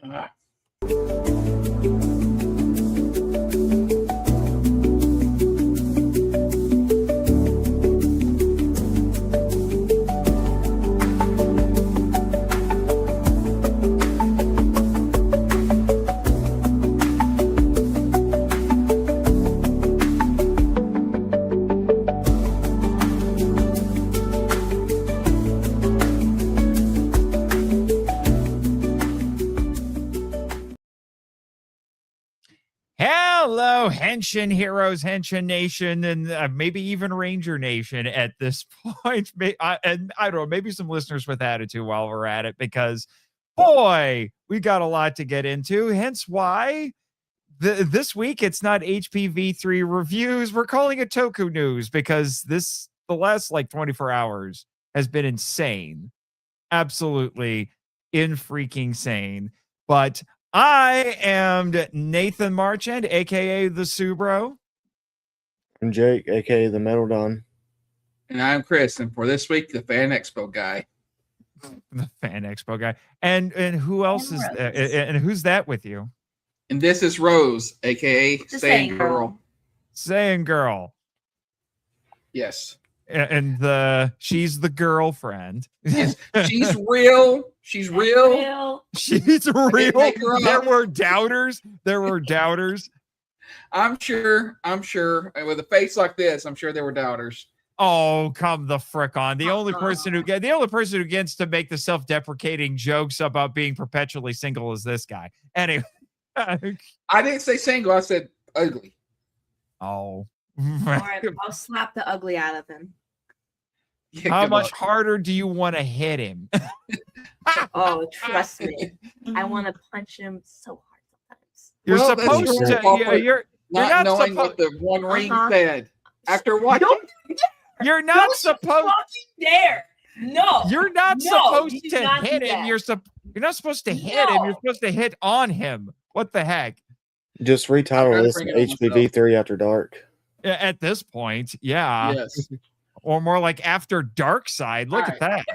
Ah. Hello, Henshin Heroes, Henshin Nation, and maybe even Ranger Nation at this point. And I don't know, maybe some listeners with attitude while we're at it, because boy, we got a lot to get into. Hence why this week it's not HPV3 reviews. We're calling it Toku news, because the last like 24 hours has been insane. Absolutely in freaking sane. But I am Nathan Marchand, aka the Subro. I'm Jake, aka the Metal Don. And I'm Chris, and for this week, the Fan Expo guy. The Fan Expo guy. And who else is and who's that with you? And this is Rose, aka Saying Girl. Saying Girl. Yes. And she's the girlfriend. Yes. She's real. She's real. She's real. There were doubters. I'm sure. And with a face like this, I'm sure there were doubters. Oh, come the frick on. The only person who gets to make the self-deprecating jokes about being perpetually single is this guy. Anyway. I didn't say single, I said ugly. Oh. All right, I'll slap the ugly out of him. Yeah, how much harder do you want to hit him? Oh, trust me. I want to punch him so hard sometimes. You're supposed to. You're not knowing what the One Ring said. After watching, you're not supposed. Dare. No. You're not supposed to hit him. You're not supposed to hit him. You're supposed to hit on him. What the heck? Just retitle this HPV3 After Dark. At this point, yeah. Yes. Or more like After Dark Side. Look at that.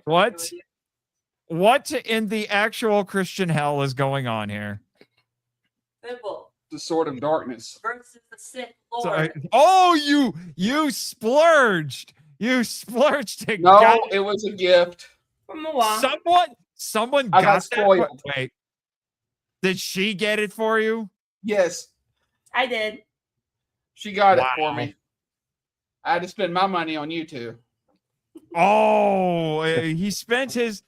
What in the actual Christian hell is going on here? Simple. The Sword of Darkness versus the Sith Lord. You splurged. You splurged. No, it was a gift from Moa. Someone I got spoiled. Wait, did she get it for you? Yes, I did. She got it for me. I had to spend my money on you two. Oh, he spent his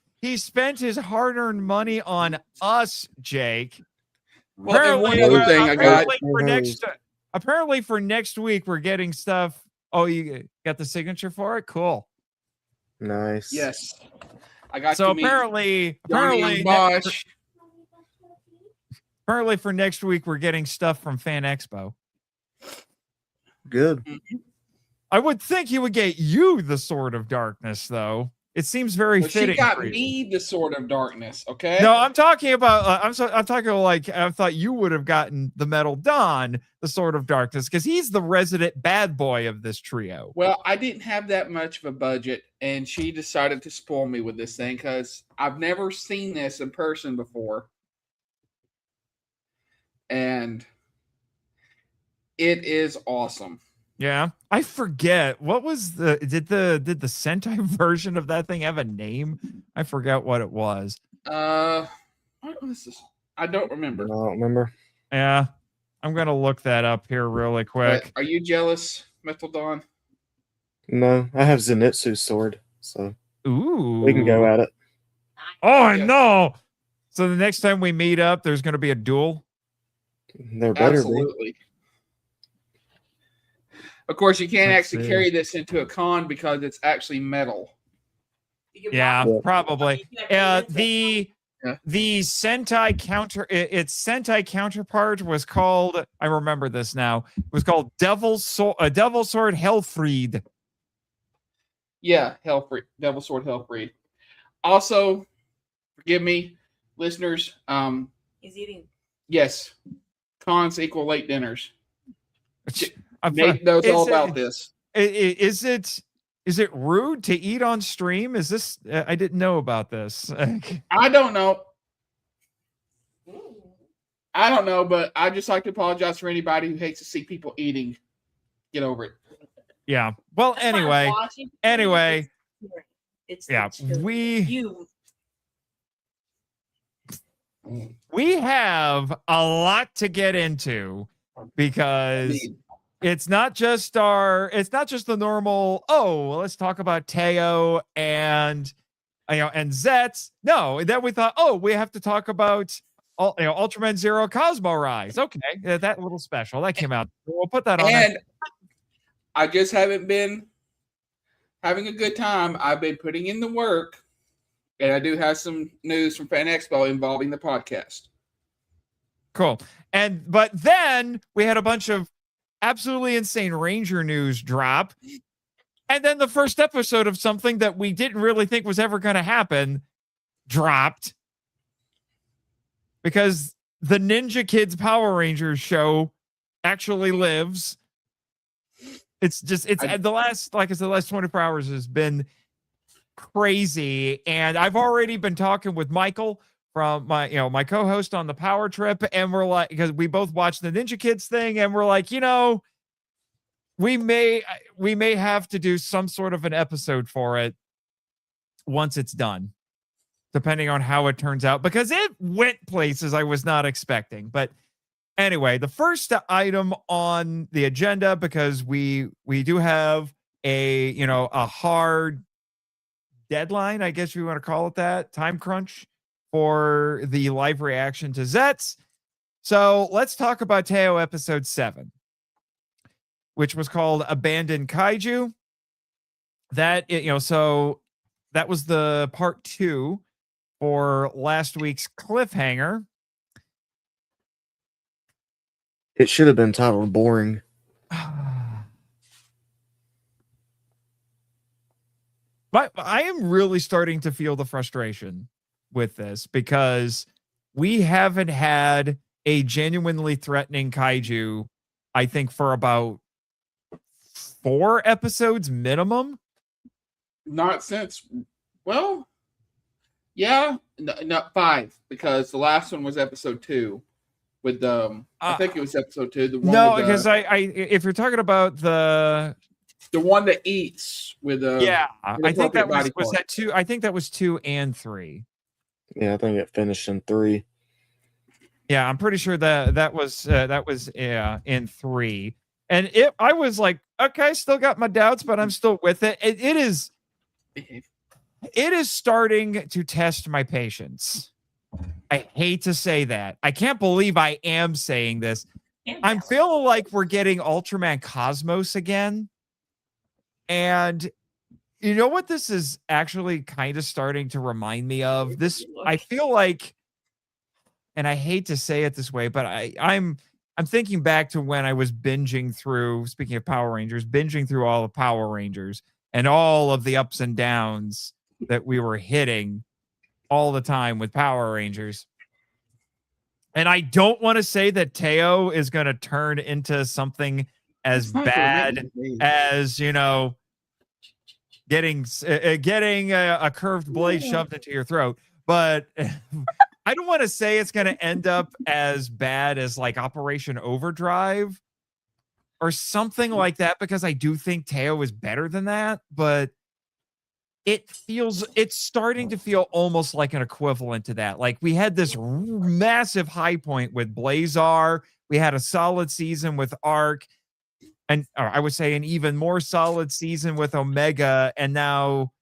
hard-earned money on us, Jake. Well, one other thing I got apparently for next week we're getting stuff. Oh, you got the signature for it? Cool. Nice. Yes. I got so apparently for next week we're getting stuff from Fan Expo. Good. I would think he would get you the Sword of Darkness, though. It seems very fitting. She got me the Sword of Darkness. Okay. No, I'm talking about. I'm talking like I thought you would have gotten the Metal Don the Sword of Darkness, because he's the resident bad boy of this trio. Well, I didn't have that much of a budget, and she decided to spoil me with this thing because I've never seen this in person before, and it is awesome. Yeah, I forget what was did the Sentai version of that thing have a name? I forgot what it was. What was this? I don't remember. I don't remember. Yeah, I'm gonna look that up here really quick. Are you jealous, Metal Dawn? No, I have Zenitsu's sword, so we can go at it. Oh no! So the next time we meet up, there's gonna be a duel. There better be. Of course, you can't actually carry this into a con because it's actually metal. Yeah, probably. The Sentai its Sentai counterpart was called. I remember this now. It was called Devil Sword Hellfried. Yeah, Hellfried, Devil Sword Hellfried. Also, forgive me, listeners. He's eating. Yes, cons equal late dinners. Nate knows all about this. Is it Is it rude to eat on stream? Is this? I didn't know about this. I don't know. I don't know, but I just like to apologize for anybody who hates to see people eating. Get over it. Yeah. Well, anyway. It's yeah. We have a lot to get into because it's not just the normal, let's talk about Teo and ZEZTZ. No, then we thought, we have to talk about Ultraman Zero Cosmo Rise. Okay, that little special that came out. We'll put that on. And I just haven't been having a good time. I've been putting in the work, and I do have some news from Fan Expo involving the podcast. Cool. But then we had a bunch of absolutely insane Ranger news drop. And then the first episode of something that we didn't really think was ever going to happen dropped. Because the Ninja Kidz Power Rangers show actually lives. The last 24 hours has been crazy. And I've already been talking with Michael from my co-host on the Power Trip. And we're like, because we both watched the Ninja Kidz thing, and we're like, we may have to do some sort of an episode for it once it's done, depending on how it turns out, because it went places I was not expecting. But anyway, the first item on the agenda, because we do have a hard deadline, I guess you want to call it that, time crunch for the live reaction to ZEZTZ. So let's talk about Teo episode 7, which was called Abandoned Kaiju. So that was the part 2 for last week's cliffhanger. It should have been titled Boring. But I am really starting to feel the frustration with this, because we haven't had a genuinely threatening kaiju, I think, for about 4 episodes minimum. Not since, well, yeah, not 5, because the last one was episode 2 with I think it was episode 2. The one no, because if you're talking about the one that eats with I think that was that 2. I think that was 2 and 3. Yeah, I think it finished in 3. Yeah, I'm pretty sure that was in 3. And I was like, okay, still got my doubts, but I'm still with it. It is starting to test my patience. I hate to say that. I can't believe I am saying this. I'm feeling like we're getting Ultraman Cosmos again. And you know what this is actually kind of starting to remind me of? This, I feel like, and I hate to say it this way, but I'm thinking back to when I was binging through, speaking of Power Rangers, binging through all the Power Rangers and all of the ups and downs that we were hitting all the time with Power Rangers. And I don't want to say that Teo is going to turn into something as bad as, getting a curved blade shoved into your throat. But I don't want to say it's going to end up as bad as like Operation Overdrive or something like that, because I do think Teo is better than that. But it's starting to feel almost like an equivalent to that. Like, we had this massive high point with Blazar. We had a solid season with Arc. And I would say an even more solid season with Omega. And now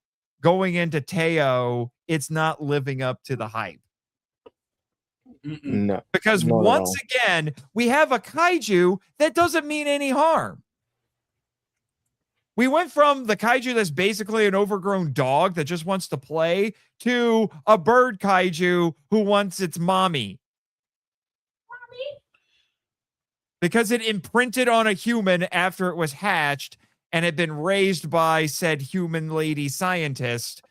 going into Teo, it's not living up to the hype. No. Because once again, we have a kaiju that doesn't mean any harm. We went from the kaiju that's basically an overgrown dog that just wants to play to a bird kaiju who wants its mommy. Because it imprinted on a human after it was hatched and had been raised by said human lady scientist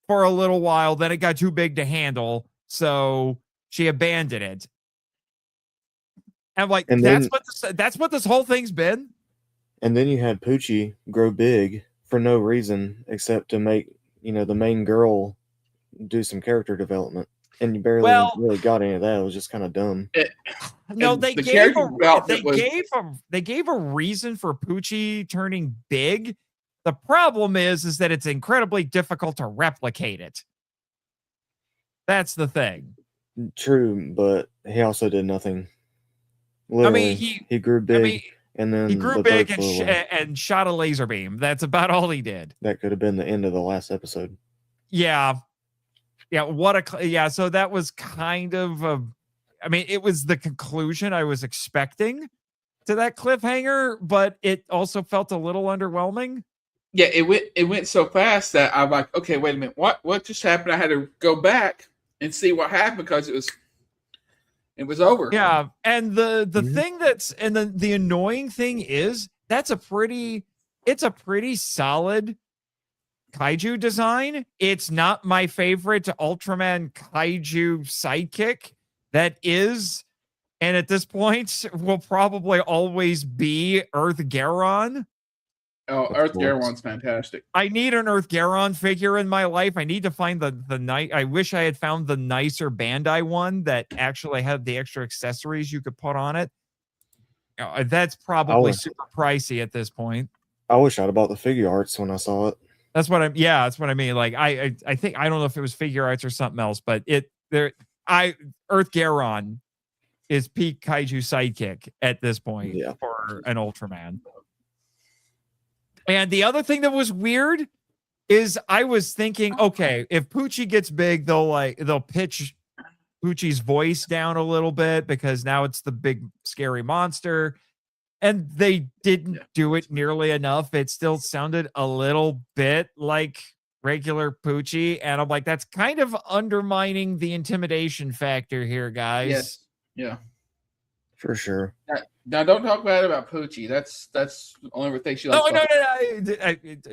for a little while. Then it got too big to handle, so she abandoned it. And I'm like, that's what this whole thing's been. And then you had Poochie grow big for no reason except to make, the main girl do some character development. And you barely really got any of that. It was just kind of dumb. No, they the gave character development was they gave a reason for Poochie turning big. The problem is that it's incredibly difficult to replicate it. That's the thing. True, but he also did nothing. Literally, he grew big, and then he grew big and shot a laser beam. That's about all he did. That could have been the end of the last episode. Yeah. So that was kind of it was the conclusion I was expecting to that cliffhanger, but it also felt a little underwhelming. Yeah, it went so fast that I'm like, okay, wait a minute, what just happened? I had to go back and see what happened because it was over. Yeah, and the thing the annoying thing is it's a pretty solid kaiju design. It's not my favorite Ultraman kaiju sidekick. That is, and at this point will probably always be Earth Garon. Oh, Earth Garon's fantastic. I need an Earth Garon figure in my life. I need to find the nice. I wish I had found the nicer Bandai one that actually had the extra accessories you could put on it. That's probably super pricey at this point. I wish I'd bought the figure arts when I saw it. That's what I mean. Like I think I don't know if it was figure arts or something else, but Earth Garon is peak kaiju sidekick at this point for an Ultraman. And the other thing that was weird is I was thinking, okay, if Poochie gets big, they'll pitch Poochie's voice down a little bit because now it's the big scary monster. And they didn't do it nearly enough. It still sounded a little bit like regular Poochie. And I'm like, that's kind of undermining the intimidation factor here, guys. Yes. Yeah. For sure. Now don't talk bad about Poochie. That's the only thing she likes. No.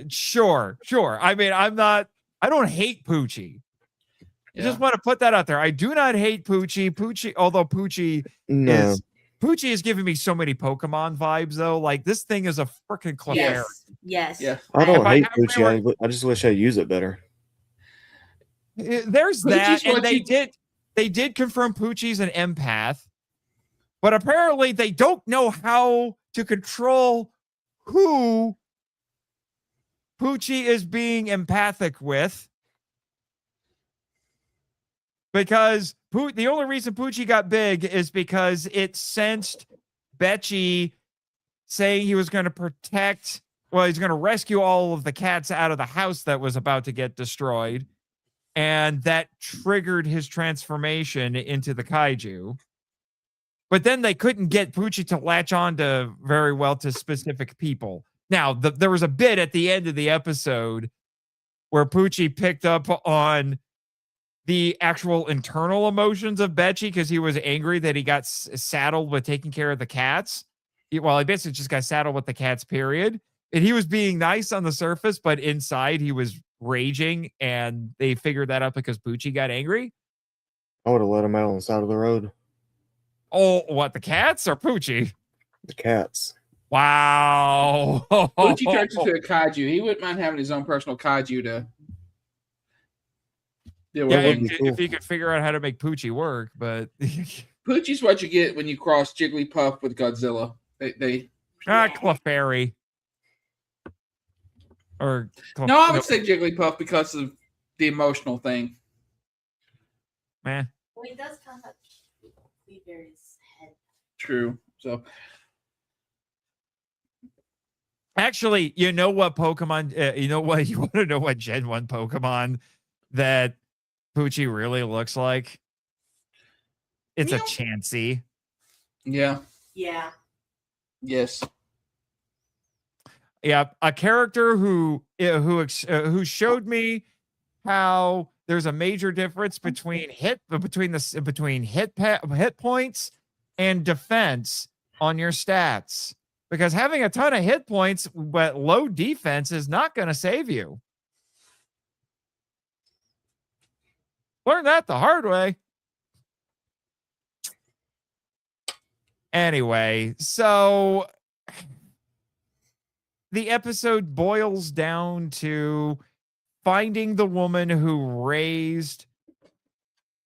Sure. I mean, I don't hate Poochie. I just want to put that out there. I do not hate Poochie. Although Poochie is giving me so many Pokemon vibes, though. Like, this thing is a freaking Clefairy. Yes. I don't hate Poochie. I just wish I use it better. There's that, and they did confirm Poochie's an empath, but apparently they don't know how to control who Poochie is being empathic with. Because the only reason Poochie got big is because it sensed Betchy saying he was going to he's going to rescue all of the cats out of the house that was about to get destroyed. And that triggered his transformation into the kaiju. But then they couldn't get Poochie to latch on to very well to specific people. Now, there was a bit at the end of the episode where Poochie picked up on the actual internal emotions of Betchy because he was angry that he got saddled with taking care of the cats. He basically just got saddled with the cats, period. And he was being nice on the surface, but inside he was raging, and they figured that out because Poochie got angry. I would have let him out on the side of the road. Oh, what, the cats or Poochie? The cats. Wow. Poochie turns into a kaiju. He wouldn't mind having his own personal kaiju to... if you could figure out how to make Poochie work, but Poochie's what you get when you cross Jigglypuff with Godzilla. Clefairy. I would say Jigglypuff because of the emotional thing. Man. Well, he does kind of Clefairy's head. True. So actually, you know what Pokemon? You want to know what Gen 1 Pokemon that Poochie really looks like? It's a Chansey. Yeah. Yes. Yeah, a character who showed me how there's a major difference between hit points and defense on your stats. Because having a ton of hit points but low defense is not going to save you. Learn that the hard way. Anyway, so the episode boils down to finding the woman who raised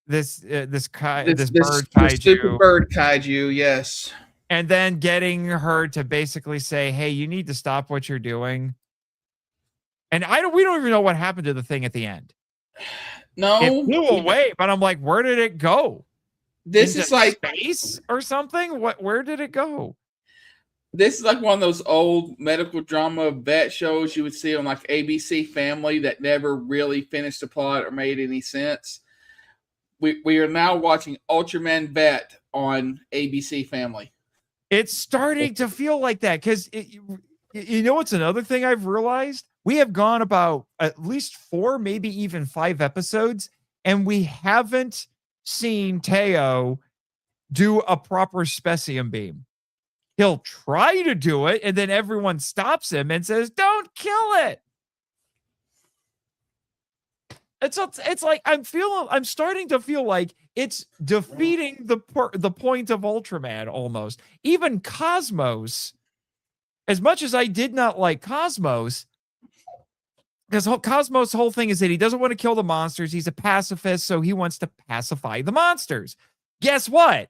this bird This kaiju, stupid bird kaiju, yes. and then getting her to basically say, "Hey, you need to stop what you're doing." And we don't even know what happened to the thing at the end. No, it flew away, but I'm like, where did it go? This Into is like space or something. Where did it go? This is like one of those old medical drama vet shows you would see on like ABC Family that never really finished the plot or made any sense. We are now watching Ultraman Vet on ABC Family. It's starting to feel like that because you know what's another thing I've realized? We have gone about at least 4, maybe even 5 episodes, and we haven't seen Teo do a proper specium beam. He'll try to do it, and then everyone stops him and says, "Don't kill it." It's like I'm starting to feel like it's defeating the point of Ultraman almost. Even Cosmos, as much as I did not like Cosmos, because Cosmos' whole thing is that he doesn't want to kill the monsters. He's a pacifist, so he wants to pacify the monsters. Guess what?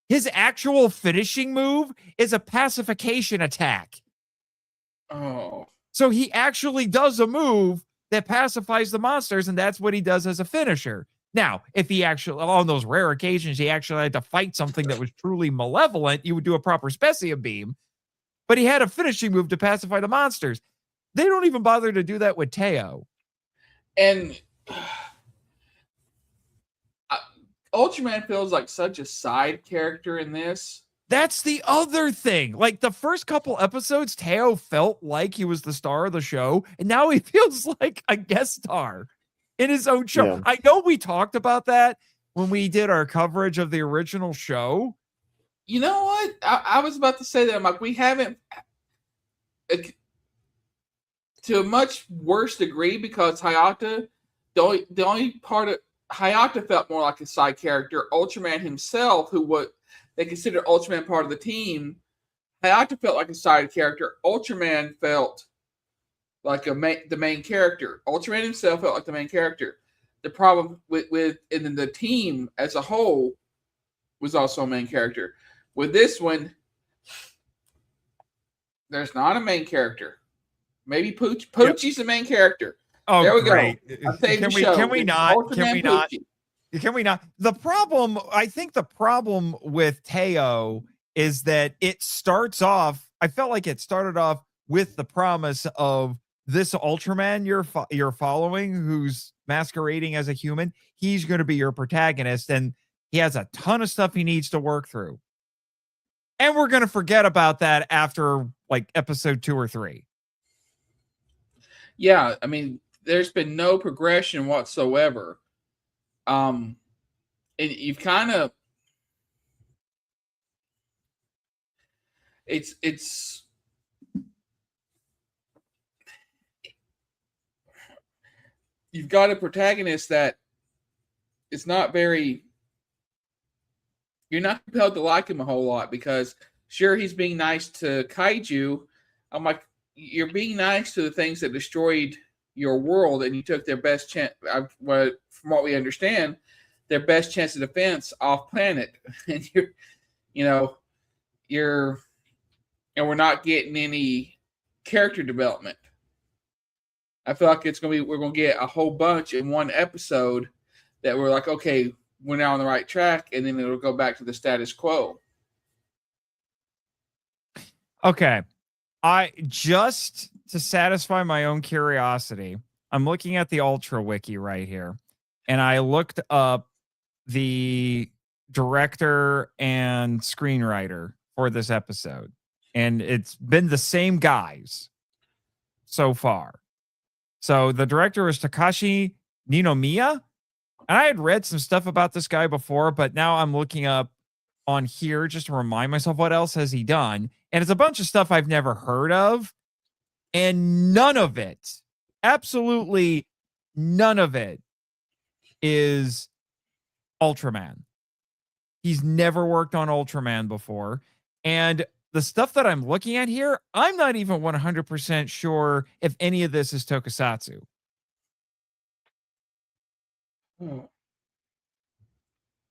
His actual finishing move is a pacification attack. Oh. So he actually does a move that pacifies the monsters, and that's what he does as a finisher. Now, if he actually, on those rare occasions, he actually had to fight something that was truly malevolent, you would do a proper specium beam. But he had a finishing move to pacify the monsters. They don't even bother to do that with Teo. And Ultraman feels like such a side character in this. That's the other thing. Like the first couple episodes, Teo felt like he was the star of the show, and now he feels like a guest star in his own show. Yeah. I know we talked about that when we did our coverage of the original show. You know what? I was about to say that. I'm like, we haven't, to a much worse degree, because Hayata, the only part of Hayata felt more like a side character. Ultraman himself, who they consider Ultraman part of the team, Hayata felt like a side character. Ultraman felt like the main character. Ultraman himself felt like the main character. The problem with and then the team as a whole was also a main character. With this one, there's not a main character. Maybe Poochie's the main character. Oh, there we great. go. Can we not? The problem, I think the problem with Teo is that it starts off, I felt like it started off with the promise of this Ultraman you're following, who's masquerading as a human. He's going to be your protagonist, and he has a ton of stuff he needs to work through. And we're going to forget about that after like episode 2 or 3. Yeah, I mean, there's been no progression whatsoever. And you've kind of it's you've got a protagonist that is not very, you're not compelled to like him a whole lot, because sure, he's being nice to kaiju. I'm like, you're being nice to the things that destroyed your world, and you took their best chance. From what we understand, their best chance of defense off planet, and and we're not getting any character development. I feel like we're gonna get a whole bunch in one episode that we're like, okay, we're now on the right track, and then it'll go back to the status quo. Okay. I just to satisfy my own curiosity, I'm looking at the Ultra Wiki right here, and I looked up the director and screenwriter for this episode, and it's been the same guys so far. So the director is Takashi Ninomiya, and I had read some stuff about this guy before, but now I'm looking up on here just to remind myself what else has he done. And it's a bunch of stuff I've never heard of. And none of it, absolutely none of it, is Ultraman. He's never worked on Ultraman before. And the stuff that I'm looking at here, I'm not even 100% sure if any of this is tokusatsu.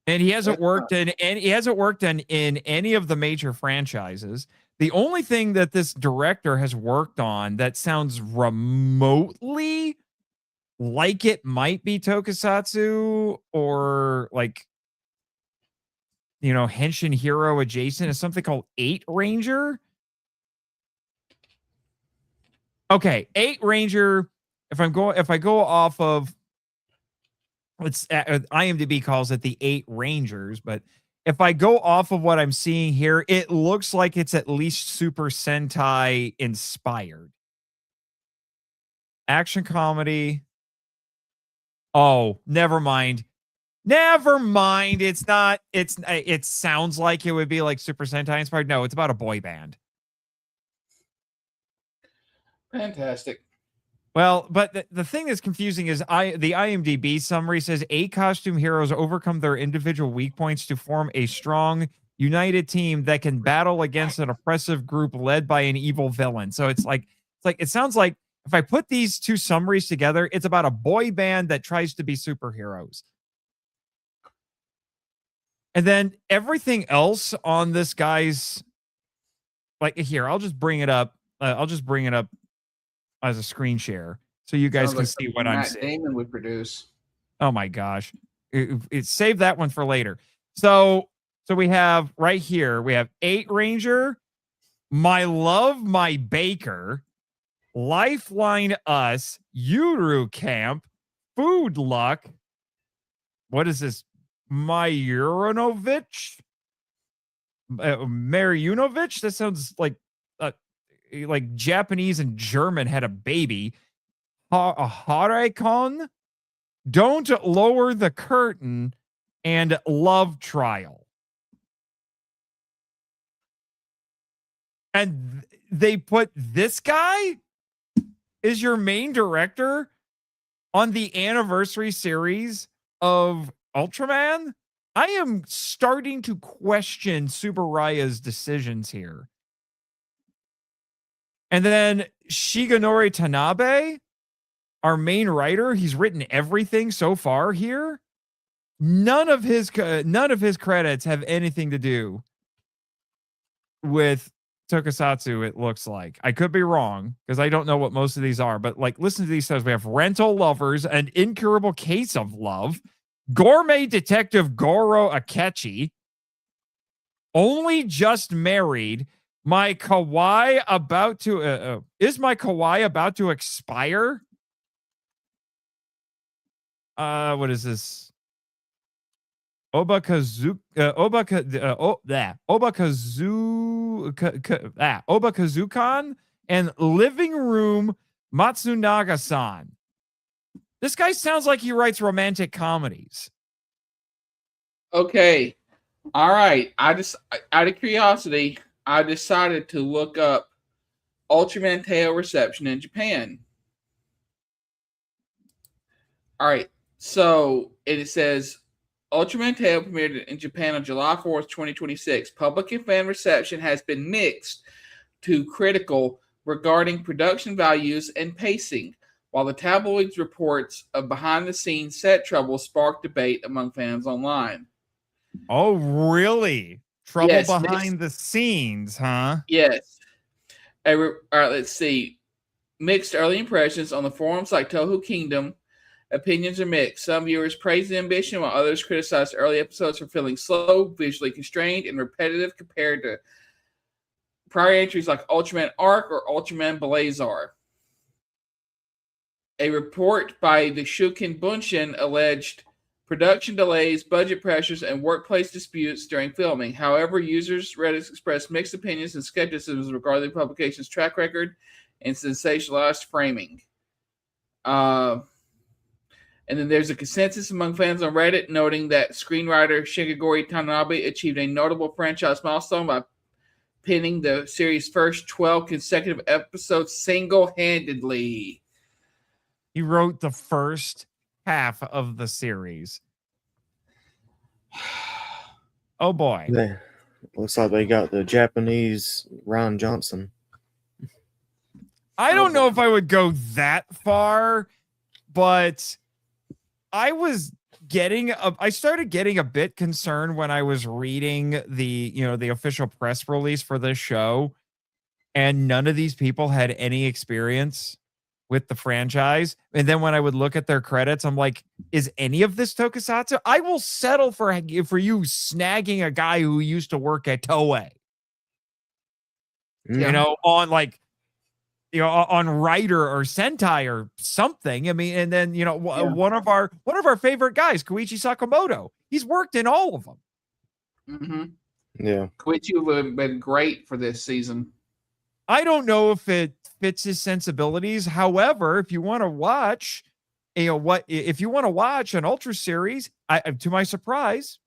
And he hasn't worked in any of the major franchises. The only thing that this director has worked on that sounds remotely like it might be tokusatsu or like, you know, Henshin Hero adjacent is something called 8 Ranger. Okay, 8 Ranger. If I go off of, it's IMDb calls it the 8 Rangers, but if I go off of what I'm seeing here, it looks like it's at least Super Sentai inspired. Action comedy. Oh, never mind. Never mind. It's not. It sounds like it would be like Super Sentai inspired. No, it's about a boy band. Fantastic. Well, but the thing that's confusing is the IMDb summary says 8 costume heroes overcome their individual weak points to form a strong, united team that can battle against an oppressive group led by an evil villain. So it sounds like if I put these two summaries together, it's about a boy band that tries to be superheroes. And then everything else on this guy's, like here, I'll just bring it up. As a screen share, so you guys can see what I'm saying. Damon would produce. Oh my gosh, save that one for later. So we have right here. We have 8 Ranger, My Love, My Baker, Lifeline Us, Yuru Camp, Food Luck. What is this? Marunovich? Marunovich? That sounds like Japanese and German had a baby. Harekon, Don't Lower the Curtain, and Love Trial. And they put this guy is your main director on the anniversary series of Ultraman. I am starting to question Tsuburaya's decisions here. And then Shigenori Tanabe, our main writer, he's written everything so far here. None of his credits have anything to do with tokusatsu, it looks like. I could be wrong because I don't know what most of these are, but like listen to these stuff. We have Rental Lovers, An Incurable Case of Love, Gourmet Detective Goro Akechi, Only Just Married, My Kawaii About to Is My Kawaii About to Expire? What is this? Obakazukan and Living Room Matsunaga-san. This guy sounds like he writes romantic comedies. Okay. All right. I just, out of curiosity, I decided to look up Ultraman Teo reception in Japan. All right. So it says Ultraman Teo premiered in Japan on July 4th, 2026. Public and fan reception has been mixed to critical regarding production values and pacing, while the tabloids' reports of behind-the-scenes set trouble sparked debate among fans online. Oh, really? Trouble behind the scenes, huh? Yes. All right, let's see. Mixed early impressions on the forums like Toho Kingdom. Opinions are mixed. Some viewers praise the ambition, while others criticize early episodes for feeling slow, visually constrained, and repetitive compared to prior entries like Ultraman Arc or Ultraman Blazar. A report by the Shuken Bunshin alleged production delays, budget pressures, and workplace disputes during filming. However, users Reddit expressed mixed opinions and skepticism regarding the publication's track record and sensationalized framing. And then there's a consensus among fans on Reddit noting that screenwriter Shigenori Tanabe achieved a notable franchise milestone by penning the series' first 12 consecutive episodes single-handedly. He wrote the first half of the series. Oh boy. Looks like they got the Japanese Ryan Johnson. I don't know if I would go that far, but I started getting a bit concerned when I was reading the official press release for this show, and none of these people had any experience with the franchise. And then when I would look at their credits, I'm like, is any of this tokusatsu? I will settle for you snagging a guy who used to work at Toei. Yeah. You know, on on Writer or Sentai or something. I mean, and then one of our favorite guys, Koichi Sakamoto, he's worked in all of them. Mm-hmm. Yeah, Koichi would have been great for this season. I don't know if it fits his sensibilities. However, if you want to watch, if you want to watch an Ultra series, to my surprise,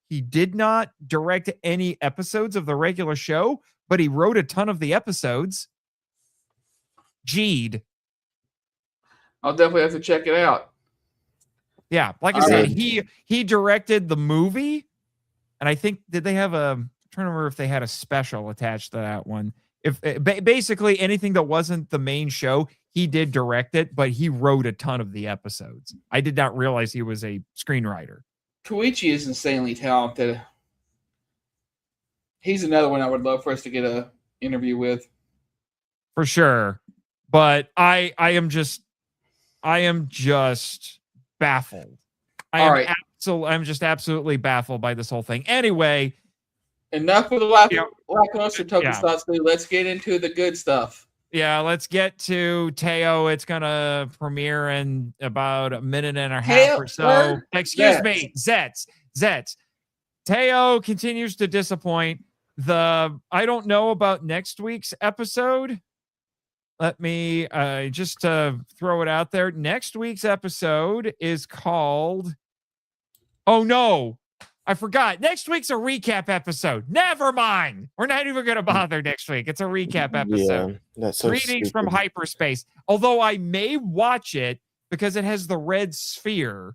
he did not direct any episodes of the regular show, but he wrote a ton of the episodes. G'd. I'll definitely have to check it out. Yeah, like I said, he directed the movie, and I think did they have I'm trying to remember if they had a special attached to that one. If basically anything that wasn't the main show, he did direct it, but he wrote a ton of the episodes. I did not realize he was a screenwriter. Koichi is insanely talented. He's another one I would love for us to get a interview with. For sure. But I am just baffled. I'm just absolutely baffled by this whole thing. Anyway, enough of the lackluster tokusatsu. Yeah. Let's get into the good stuff. Yeah, let's get to Teo. It's gonna premiere in about a minute and a half Teo, or so. Excuse me, ZEZTZ. Teo continues to disappoint. I don't know about next week's episode. Let me just throw it out there. Next week's episode is called... Oh, no. I forgot. Next week's a recap episode. Never mind. We're not even going to bother next week. It's a recap episode. Yeah, that's so Greetings stupid. from hyperspace. Although I may watch it because it has the red sphere.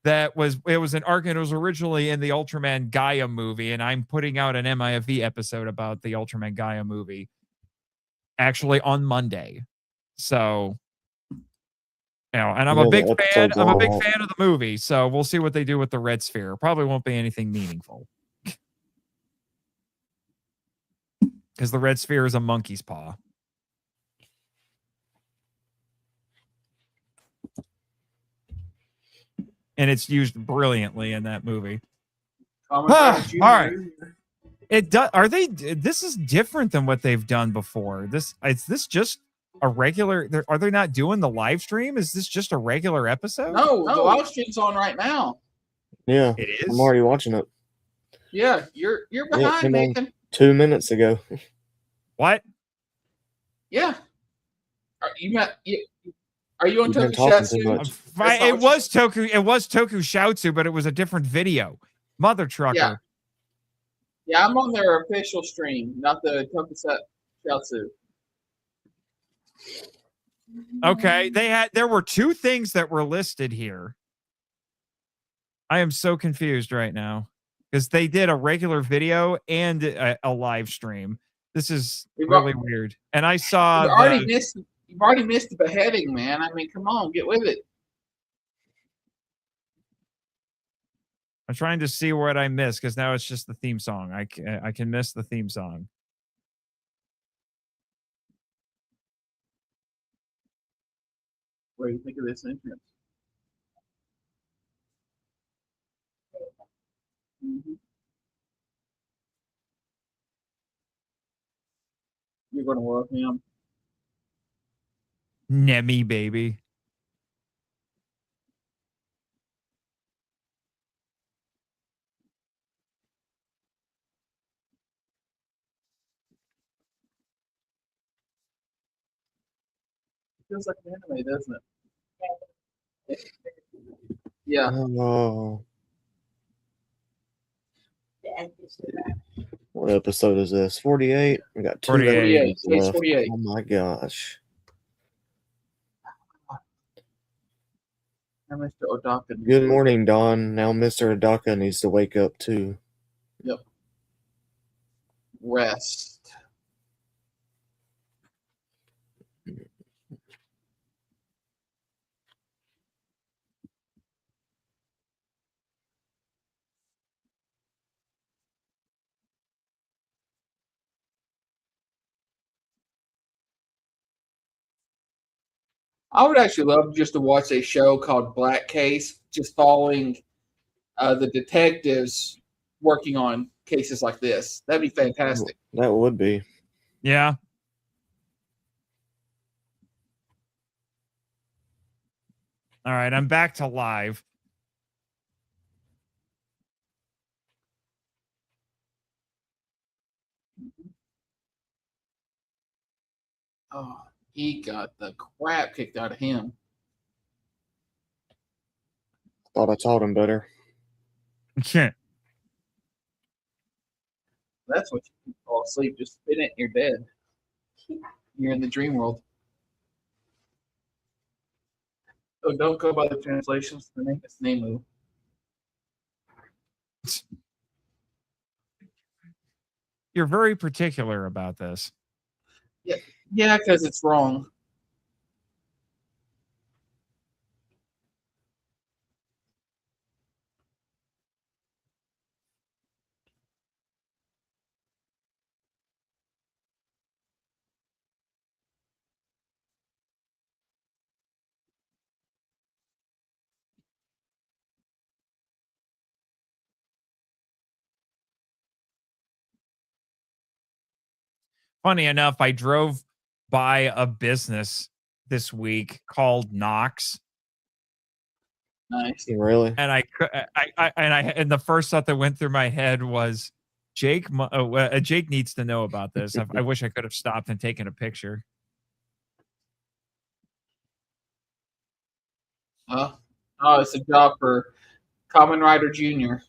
It was an arc, and it was originally in the Ultraman Gaia movie, and I'm putting out an MIFV episode about the Ultraman Gaia movie actually on Monday. So, and I'm a big fan. I'm a big fan of the movie. So we'll see what they do with the red sphere. Probably won't be anything meaningful. Because the red sphere is a monkey's paw. And it's used brilliantly in that movie. All right. It does. Are they? This is different than what they've done before. Is this just a regular? Are they not doing the live stream? Is this just a regular episode? No, the live stream's on right now. Yeah, it is. I'm already watching it. Yeah, you're behind, Nathan. 2 minutes ago. What? Yeah. Are you on Toku Shatsu? It was Toku. It was Toku Shoutsu, but it was a different video. Mother trucker. Yeah, I'm on their official stream, not the Toku Shatsu. Okay, there were two things that were listed here. I am so confused right now because they did a regular video and a live stream. This is really weird. And I saw you've already missed the beheading, man. I mean, come on, get with it. I'm trying to see what I missed because now it's just the theme song. I can miss the theme song. What do you think of this entrance? Mm-hmm. You're going to love him. Nemi, baby. Feels like an anime, doesn't it? Yeah. Oh. What episode is this? 48? We got 48. left. 48. Oh my gosh. Now Mr. Odaka. Good morning, Don. Now Mr. Odaka needs to wake up too. Yep. Rest. I would actually love just to watch a show called Black Case, just following the detectives working on cases like this. That'd be fantastic. That would be. Yeah. All right, I'm back to live. Oh, he got the crap kicked out of him. Thought I taught him better. That's what you fall asleep. Just spin it in your bed. You're in the dream world. Oh, don't go by the translations. It's Nemu. You're very particular about this. Yeah, because it's wrong. Funny enough, I drove by a business this week called Knox. Nice. Really? And and the first thought that went through my head was Jake Jake needs to know about this. I wish I could have stopped and taken a picture. Oh, it's a job for Kamen Rider Jr.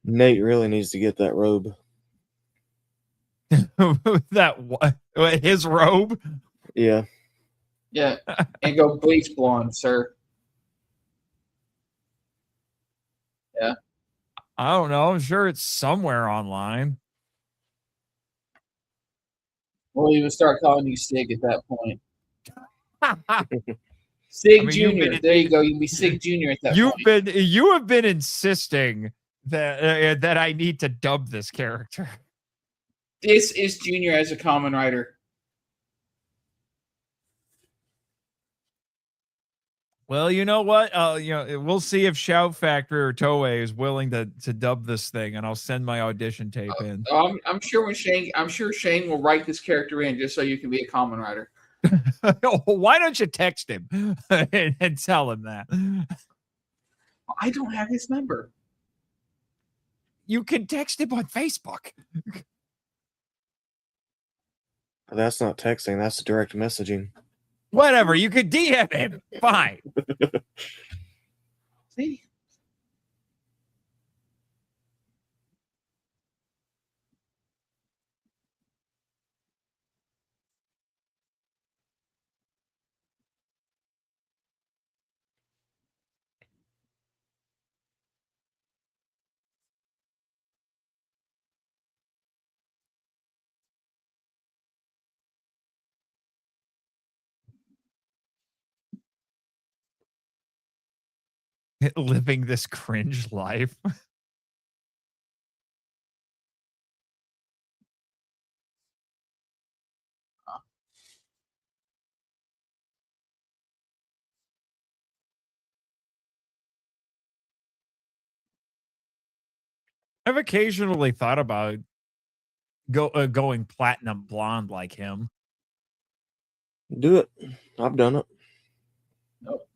Nate really needs to get that robe. His robe? Yeah. Yeah, and go bleach blonde, sir. Yeah. I don't know. I'm sure it's somewhere online. Well, he would start calling you Sig at that point. Sig Jr. There you go. You can be Sig Jr. at that point. You have been insisting that I need to dub this character. This is Junior as a Kamen Rider. Well, you know what? We'll see if Shout Factory or Toei is willing to dub this thing, and I'll send my audition tape in. I'm sure Shane will write this character in just so you can be a Kamen Rider. Why don't you text him and tell him that? I don't have his number. You can text him on Facebook. That's not texting. That's direct messaging. Whatever. You could DM him. Fine. See? Living this cringe life. I've occasionally thought about going platinum blonde like him. Do it. I've done it. Nope.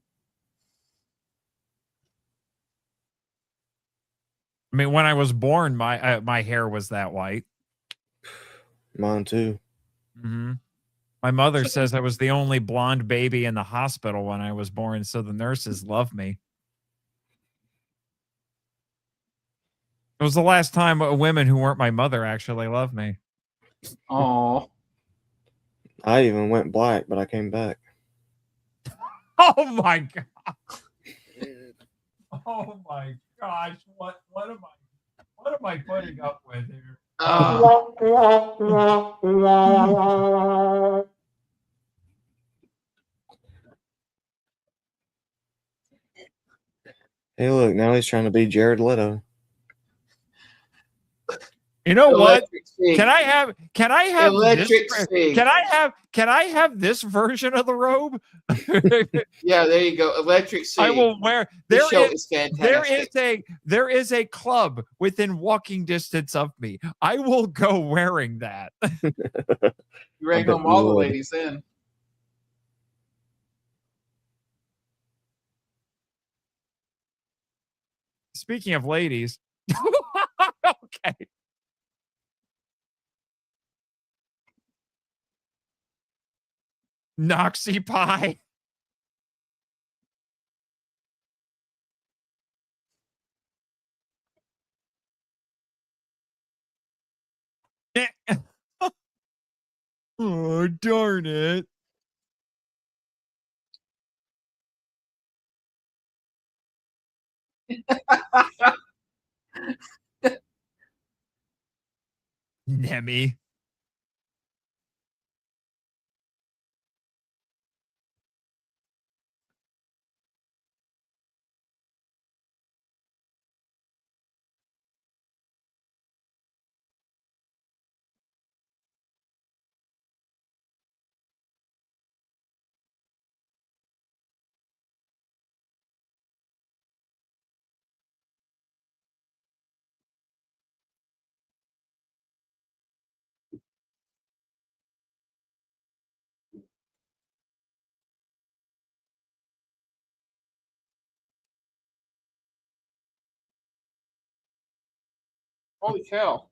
I mean, when I was born, my hair was that white. Mine too. Mm-hmm. My mother says I was the only blonde baby in the hospital when I was born, so the nurses love me. It was the last time women who weren't my mother actually loved me. Oh, I even went black, but I came back. Oh my god! Oh my gosh! What am I putting up with here? Hey, look, now he's trying to be Jared Leto. You know what? Electric Sting. Can I have Electric this? Sting. Can I have this version of the robe? Yeah, there you go. Electric Sting. I will wear. This show is fantastic. There is a club within walking distance of me. I will go wearing that. You rang home you all the would. ladies then. Speaking of ladies, okay. Noxie pie. Oh, darn it. Nemi. Holy cow.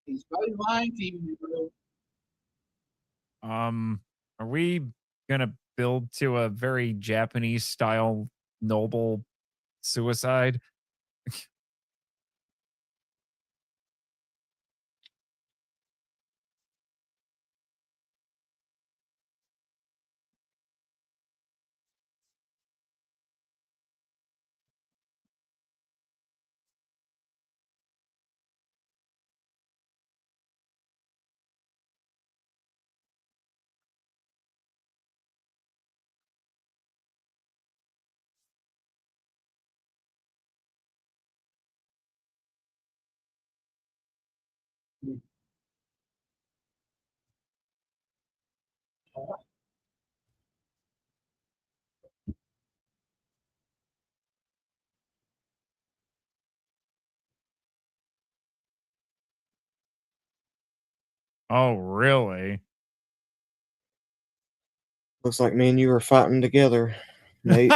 He's probably lying to you, bro. Are we gonna build to a very Japanese style noble suicide? Oh, really? Looks like me and you were fighting together, mate.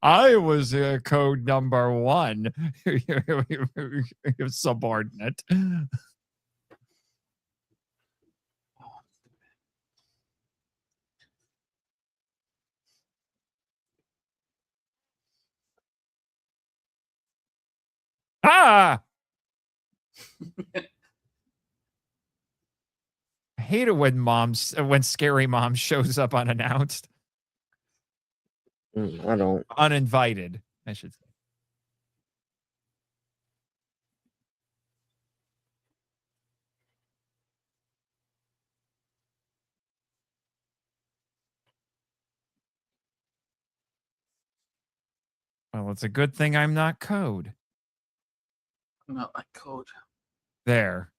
I was code number 1. Subordinate. Ah! I hate it when scary mom shows up unannounced. I don't. Uninvited, I should say. Well, it's a good thing I'm not Code. I'm not like Code. There.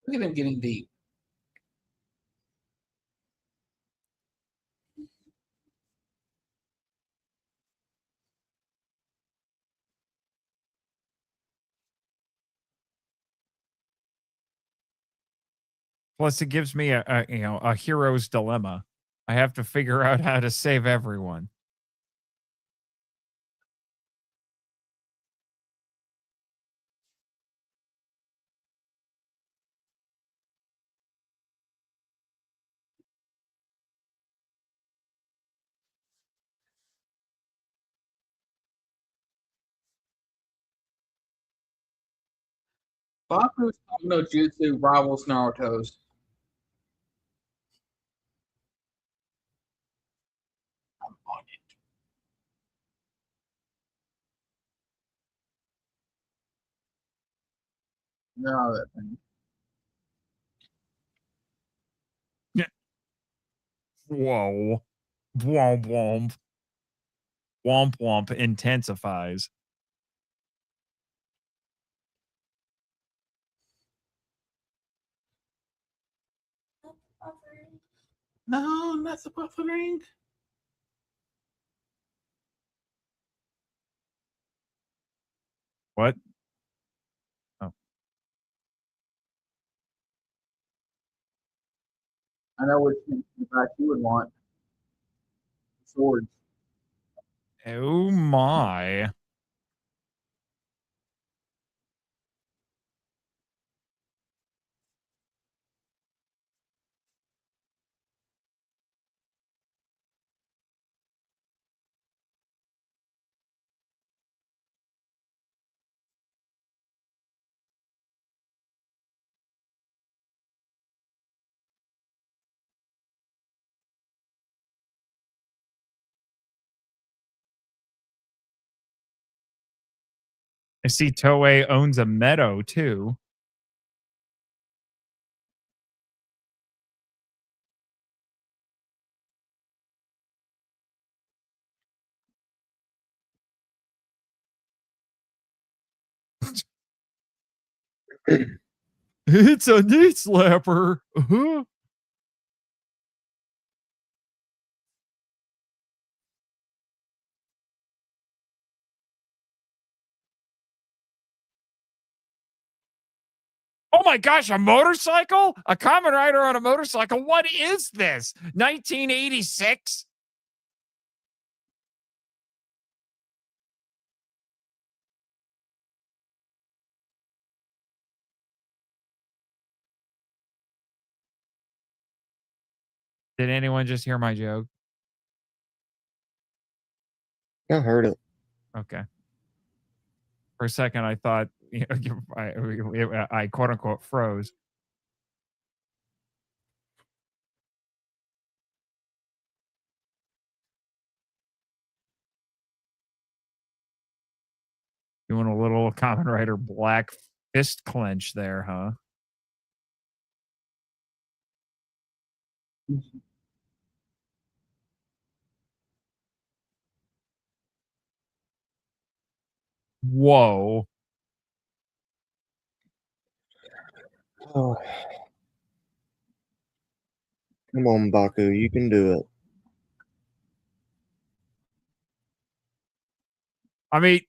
Look at him getting deep. Plus, it gives me a hero's dilemma. I have to figure out how to save everyone. Baku's no Jutsu rivals Naruto's. I'm on it. No, that thing. Whoa. Womp womp. Womp womp intensifies. No, not the buffering. What? Oh. I know which back you would want. Swords. Oh my. I see Toei owns a meadow too. It's a knee slapper. Uh-huh. Oh my gosh, a motorcycle? A Kamen Rider on a motorcycle? What is this? 1986? Did anyone just hear my joke? I heard it. Okay. For a second, I thought I quote unquote froze. Doing a little Kamen Rider black fist clench there, huh? Whoa. Oh, come on, Baku, you can do it. I mean,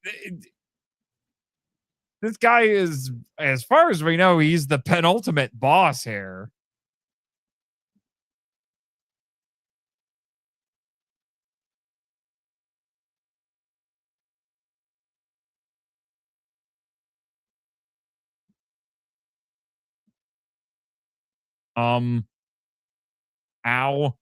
this guy is, as far as we know, he's the penultimate boss here. Ow.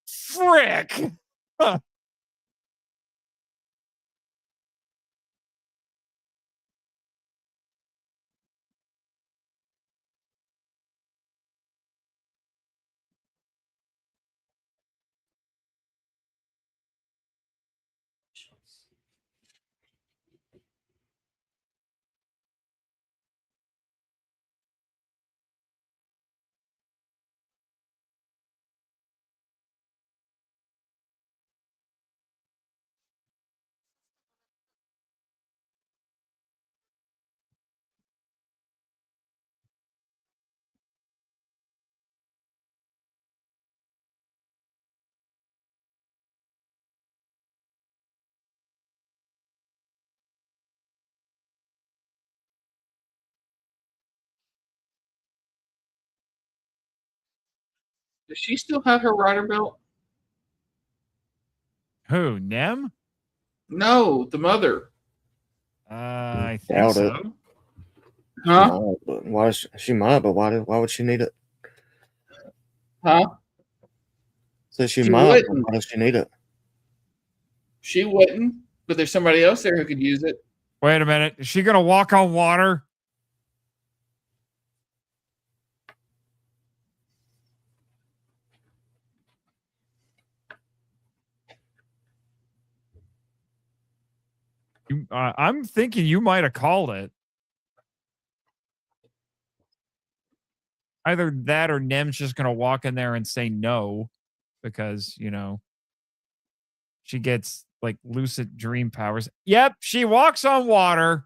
Frick. Does she still have her rider belt? Who, Nem? No, the mother. I think Doubt it. so. Huh? But why? She might, but why would she need it? Huh? So she She might, but wouldn't. why does she need it? She wouldn't, but there's somebody else there who could use it. Wait a minute. Is she going to walk on water? I'm thinking you might have called it. Either that or Nem's just going to walk in there and say no because, you know, she gets like lucid dream powers. Yep, she walks on water.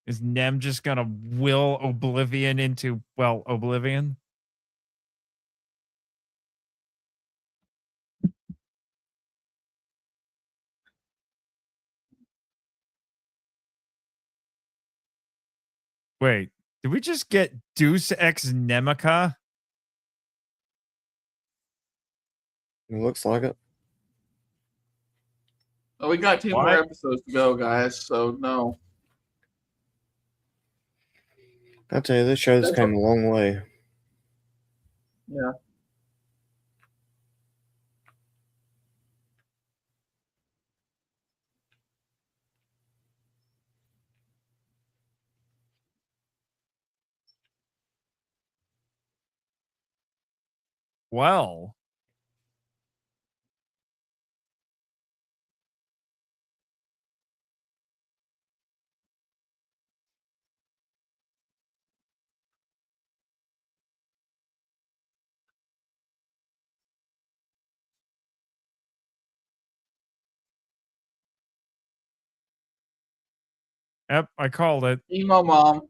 Is Nem just going to will Oblivion into, well, Oblivion? Wait, did we just get Deus Ex Nemica? It looks like it. Oh, we got 2 more What? episodes to go, guys. So no. I tell you, this show's That's came a long way. Yeah. Well, yep, I called it. Emo mom.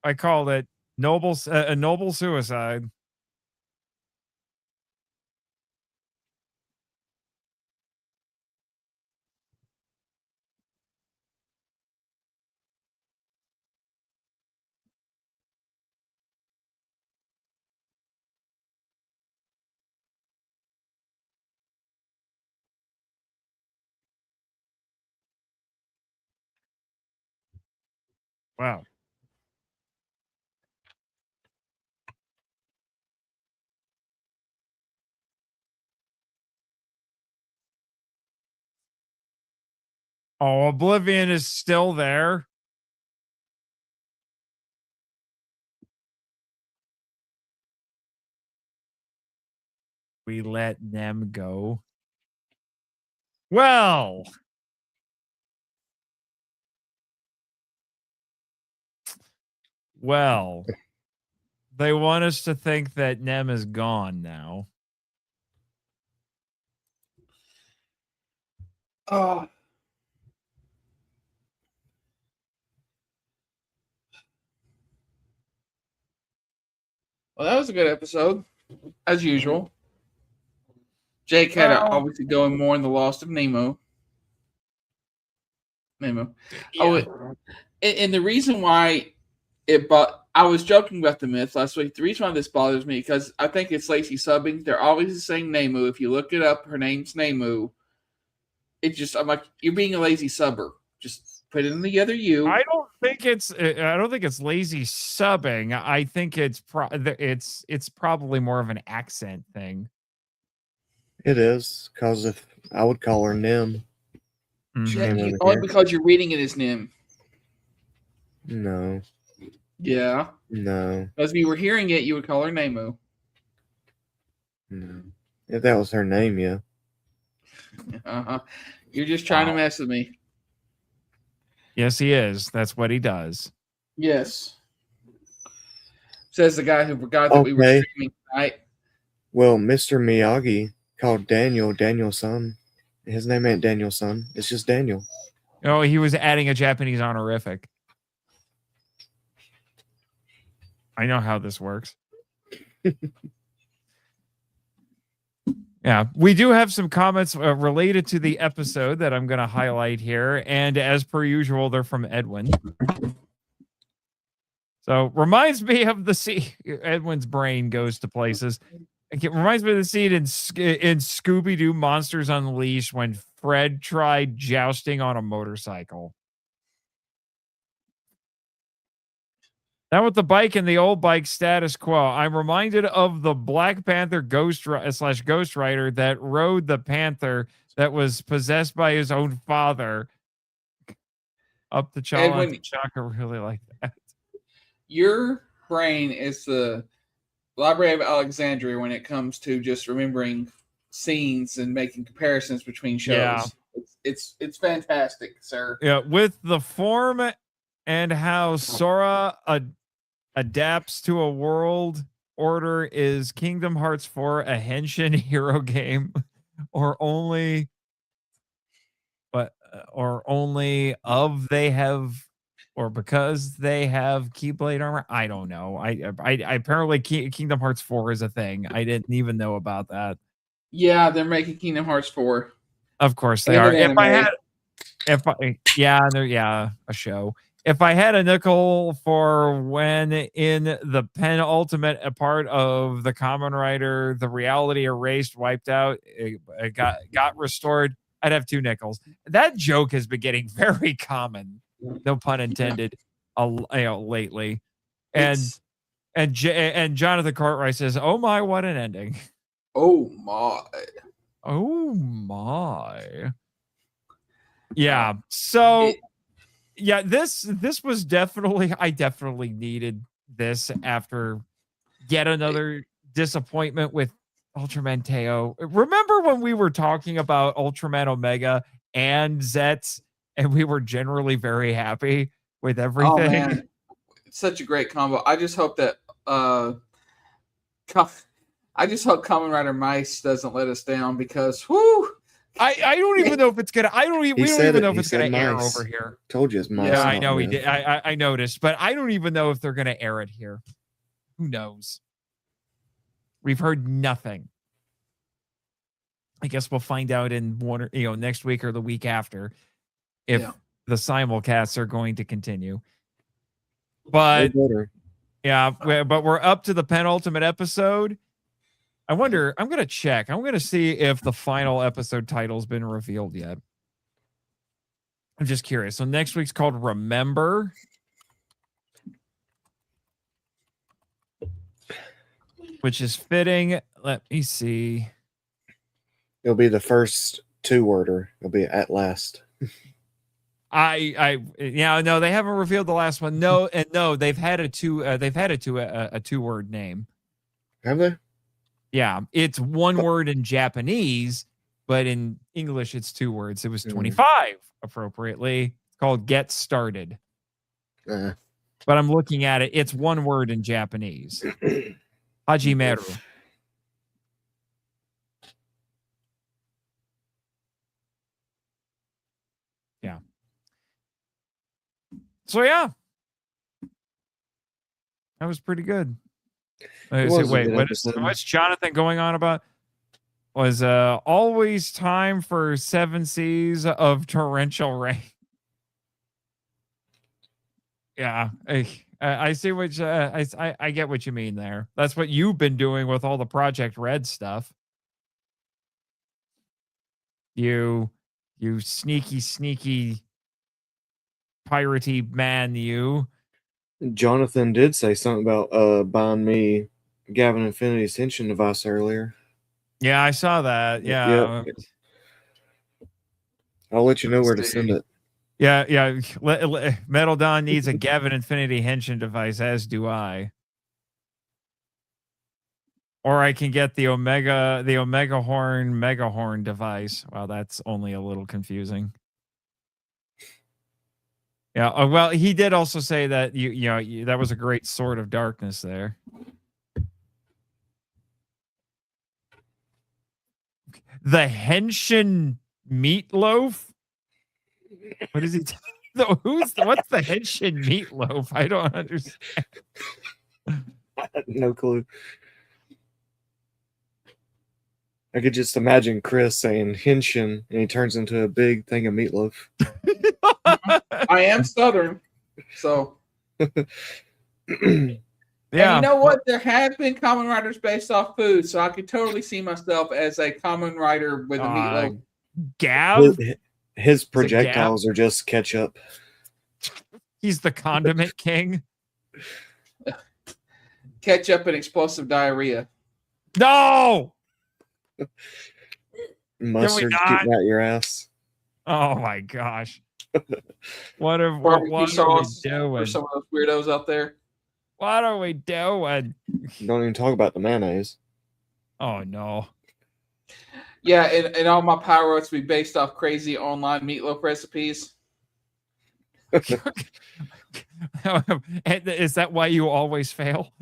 I called it. A noble suicide. Wow. Oh, Oblivion is still there. We let them go. Well, they want us to think that Nem is gone now. Oh. Well, that was a good episode, as usual. Jake had obviously going more in the Lost of Nemo. Yeah. Oh, and the reason why I was joking about the myth last week. The reason why this bothers me because I think it's lazy subbing. They're always saying Nemu. If you look it up, her name's Nemu. I'm like, you're being a lazy subber. Just put it in the other U. I don't think it's lazy subbing. I think it's probably more of an accent thing. It is, because if I would call her Nim. Mhm. Only because you're reading it as Nim. No. Yeah. No. As if you were hearing it, you would call her Nemu. No. If that was her name, yeah. Uh-huh. You're just trying to mess with me. Yes, he is. That's what he does. Yes. Says the guy who forgot that we were Okay. streaming tonight. Well, Mr. Miyagi called Daniel's son. His name ain't Daniel's son. It's just Daniel. Oh, he was adding a Japanese honorific. I know how this works. Yeah, we do have some comments related to the episode that I'm going to highlight here. And as per usual, they're from Edwin. So reminds me of the scene. Edwin's brain goes to places. It reminds me of the scene in Scooby-Doo Monsters Unleashed when Fred tried jousting on a motorcycle. Now with the bike and the old bike status quo, I'm reminded of the Black Panther Ghost Rider that rode the Panther that was possessed by his own father. Up the Chala and Chaka really like that. Your brain is the Library of Alexandria when it comes to just remembering scenes and making comparisons between shows. Yeah. It's fantastic, sir. Yeah, with the form and how Sora adapts to a world order, is Kingdom Hearts 4 a henshin hero game or only because they have Keyblade armor? I don't know. I apparently Kingdom Hearts 4 is a thing. I didn't even know about that. Yeah, they're making Kingdom Hearts 4. Of course they are. A show. If I had a nickel for when in the penultimate part of the Kamen Rider, the reality erased, wiped out, it got restored, I'd have 2 nickels. That joke has been getting very common, no pun intended, lately. And Jonathan Cartwright says, "Oh my, what an ending! Oh my, oh my." Yeah. So. Yeah, this was I definitely needed this after yet another disappointment with Ultraman Teo. Remember when we were talking about Ultraman Omega and ZEZTZ, and we were generally very happy with everything? Oh man, it's such a great combo. I just hope that Kamen Rider Mice doesn't let us down because whoo. I don't even know if it's gonna. We don't even know if it's gonna air over here. Told you it's mice. Yeah, I know he did. I noticed, but I don't even know if they're gonna air it here. Who knows? We've heard nothing. I guess we'll find out in next week or the week after if the simulcasts are going to continue. But yeah, but we're up to the penultimate episode. I wonder, I'm going to check. I'm going to see if the final episode title's been revealed yet. I'm just curious. So next week's called Remember. Which is fitting. Let me see. It'll be the first 2-worder. It'll be at last. No, they haven't revealed the last one. No, they've had a 2-word name. Have they? Yeah, it's 1 word in Japanese, but in English it's 2 words. It was 25 appropriately. It's called Get Started. But I'm looking at it. It's 1 word in Japanese. Hajimeru. Yeah. So yeah, that was pretty good. What's Jonathan going on about? Was always time for 7 Seas of torrential rain. Yeah, I see what I get what you mean there. That's what you've been doing with all the Project Red stuff. You sneaky piratey man, you. Jonathan did say something about buying me Gavin Infinity's henshin device earlier. Yeah, I saw that. Yeah. I'll let you know where to send it. Yeah. Metal Dawn needs a Gavin Infinity henshin device, as do I. Or I can get the Omega Horn Mega Horn device. Wow, that's only a little confusing. Yeah. Well, he did also say that that was a great sword of darkness there. The Henshin meatloaf. What is he? What's the Henshin meatloaf? I don't understand. No clue. I could just imagine Chris saying Henshin, and he turns into a big thing of meatloaf. I am Southern, so. Yeah. And you know what? There have been Kamen Riders based off food, so I could totally see myself as a Kamen Rider with a meatloaf. Gav? His projectiles are just ketchup. He's the condiment king. Ketchup and explosive diarrhea. No! Mustard getting out your ass. Oh my gosh. What are we For some doing? of those weirdos out there. What are we doing? Don't even talk about the mayonnaise. Oh no. Yeah, and all my power ups be based off crazy online meatloaf recipes. Is that why you always fail?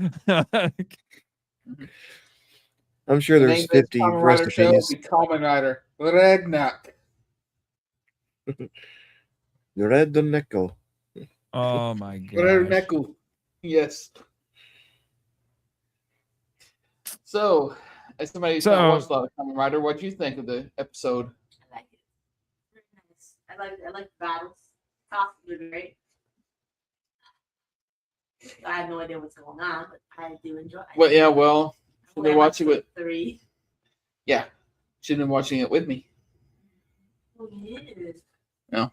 I'm sure there's 50 recipes. Kamen Rider Redneck. Redneck. Oh my god. Redneck. Yes. So, as somebody who's not watched a lot of Kamen Rider, what do you think of the episode? I like it. Very nice. I like the battles. Costumes are great. I have no idea what's going on, but I do enjoy it. Well, yeah, well, should be watching with 3. Yeah, should have been watching it with me. Oh, yes. No.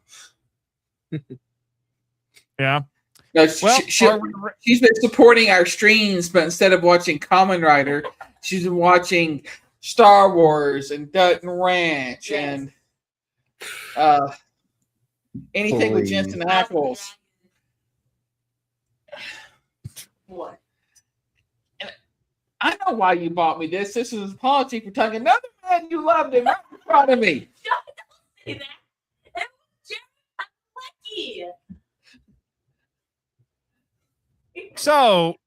Yeah. No, Well, she's been supporting our streams, but instead of watching Kamen Rider, she's been watching Star Wars and Dutton Ranch and anything with Jensen Ackles. What? And I know why you bought me this. This is apology for telling another man you loved him right in front of me. Don't say that. It was just lucky. So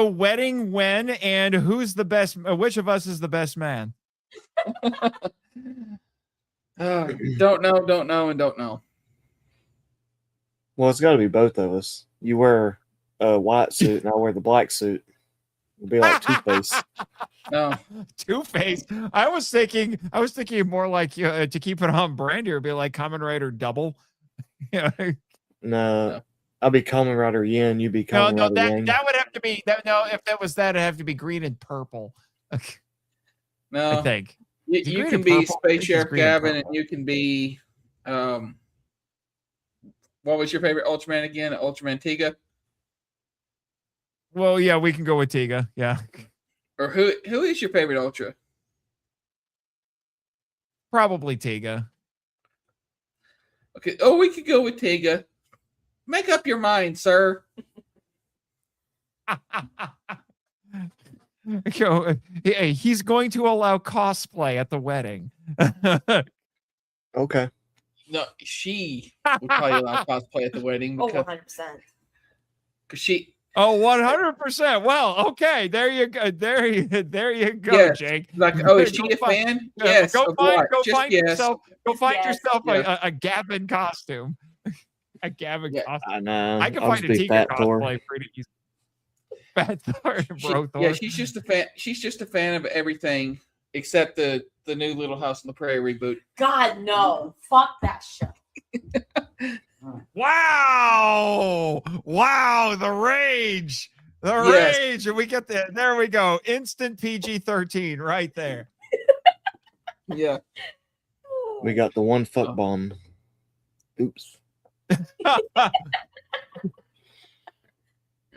wedding when and who's the best? Which of us is the best man? Don't know, and don't know. Well, it's got to be both of us. You wear a white suit, and I wear the black suit. It'll be like Two-Face. No, Two-Face. I was thinking more like to keep it on brand here, it'd be like Kamen Rider Double. Yeah. No. I'll be Kamen Rider Yin. You be Kamen Rider Yang. That would have to be if that was that, it'd have to be green and purple. no. I think you can be Space Sheriff Gavin, and you can be what was your favorite Ultraman again? Ultraman Tiga? Well, yeah, we can go with Tiga. Yeah. Or who is your favorite Ultra? Probably Tiga. Okay. Oh, we could go with Tiga. Make up your mind, sir. He's going to allow cosplay at the wedding. Okay. No, she would probably allow cosplay at the wedding. Oh, Because 100%. she. Oh, 100%. Well, okay. There you go. There you go, Yes. Jake. Like, oh, is she a fan? Yes. Go find yes. yourself a Gavin costume. A Gavin costume. I know. I can I'll find a just be Tiga Fat Thor. cosplay pretty easy. Fat Thor, bro. Thor. Yeah, she's just a fan. She's just a fan of everything except the new Little House on the Prairie reboot. God, no. Fuck that show. Wow, the rage, Yes. and we get there we go, instant PG-13 right there. Yeah. We got the one fuck bomb. Oops.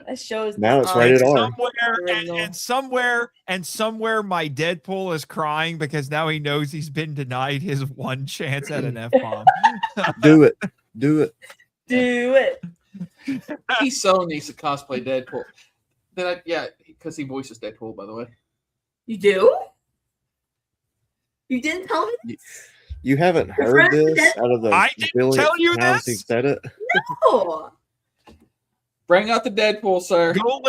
That shows Now it's rated R. Somewhere my Deadpool is crying because now he knows he's been denied his one chance at an F-bomb. Do it. Do it. He so needs to cosplay Deadpool. Because he voices Deadpool, by the way. You do? You didn't tell me? You haven't heard friends with this out of the I didn't billionth tell you times this. he said it? Oh, Bring out the Deadpool, sir. Go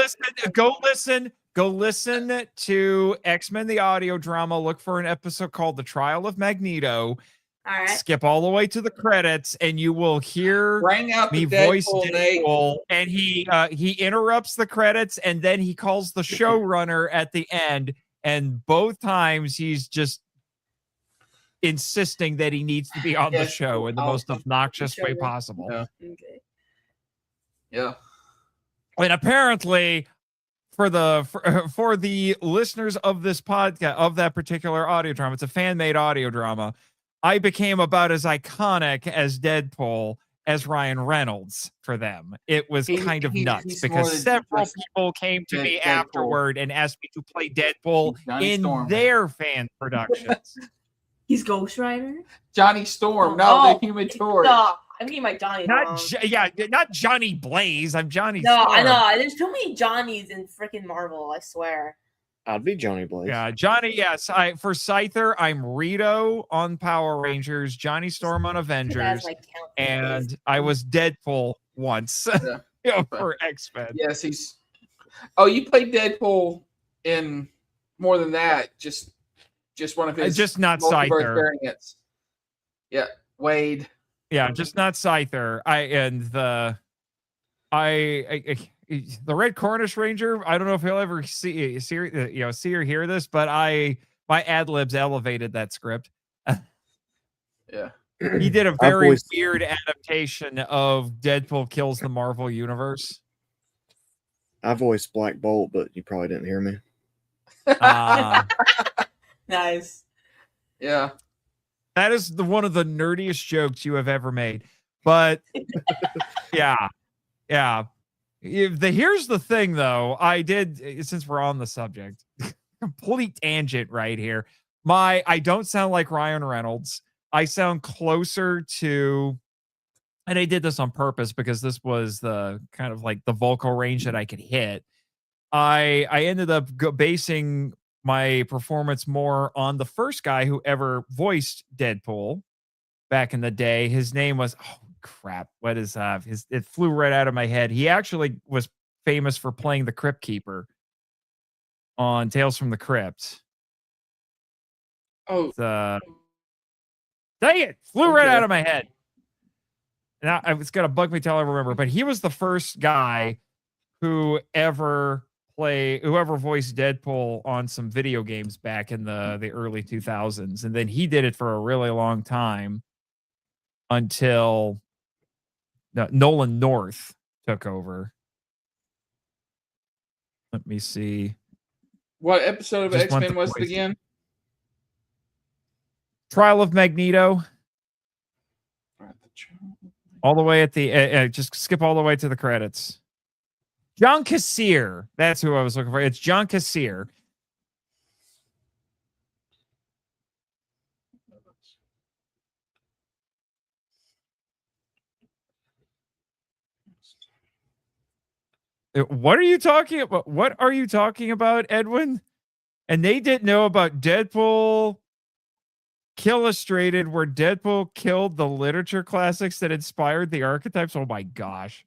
listen to X-Men the audio drama. Look for an episode called The Trial of Magneto. all right. Skip all the way to the credits, and you will hear Bring out me the voice Deadpool, Nate. Deadpool, and he interrupts the credits, and then he calls the showrunner at the end, and both times he's just insisting that he needs to be on the Yes, show in the most obnoxious way possible. Yeah. Okay. Yeah. And apparently, for the listeners of this podcast, of that particular audio drama, it's a fan-made audio drama. I became about as iconic as Deadpool as Ryan Reynolds for them. It was kind of nuts because several people came to me afterward and asked me to play Deadpool in their fan productions. He's Ghost Rider? Johnny Storm. No, the Human Torch. No, I mean my Johnny. Not Johnny Blaze. I'm Johnny No, Storm. I know. There's too many Johnnies in freaking Marvel, I swear. I'd be Johnny Blaze. Yeah, Johnny, yes. For Scyther, I'm Rito on Power Rangers, Johnny Storm on Avengers, and I was Deadpool once for X-Men. Yes, he's... Oh, you played Deadpool in more than that. Just one of his... Just not multiverse Scyther. variants. Yeah, Wade. Yeah, just not Scyther. The Red Cornish Ranger, I don't know if he'll ever see or hear this, but my ad libs elevated that script. Yeah. He did a very weird adaptation of Deadpool Kills the Marvel Universe. I voiced Black Bolt, but you probably didn't hear me. Nice. Yeah. That is one of the nerdiest jokes you have ever made. But yeah. Here's the thing, though. I did, since we're on the subject, complete tangent right here. I don't sound like Ryan Reynolds. I sound closer to, and I did this on purpose because this was the kind of like the vocal range that I could hit. I ended up basing my performance more on the first guy who ever voiced Deadpool back in the day. His name was, oh crap, what is it flew right out of my head. He actually was famous for playing the Crypt Keeper on Tales from the Crypt. Oh, dang it, flew right out of my head. Now it's gonna bug me till I remember, but he was the first guy who ever voiced Deadpool on some video games back in the early 2000s, and then he did it for a really long time until Nolan North took over. Let me see. What episode of X-Men was it again? Trial of Magneto. All the way at the just skip all the way to the credits. John Cassier. That's who I was looking for. It's John Cassier. What are you talking about? What are you talking about, Edwin? And they didn't know about Deadpool Illustrated, where Deadpool killed the literature classics that inspired the archetypes. Oh my gosh.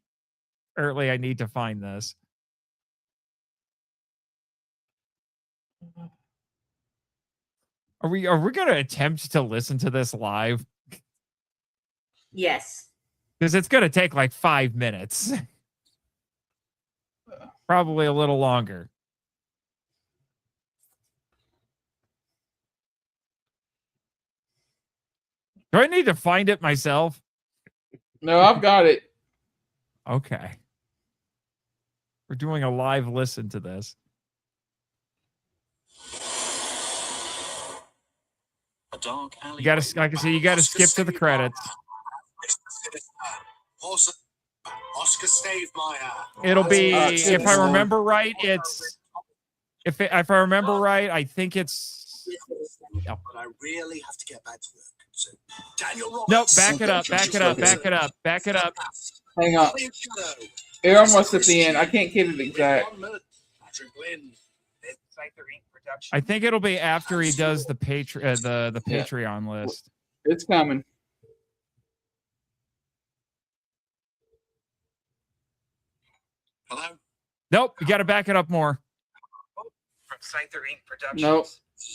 Apparently I need to find this. Are we going to attempt to listen to this live? Yes. Because it's going to take like 5 minutes. Probably a little longer. Do I need to find it myself? No, I've got it. Okay. We're doing a live listen to this. You gotta, like I say, you gotta skip to the credits. Oscar Stavemeyer. It'll be, if I remember right, it's if I remember right, I think it's. But I really have to get back to work. So, Daniel Roberts. Nope, back it up. Hang on. You're almost at the end. I can't get it exact. I think it'll be after he does the Patreon list. It's coming. Hello? Nope, you got to back it up more. From Scyther Inc. Productions. Nope.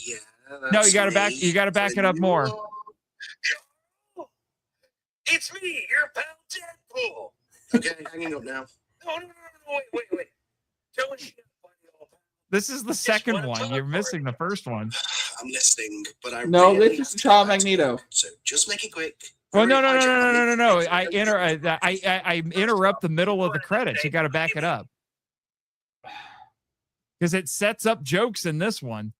Yeah, No, that's you got to back. me. You got to back it up more. It's me, your pal Deadpool. Okay, hanging up now. No, wait. Tell me. This is the second wanna one. talk You're for missing it. the first one. I'm listening, but I No, really this have is to Child get back to Magneto. work, so just make it quick. Well, no. Hurry, Jack. I interrupt the middle of the credits. You got to back it up because it sets up jokes in this one.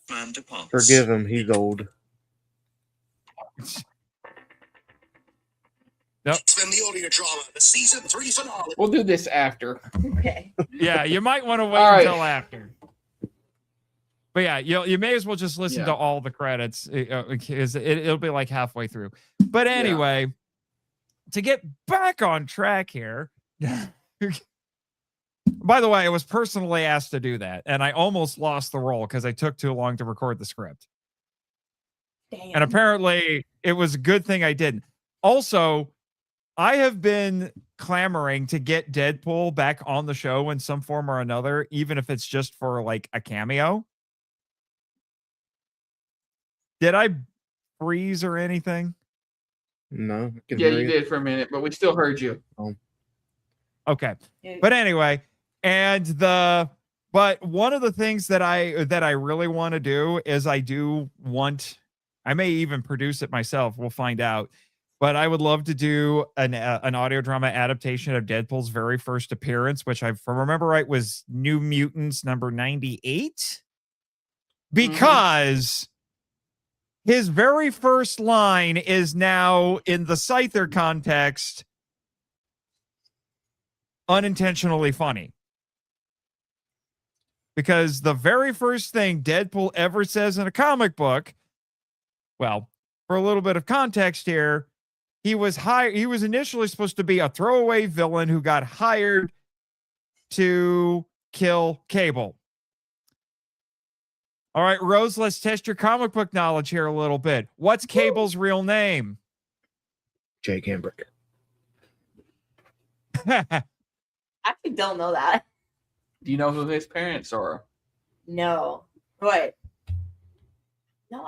Man departs. Forgive him, he's old. X-Men the audio drama, the season 3 finale. We'll do this after. Okay. Yeah, you might want to wait All right. until after. But yeah, you may as well just listen to all the credits because it'll be like halfway through. But anyway, to get back on track here. By the way, I was personally asked to do that, and I almost lost the role because I took too long to record the script. Damn. And apparently, it was a good thing I didn't. Also, I have been clamoring to get Deadpool back on the show in some form or another, even if it's just for like a cameo. Did I freeze or anything? No, I can Yeah, hear you did for a minute, but we still heard you. Okay. But anyway, but one of the things that I really want to do is I may even produce it myself. We'll find out. But I would love to do an audio drama adaptation of Deadpool's very first appearance, which I remember right was New Mutants number 98. Because his very first line is now in the Scyther context unintentionally funny. Because the very first thing Deadpool ever says in a comic book, well, for a little bit of context here, he was initially supposed to be a throwaway villain who got hired to kill Cable. All right, Rose, let's test your comic book knowledge here a little bit. What's Cable's real name? Jake Hambrick. I actually don't know that. Do you know who his parents are? No. Wait. No,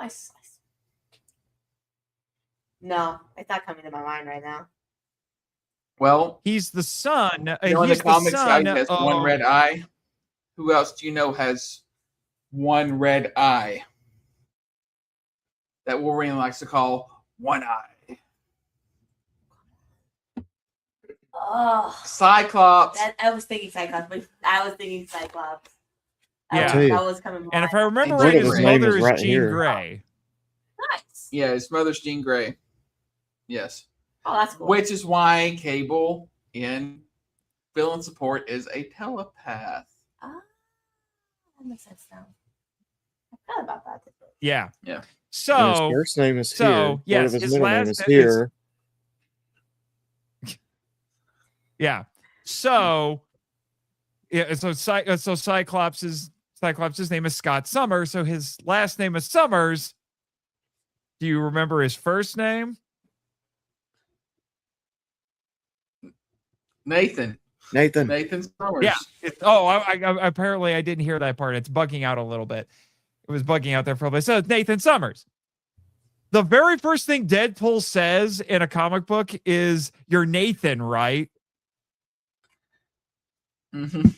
no, it's not coming to my mind right now. Well, He's the son. you know in the He's comics, son guy has one of- red eye. Who else do you know has one red eye? That Wolverine likes to call One Eye. Oh, Cyclops. I was thinking Cyclops. Yeah. That was coming. And if I remember And right, Jean his Grey. mother His name is is right Jean here. Grey. Nice. Yeah, his mother's Jean Grey. Yes. Oh, that's cool. Which is why Cable in Villain Support is a telepath. Ah, that makes sense now. I forgot about that. Yeah. Yeah. And his So, first name is so, here. Part yes, of his his middle name last is name here. yeah. So, yeah. So Cyclops' name is Scott Summers. So his last name is Summers. Do you remember his first name? Nathan Summers. Yeah. Apparently I didn't hear that part. It's bugging out a little bit. It was bugging out there for a bit. So it's Nathan Summers. The very first thing Deadpool says in a comic book is, "You're Nathan, right?" Mm-hmm.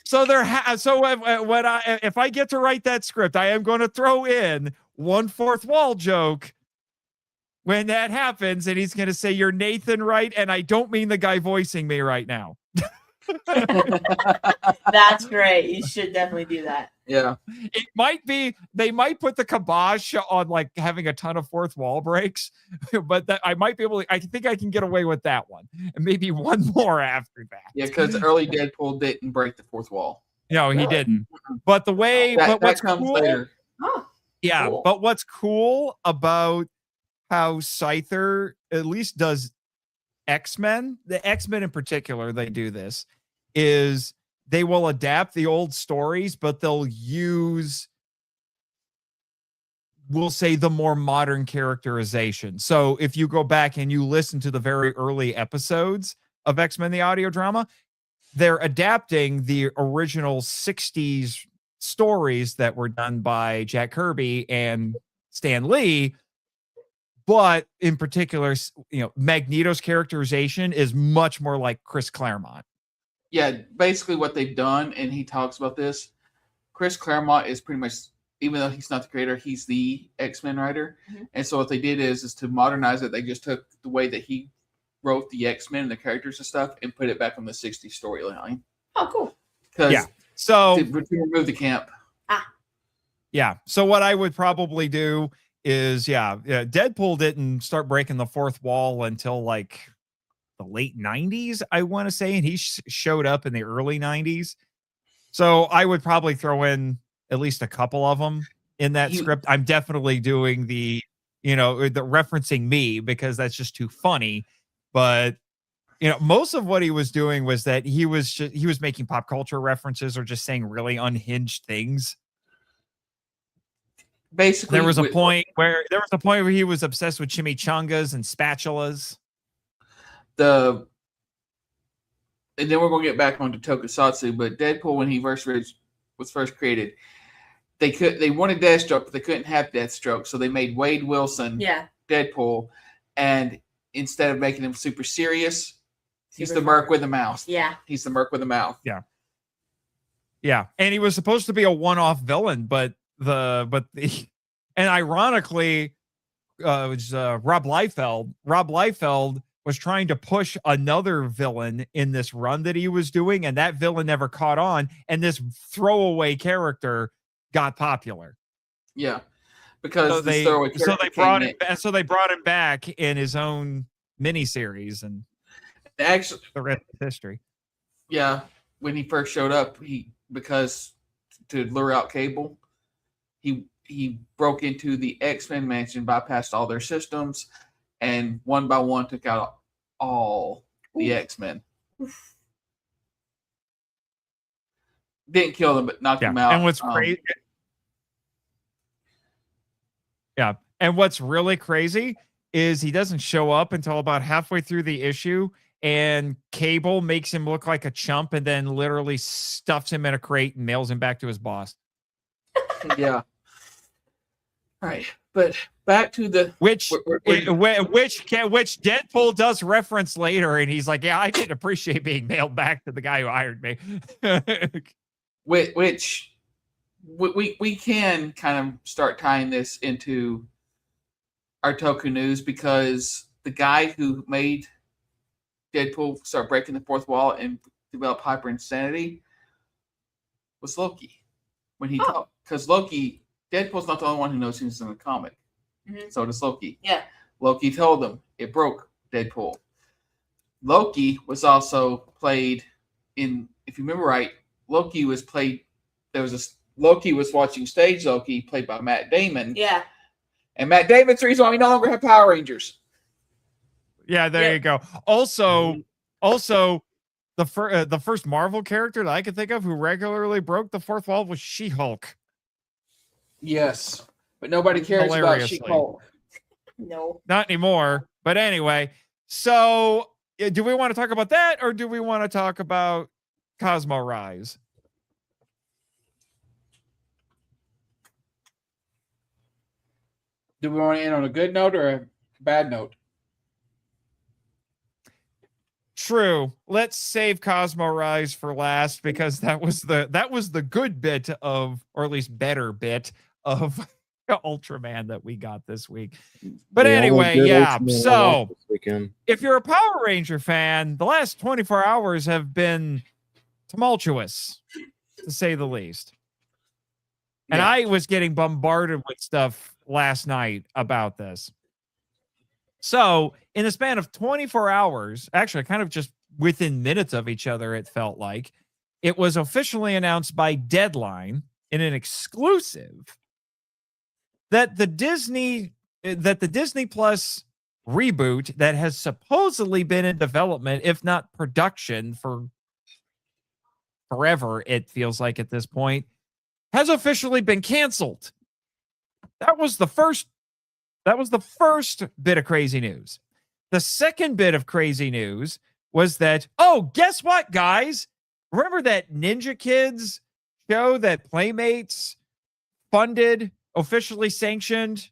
So if I get to write that script, I am going to throw in one fourth wall joke when that happens, and he's going to say, "You're Nathan, right?" And I don't mean the guy voicing me right now. That's great. You should definitely do that. Yeah. It might be they might put the kibosh on like having a ton of fourth wall breaks, but that I might be able to. I think I can get away with that one, and maybe one more after that. Yeah, because early Deadpool didn't break the fourth wall. No, he didn't. But the way, That what's comes cool, later. Oh, yeah. Cool. But what's cool about how Scyther at least does X-Men, the X-Men in particular, they do this, is they will adapt the old stories, but they'll use we'll say the more modern characterization. So if you go back and you listen to the very early episodes of X-Men the audio drama, they're adapting the original 60s stories that were done by Jack Kirby and Stan Lee. But in particular, Magneto's characterization is much more like Chris Claremont. Yeah, basically what they've done, and he talks about this, Chris Claremont is pretty much, even though he's not the creator, he's the X-Men writer. Mhm. And so what they did is to modernize it, they just took the way that he wrote the X-Men and the characters and stuff and put it back on the 60s storyline. Oh, cool. Yeah. So to remove the camp. Yeah. So what I would probably do is, Deadpool didn't start breaking the fourth wall until like the late 90s, I want to say, and he showed up in the early 90s. So I would probably throw in at least a couple of them in that script. I'm definitely doing the referencing me because that's just too funny. But most of what he was doing was that he was making pop culture references or just saying really unhinged things. Basically, there was a point where he was obsessed with chimichangas and spatulas. And then we're going to get back onto Tokusatsu, but Deadpool, when he was first created, they wanted Deathstroke, but they couldn't have Deathstroke, so they made Wade Wilson Deadpool, and instead of making him super serious, he's the merc with a mouth. Yeah, he's the merc with a mouth. Yeah, and he was supposed to be a one-off villain, and ironically, it was Rob Liefeld. Rob Liefeld was trying to push another villain in this run that he was doing, and that villain never caught on, and this throwaway character got popular. Yeah, because so they brought him back in his own miniseries, and actually the rest is history. Yeah, when he first showed up, because to lure out Cable, he broke into the X-Men mansion, bypassed all their systems, and one by one took out all the X-Men. Didn't kill them, but knocked them out. And what's crazy? Yeah, and what's really crazy is he doesn't show up until about halfway through the issue, and Cable makes him look like a chump, and then literally stuffs him in a crate and mails him back to his boss. Yeah. All right, but back to the which Deadpool does reference later, and he's like, "Yeah, I didn't appreciate being mailed back to the guy who hired me." which we can kind of start tying this into our Toku news, because the guy who made Deadpool start breaking the fourth wall and develop hyper insanity was Loki. When he talked, because Deadpool's not the only one who knows he's in the comic. Mm-hmm. So does Loki. Yeah. Loki told him it broke Deadpool. Loki was also played in, if you remember right, Loki was watching stage Loki played by Matt Damon. Yeah. And Matt Damon's the reason why we no longer have Power Rangers. Yeah, there you go. Also, the first Marvel character that I could think of who regularly broke the fourth wall was She-Hulk. Yes, but nobody cares about She-Hulk. No, not anymore. But anyway, so do we want to talk about that, or do we want to talk about Cosmo Rise? Do we want to end on a good note or a bad note? True. Let's save Cosmo Rise for last, because that was the good bit of, or at least better bit of Ultraman that we got this week. But anyway, so if you're a Power Ranger fan, the last 24 hours have been tumultuous, to say the least. And I was getting bombarded with stuff last night about this. So in the span of 24 hours, actually kind of just within minutes of each other, it felt like, it was officially announced by Deadline in an exclusive that the Disney Plus reboot that has supposedly been in development, if not production, for forever, it feels like at this point, has officially been canceled. That was the first bit of crazy news. The second bit of crazy news was that, oh, guess what, guys? Remember that Ninja Kids show that Playmates funded, officially sanctioned,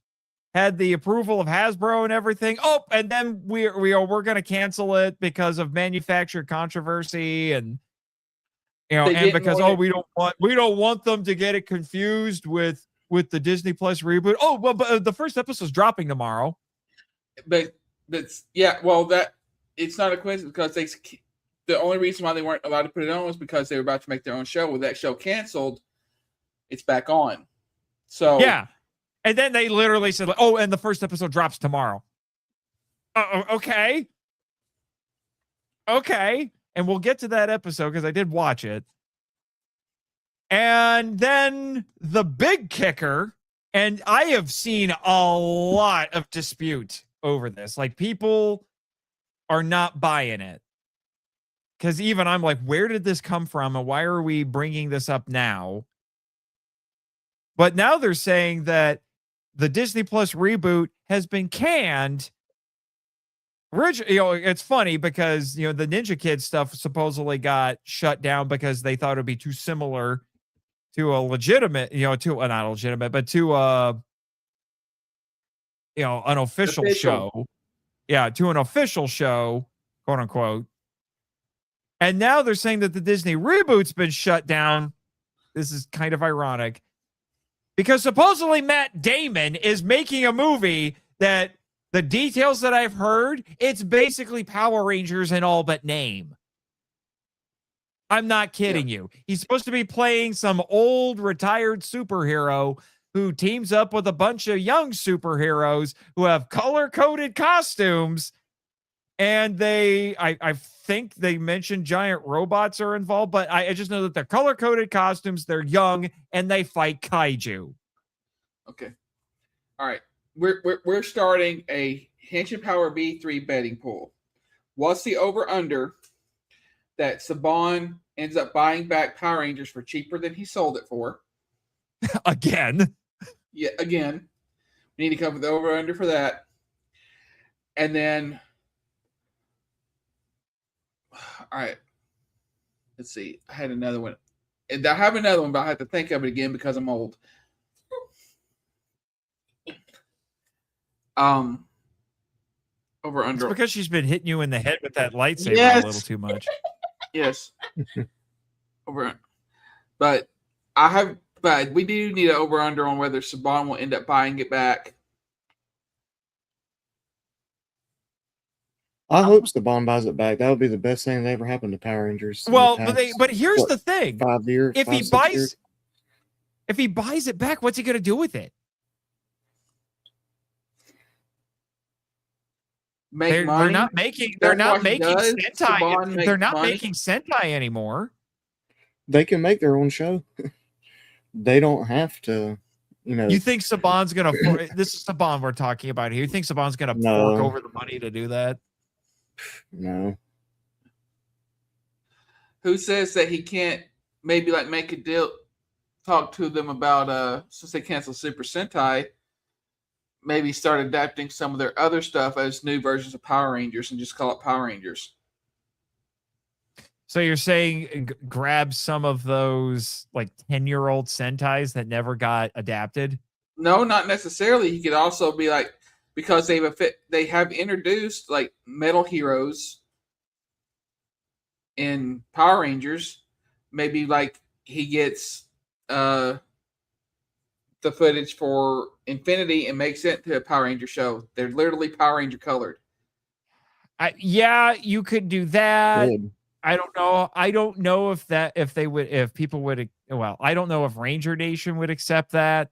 had the approval of Hasbro and everything? Oh, and then we're going to cancel it because of manufacturer controversy and and because we don't want them to get it confused with the Disney Plus reboot. Oh, well, but the first episode's dropping tomorrow. But yeah, well, that it's not a coincidence because the only reason why they weren't allowed to put it on was because they were about to make their own show. With that show canceled, it's back on. So yeah, and then they literally said, "Oh, and the first episode drops tomorrow." Okay, and we'll get to that episode because I did watch it. And then the big kicker, and I have seen a lot of dispute over this. Like, people are not buying it. Because even I'm like, where did this come from? And why are we bringing this up now? But now they're saying that the Disney Plus reboot has been canned. It's funny because, the Ninja Kid stuff supposedly got shut down because they thought it'd be too similar to a legitimate, not legitimate, but to an official show. Yeah, to an official show, quote unquote. And now they're saying that the Disney reboot's been shut down. This is kind of ironic because supposedly Matt Damon is making a movie that the details that I've heard, it's basically Power Rangers in all but name. I'm not kidding you. He's supposed to be playing some old retired superhero who teams up with a bunch of young superheroes who have color-coded costumes. And I think they mentioned giant robots are involved, but I just know that they're color-coded costumes, they're young, and they fight kaiju. Okay. All right. We're starting a Henshin Power B3 betting pool. What's the over-under that Saban ends up buying back Power Rangers for cheaper than he sold it for? Again. Yeah, again. We need to come with the over-under for that. And then, all right. Let's see. I had another one. And I have another one, but I have to think of it again because I'm old. Over under. It's because she's been hitting you in the head with that lightsaber a little too much. Yes. Over. But we do need an over under on whether Saban will end up buying it back. I hope Saban buys it back. That would be the best thing that ever happened to Power Rangers. Well, but here's the thing: 5 years. If he buys it back, what's he going to do with it? They're not making Sentai. They're not making Sentai anymore. They can make their own show. They don't have to, You think Saban's gonna? This is Saban we're talking about here. You think Saban's gonna fork over the money to do that? No. Who says that he can't maybe make a deal? Talk to them about since they canceled Super Sentai. Maybe start adapting some of their other stuff as new versions of Power Rangers and just call it Power Rangers. So you're saying grab some of those 10-year-old Sentais that never got adapted? No, not necessarily. He could also be because they have introduced metal heroes in Power Rangers. Maybe he gets the footage for Infinity and makes it to a Power Ranger show. They're literally Power Ranger colored. Yeah, you could do that. Good. I don't know. I don't know if people would. Well, I don't know if Ranger Nation would accept that.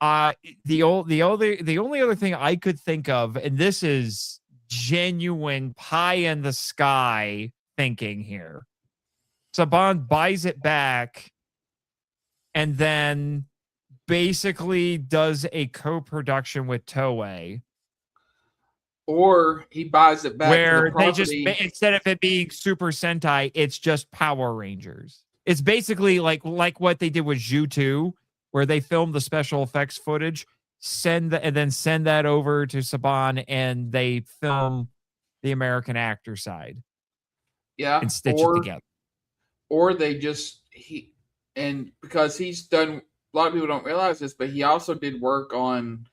The only other thing I could think of, and this is genuine pie in the sky thinking here. Saban buys it back, and then basically does a co-production with Toei. Or he buys it back where they just, instead of it being Super Sentai, it's just Power Rangers. It's basically like what they did with Zhu 2, where they filmed the special effects footage send that over to Saban, and they film the American actor side Yeah. and stitch it together. Or they just because he's done, a lot of people don't realize this, but he also did work on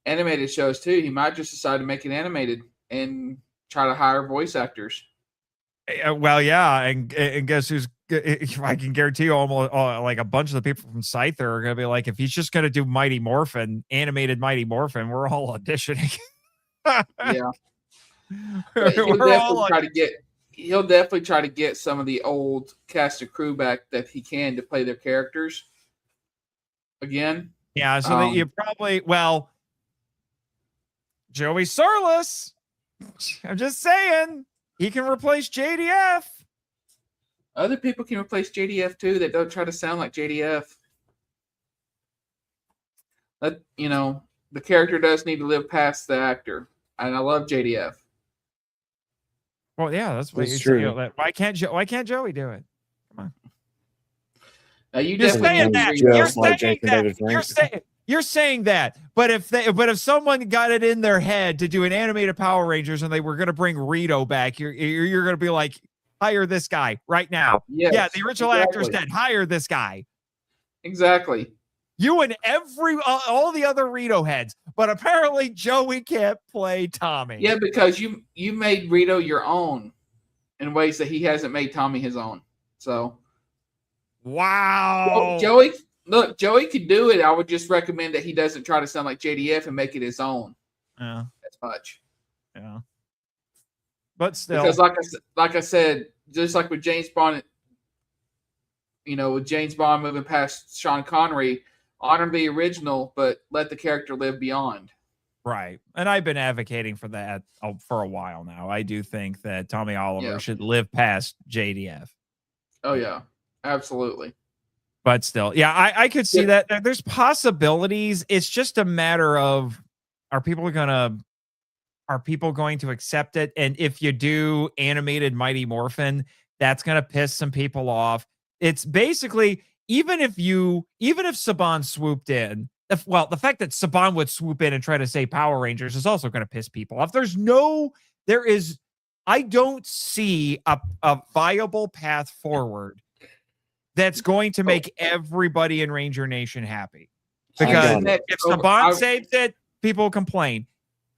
animated shows too. He might just decide to make it animated and try to hire voice actors. Well, yeah, and guess who's? I can guarantee you, almost like a bunch of the people from Scyther are going to be like, if he's just going to do Mighty Morphin, animated Mighty Morphin, we're all auditioning. Yeah, he'll definitely try to get some of the old cast and crew back that he can to play their characters again. Yeah, so that you probably Joey Sarlis. I'm just saying. He can replace JDF. Other people can replace JDF too that don't try to sound like JDF. The character does need to live past the actor. And I love JDF. Well, yeah, that's what That's you're true. saying. Why can't Joey do it? Come on. Now you You're definitely saying need to that. read You're Just like saying Jason that. David Frank. You're saying that. But if someone got it in their head to do an animated Power Rangers and they were going to bring Rito back, you're going to be like, hire this guy right now. Yes, yeah, the original actor's exactly. dead. Hire this guy. Exactly. You and all the other Rito heads, but apparently Joey can't play Tommy. Yeah, because you made Rito your own in ways that he hasn't made Tommy his own. So wow. Joey could do it. I would just recommend that he doesn't try to sound like JDF and make it his own. Yeah. As much. Yeah. But still, because like I said, just like with James Bond, with James Bond moving past Sean Connery, honor the original, but let the character live beyond. Right. And I've been advocating for that for a while now. I do think that Tommy Oliver should live past JDF. Oh, yeah. Absolutely. But still, yeah, I could see that. There's possibilities. It's just a matter of, are people going to accept it? And if you do animated Mighty Morphin, that's going to piss some people off. It's basically, even if Saban swooped in, the fact that Saban would swoop in and try to say Power Rangers is also going to piss people off. I don't see a viable path forward that's going to make everybody in Ranger Nation happy. Because if Saban saves it, people complain.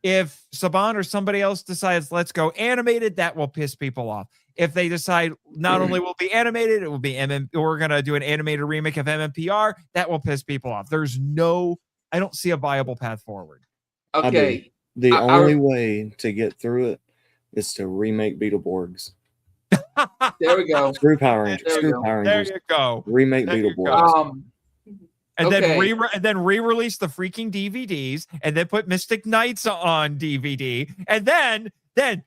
If Saban or somebody else decides, let's go animated, that will piss people off. If they decide not only will be animated, it will be we're going to do an animated remake of MMPR, that will piss people off. I don't see a viable path forward. Okay. The only way to get through it is to remake Beetleborgs. There we go. Screw Power Rangers. There you go. Remake Beetleborgs. And then re-release the freaking DVDs, and then put Mystic Knights on DVD, and then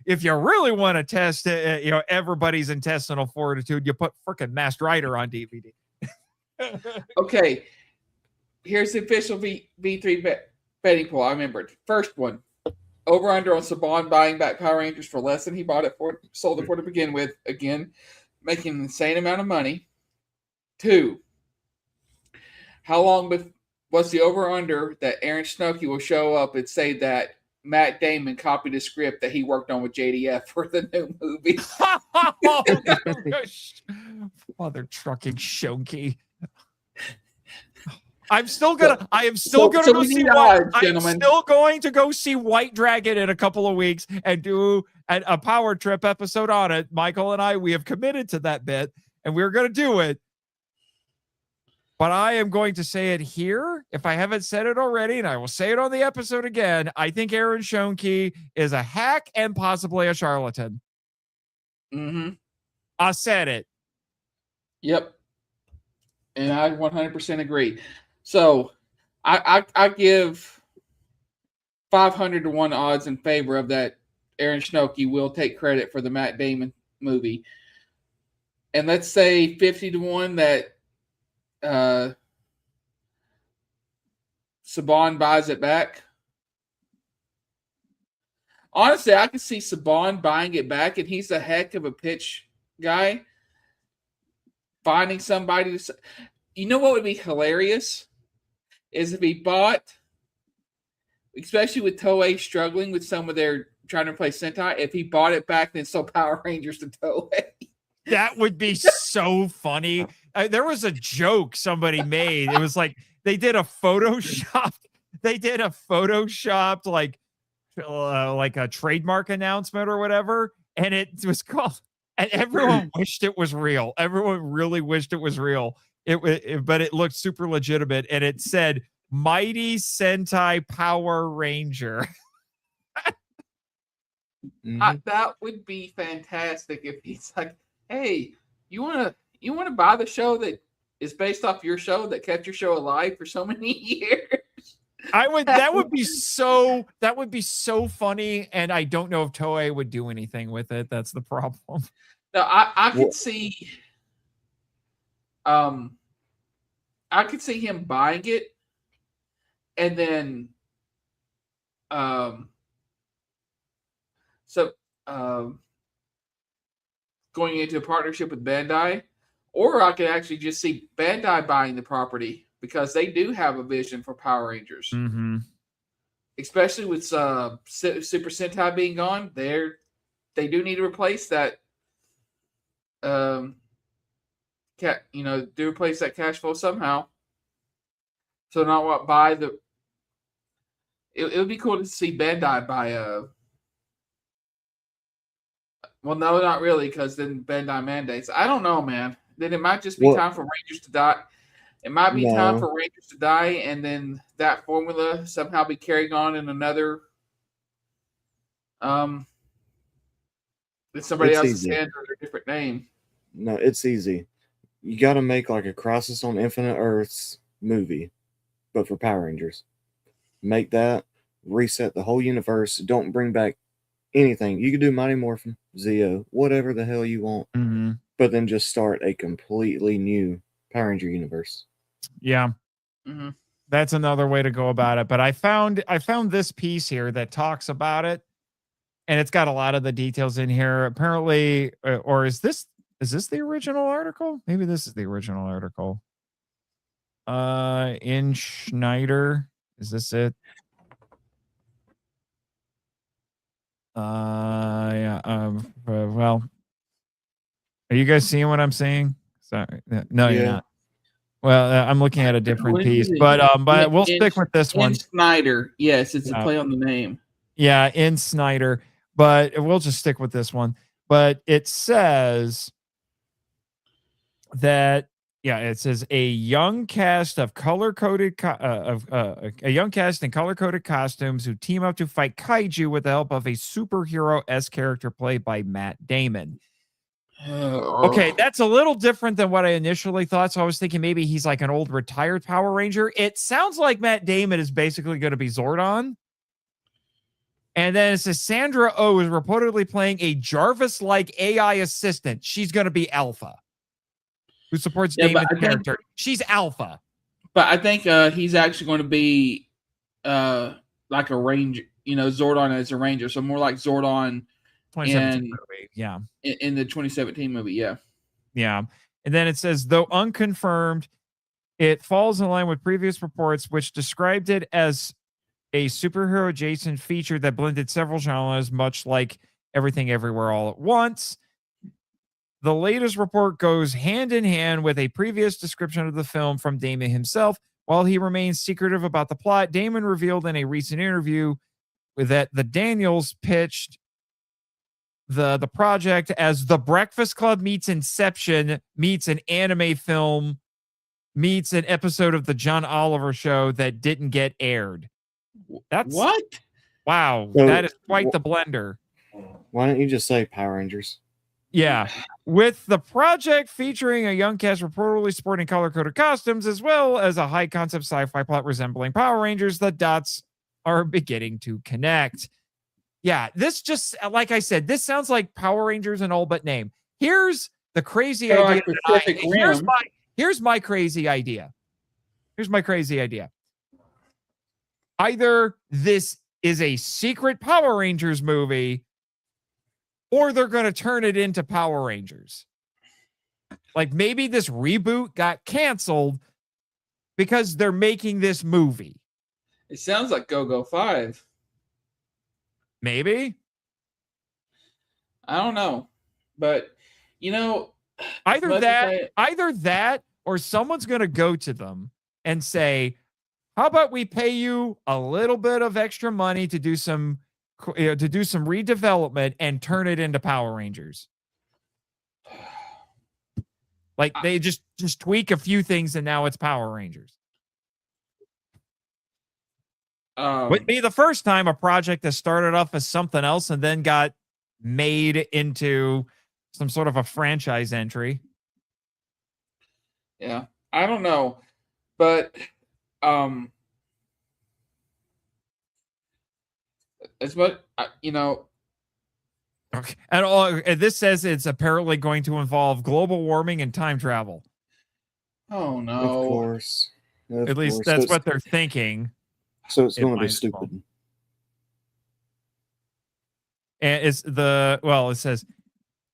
if you really want to test everybody's intestinal fortitude, you put freaking Masked Rider on DVD. Okay, here's the official V3 betting pool. I remember it. First one, over under on Saban buying back Power Rangers for less than he sold it for to begin with. Again, making an insane amount of money. 2, how long was the over-under that Aaron Snokey will show up and say that Matt Damon copied a script that he worked on with JDF for the new movie? Mother trucking Shonky. I am still going to go see White Dragon in a couple of weeks and do a Power Trip episode on it. Michael and we have committed to that bit, and we're going to do it. But I am going to say it here, if I haven't said it already, and I will say it on the episode again. I think Aaron Schoenke is a hack and possibly a charlatan. Mm-hmm. I said it. Yep. And I 100% agree. So I give 500 to 1 odds in favor of that Aaron Schoenke will take credit for the Matt Damon movie. And let's say 50 to 1 that Saban buys it back. Honestly, I can see Saban buying it back, and he's a heck of a pitch guy. Finding somebody to, what would be hilarious is if he bought especially with Toei struggling with some of their trying to play Sentai, if he bought it back and sold Power Rangers to Toei. That would be so funny. There was a joke somebody made. It was like they did a Photoshop. They did a Photoshopped like a trademark announcement or whatever, and it was called. And everyone wished it was real. Everyone really wished it was real. But it looked super legitimate, and it said "Mighty Sentai Power Ranger." That would be fantastic if he's like, "Hey, you wanna buy the show that is based off your show that kept your show alive for so many years?" That would be so funny, and I don't know if Toei would do anything with it. That's the problem. No, I could see I could see him buying it and then going into a partnership with Bandai, or I could actually just see Bandai buying the property because they do have a vision for Power Rangers. Mm-hmm. Especially with Super Sentai being gone, they do need to replace that. Do replace that cash flow somehow. So not what buy the. It would be cool to see Bandai buy a. Well, no, not really, because then Bandai mandates. I don't know, man. Then it might just be time for Rangers to die. It might be time for Rangers to die, and then that formula somehow be carried on in another. With somebody else's hand or a different name. No, it's easy. You got to make like a Crisis on Infinite Earths movie, but for Power Rangers. Make that, reset the whole universe. Don't bring back anything. You could do Mighty Morphin, Zeo, whatever the hell you want, but then just start a completely new Power Ranger universe. Yeah, that's another way to go about it. But I found this piece here that talks about it, and it's got a lot of the details in here. Apparently, or is this the original article? Maybe this is the original article. In Schneider, is this it? Yeah. Well, are you guys seeing what I'm seeing? Sorry, no, you're not. Well, I'm looking at a different piece, but we'll stick with this one. Snyder, yes, it's a play on the name. Yeah, in Snyder, but we'll just stick with this one. But it says that it says a young cast of color-coded a young cast in color-coded costumes who team up to fight kaiju with the help of a superhero-esque character played by Matt Damon. Okay, that's a little different than what I initially thought. So I was thinking maybe he's like an old retired Power Ranger. It sounds like Matt Damon is basically going to be Zordon. And then it says Sandra Oh is reportedly playing a Jarvis-like AI assistant. She's going to be Alpha, who supports Damon's character. She's Alpha. But I think he's actually going to be like a Ranger, Zordon as a Ranger. So more like Zordon 2017 movie. Yeah. In the 2017 movie, yeah. Yeah. And then it says, though unconfirmed, it falls in line with previous reports, which described it as a superhero adjacent feature that blended several genres, much like Everything Everywhere All at Once. The latest report goes hand in hand with a previous description of the film from Damon himself. While he remains secretive about the plot, Damon revealed in a recent interview that the Daniels pitched the project as The Breakfast Club meets Inception meets an anime film meets an episode of the John Oliver show that didn't get aired. That's what? Wow, So, that is quite the blender. Why don't you just say Power Rangers? Yeah, with the project featuring a young cast reportedly sporting color-coded costumes, as well as a high-concept sci-fi plot resembling Power Rangers, the dots are beginning to connect. Yeah, this just, like I said, this sounds like Power Rangers in all but name. Here's the crazy idea. Here's my crazy idea. Here's my crazy idea. Either this is a secret Power Rangers movie, or they're going to turn it into Power Rangers. Like maybe this reboot got canceled because they're making this movie. It sounds like Go-Go 5. Maybe I don't know. But, you know, as either much as that or someone's going to go to them and say, how about we pay you a little bit of extra money to do some redevelopment and turn it into Power Rangers? Like they just tweak a few things and now it's Power Rangers. Would be the first time a project that started off as something else and then got made into some sort of a franchise entry. Yeah, I don't know, but as much you know. Okay. And this says it's apparently going to involve global warming and time travel. Oh no! Of course. At least that's what they're thinking. So it's going to be stupid. And it says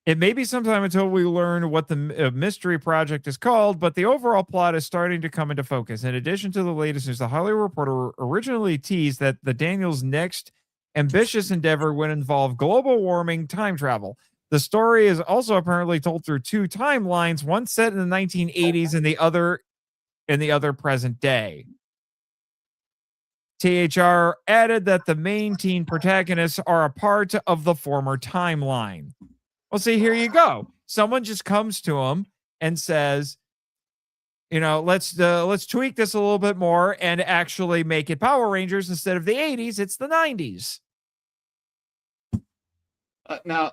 it may be sometime until we learn what the mystery project is called, but the overall plot is starting to come into focus. In addition to the latest news, the Hollywood Reporter originally teased that the Daniels' next ambitious endeavor would involve global warming time travel. The story is also apparently told through two timelines, one set in the 1980s and the other present day. THR added that the main teen protagonists are a part of the former timeline. Well, see, here you go. Someone just comes to him and says, let's tweak this a little bit more and actually make it Power Rangers instead of the 80s. It's the 90s. Now,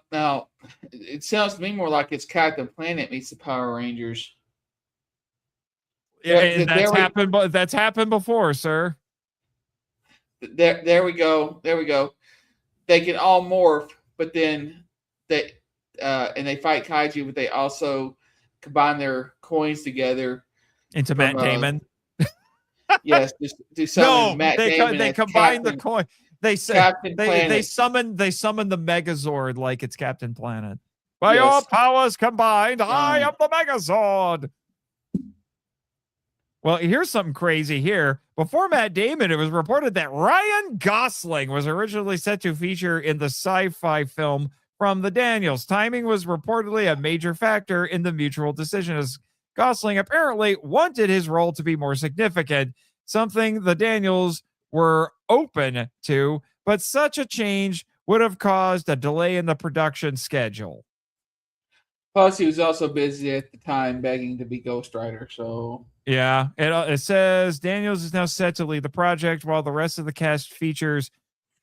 it sounds to me more like it's Captain Planet meets the Power Rangers. Yeah, and that's happened before, sir. There we go. They can all morph, but then they fight kaiju, but they also combine their coins together into Matt Damon. Yes, just do something. No, they combine the coin. They say they summon the Megazord like it's Captain Planet. By all powers combined, I am the Megazord. Well, here's something crazy here. Before Matt Damon, it was reported that Ryan Gosling was originally set to feature in the sci-fi film from the Daniels. Timing was reportedly a major factor in the mutual decision, as Gosling apparently wanted his role to be more significant, something the Daniels were open to, but such a change would have caused a delay in the production schedule. Plus, he was also busy at the time begging to be Ghost Rider, so... Yeah, it says Daniels is now set to lead the project, while the rest of the cast features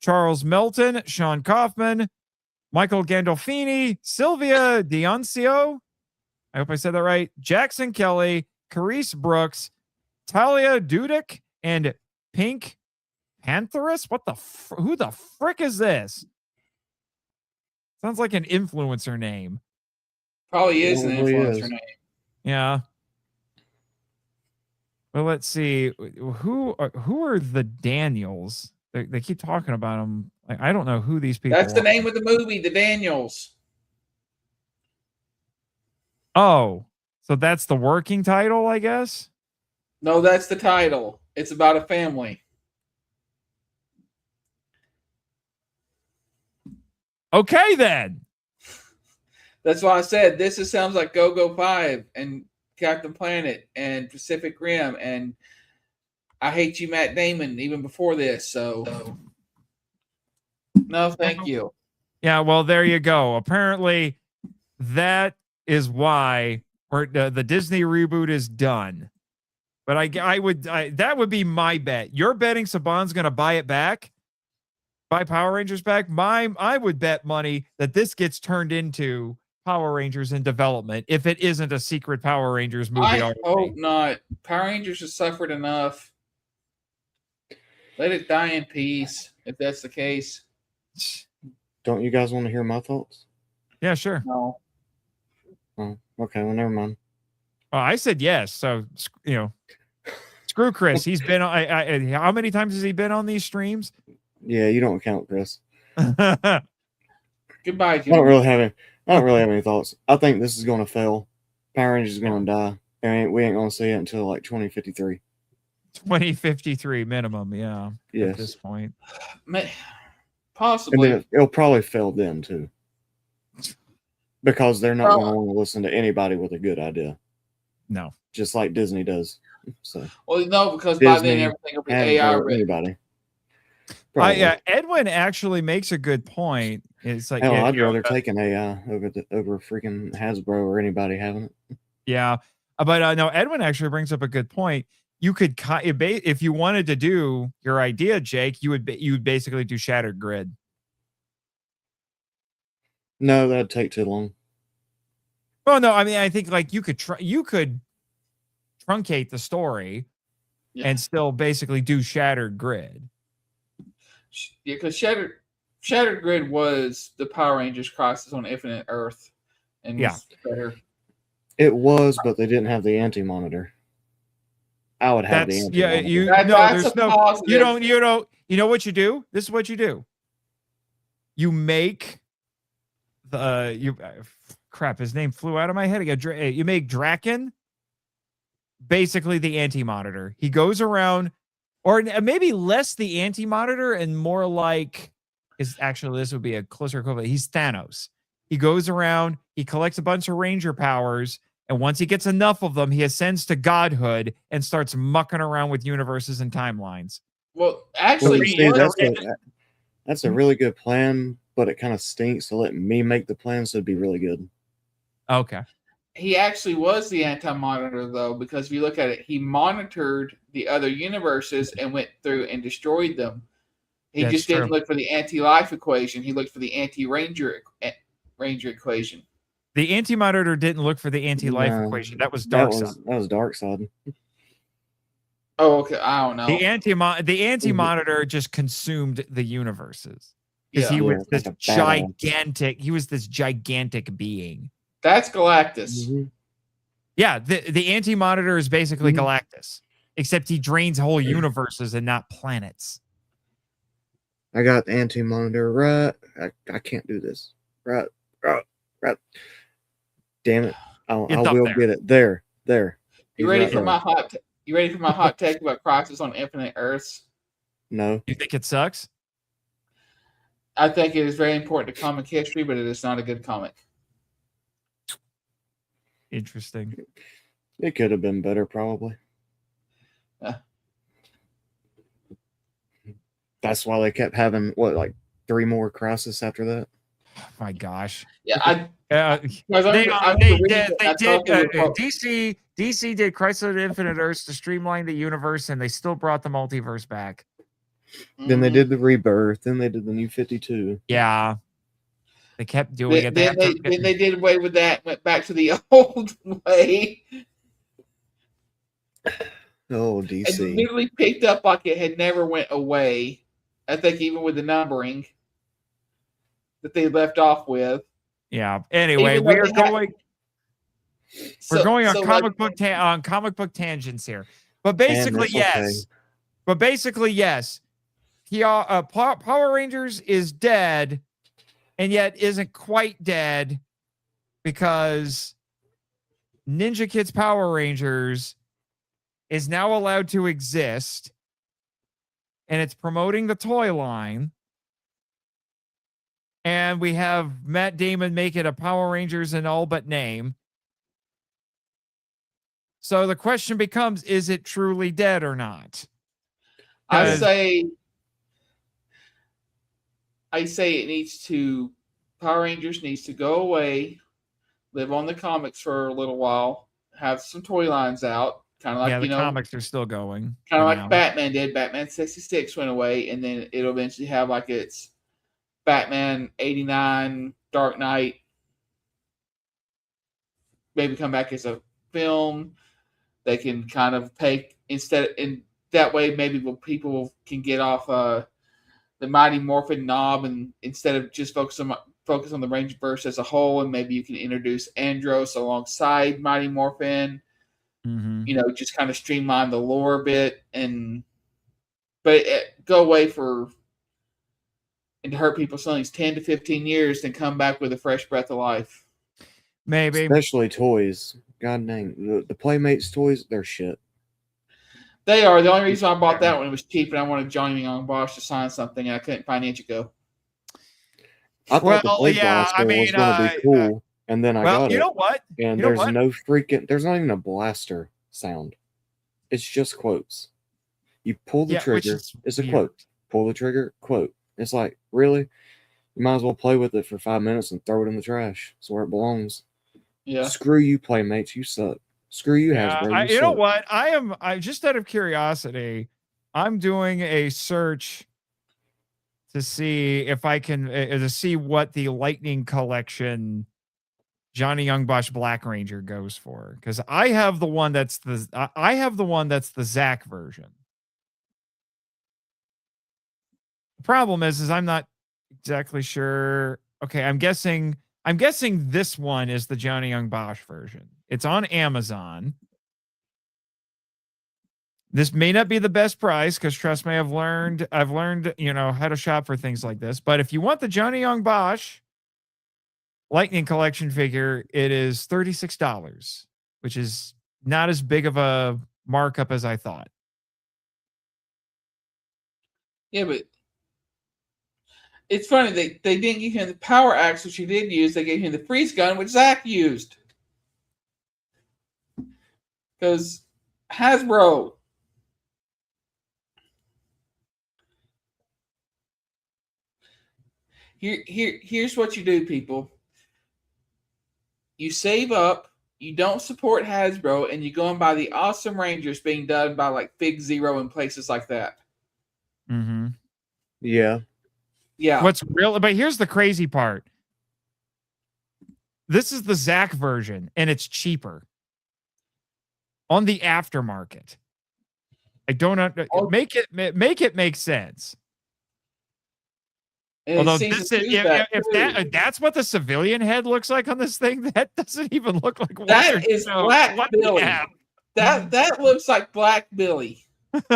Charles Melton, Sean Kaufman, Michael Gandolfini, Sylvia D'Annunzio, I hope I said that right, Jackson Kelly, Carice Brooks, Talia Dudek, and Pink Pantherus? Who the frick is this? Sounds like an influencer name. Probably is an influencer name. Yeah. Well, let's see. Who are the Daniels? They keep talking about them. Like, I don't know who these people That's the are. name of the movie, The Daniels. Oh, so that's the working title, I guess? No, that's the title. It's about a family. Okay, then. That's why I said sounds like Go-Go 5 and Captain Planet and Pacific Rim and I Hate You, Matt Damon, even before this. So no, thank you. Yeah, well, there you go. Apparently, that is why the Disney reboot is done. But that would be my bet. You're betting Saban's going to buy it back, buy Power Rangers back. I would bet money that this gets turned into Power Rangers in development if it isn't a secret Power Rangers movie. I hope not. Power Rangers has suffered enough. Let it die in peace, if that's the case. Don't you guys want to hear my thoughts? Yeah, sure. No. Oh, okay. Well, never mind. Oh, I said yes. So, screw Chris. He's been on. How many times has he been on these streams? Yeah, you don't count, Chris. Goodbye, Jimmy. I don't really have any thoughts. I think this is going to fail. Power Rangers is going to die. And we ain't going to see it until like 2053. 2053 minimum, yeah. At Yes. this point. Man, And possibly. then it'll probably fail then too. Because they're not Well- going to want to listen to anybody with a good idea. No. Just like Disney does. So Well, no, because by then Disney, everything will be Hasbro, AI written. anybody. Probably. Yeah, Edwin actually makes a good point. It's like Hell, yeah, I'd you know, rather take an AI over freaking Hasbro or anybody having it. yeah. But no, Edwin actually brings up a good point. You could if you wanted to do your idea, Jake, you would basically do Shattered Grid. No, that'd take too long. Well, no, I mean, I think like you could truncate the story Yeah. and still basically do Shattered Grid. Yeah, because Shattered Grid was the Power Rangers Crisis on Infinite Earth, and Yeah. was better. It was, but they didn't have the anti-monitor. I would have the That's anti-monitor. you That's there's a no positive. you don't you know what you do? This is what you do. You make the crap, his name flew out of my head again. You make Draken basically the anti-monitor. He goes around, or maybe less the anti-monitor and more like this would be a closer equivalent. He's Thanos. He goes around, he collects a bunch of Ranger powers, and once he gets enough of them, he ascends to godhood and starts mucking around with universes and timelines. Well, actually, Well, he see, was- that's a really good plan, but it kind of stinks to let me make the plan, so it'd be really good. Okay. he actually was the anti-monitor, though, because if you look at it, he monitored the other universes and went through and destroyed them. He That's just didn't true. look for the anti-life equation. He looked for the anti-ranger equation. The anti-monitor didn't look for the anti-life No, equation. That was That Darkseid. was Darkseid. Oh, okay. I don't know. The anti-monitor just consumed the universes. Because Yeah. he was Yeah, this like a badass. gigantic being. That's Galactus. Mhm. Yeah, the anti-monitor is basically Mhm. Galactus, except he drains whole universes and not planets. I got the anti-monitor right. I can't do this. Right. Damn it! I It's up will there. get it. There. You He's ready right for there. my hot? You ready for my hot take about Crisis on Infinite Earths? No. You think it sucks? I think it is very important to comic history, but it is not a good comic. Interesting. It could have been better, probably. Yeah. That's why they kept having like 3 more Crisis after that. My gosh. Yeah, I They did. DC did Crisis on Infinite Earths to streamline the universe, and they still brought the multiverse back. Then they did the Rebirth. Then they did the New 52. Yeah, they kept doing it. Then they did away with that. Went back to the old way. Oh, And DC. literally picked up like it had never went away. I think even with the numbering that they left off with. Yeah. Anyway, Even though we're they had- going. So- We're going on so, comic book tangents here, but basically that's okay. yes. But basically yes. Power Rangers is dead, and yet isn't quite dead because Ninja Kidz Power Rangers is now allowed to exist, and it's promoting the toy line. And we have Matt Damon make it a Power Rangers in all but name. So the question becomes, is it truly dead or not? I Because- say it needs to. Power Rangers needs to go away, live on the comics for a little while, have some toy lines out, kind of like yeah, the comics are still going. kind of for like now. Batman did. Batman 66 went away, and then it'll eventually have like its Batman 89, Dark Knight, maybe come back as a film. They can kind of pay instead, and that way maybe people can get off the Mighty Morphin knob, and instead of just focus on the Rangerverse as a whole, and maybe you can introduce Andros alongside Mighty Morphin. Mhm. You know, just kind of streamline the lore a bit, but go away and hurt people's feelings 10 to 15 years, then come back with a fresh breath of life. Maybe. Especially toys. God dang. The Playmates toys, they're shit. They are. The only reason I bought that one, it was cheap, and I wanted Johnny Young Bosch to sign something, and I couldn't find Ichigo. I thought the Well, Blade yeah, Blaster I mean, was going to be cool, and then I well, got you it, know what? and You know there's what? no freaking, there's not even a blaster sound. It's just quotes. You pull the Yeah, which trigger, is it's a weird. quote. Pull the trigger, quote. It's like, really? You might as well play with it for 5 minutes and throw it in the trash. It's where it belongs. Yeah. Screw you, Playmates. You suck. Screw you, Yeah, Hasbro. you know suck. what? I just out of curiosity, I'm doing a search to see if I can to see what the Lightning Collection Johnny Young Bosch Black Ranger goes for, because I have the one that's the Zack version. The problem is I'm not exactly sure. Okay, I'm guessing this one is the Johnny Young Bosch version. It's on Amazon. This may not be the best price because trust me, I've learned, how to shop for things like this. But if you want the Johnny Young Bosch Lightning Collection figure, it is $36, which is not as big of a markup as I thought. Yeah, but it's funny, they didn't give him the power axe, which he did use. They gave him the freeze gun, which Zach used. Because Hasbro. Here's what you do, people. You save up, you don't support Hasbro, and you go and buy the awesome Rangers being done by like Fig Zero and places like that. Mm-hmm. Yeah. Yeah. What's real? But here's the crazy part. This is the Zack version, and it's cheaper on the aftermarket. I don't make it make sense. And Although season this two is, back if that's what the civilian head looks like on this thing, that doesn't even look like what that is no, Black what Billy. the That looks like Black Billy. That's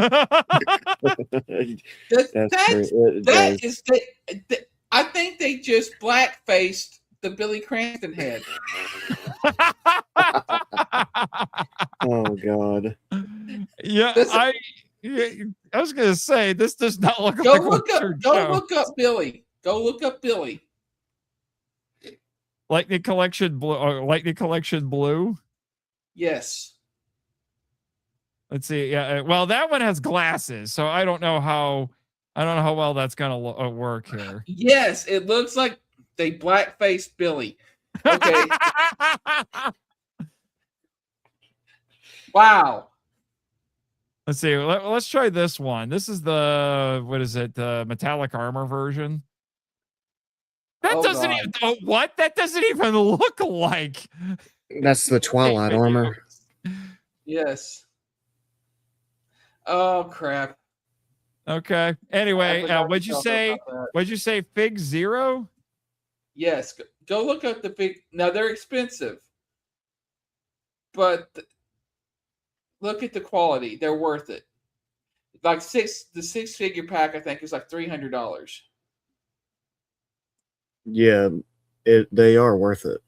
true. That is I think they just black-faced the Billy Cranston head. Oh God. Yeah, I was gonna say this does not look Go like look up. Richard Go Jones. look up Billy. Go look up Billy. Lightning Collection Blue. Lightning Collection Blue. Yes. Let's see. Yeah. Well, that one has glasses, so I don't know how well that's gonna work here. Yes, it looks like they black-faced Billy. Okay. Wow. Let's see. Let's try this one. This is the the metallic armor version. That doesn't even that doesn't even look like. That's the Twilight armor. Yes. Oh crap. Okay. Anyway, what'd you say? What'd you say? Fig Zero? Yes. Go look up the big. Now they're expensive, but look at the quality. They're worth it. Like the 6-figure pack, I think, is like $300. Yeah, they are worth it.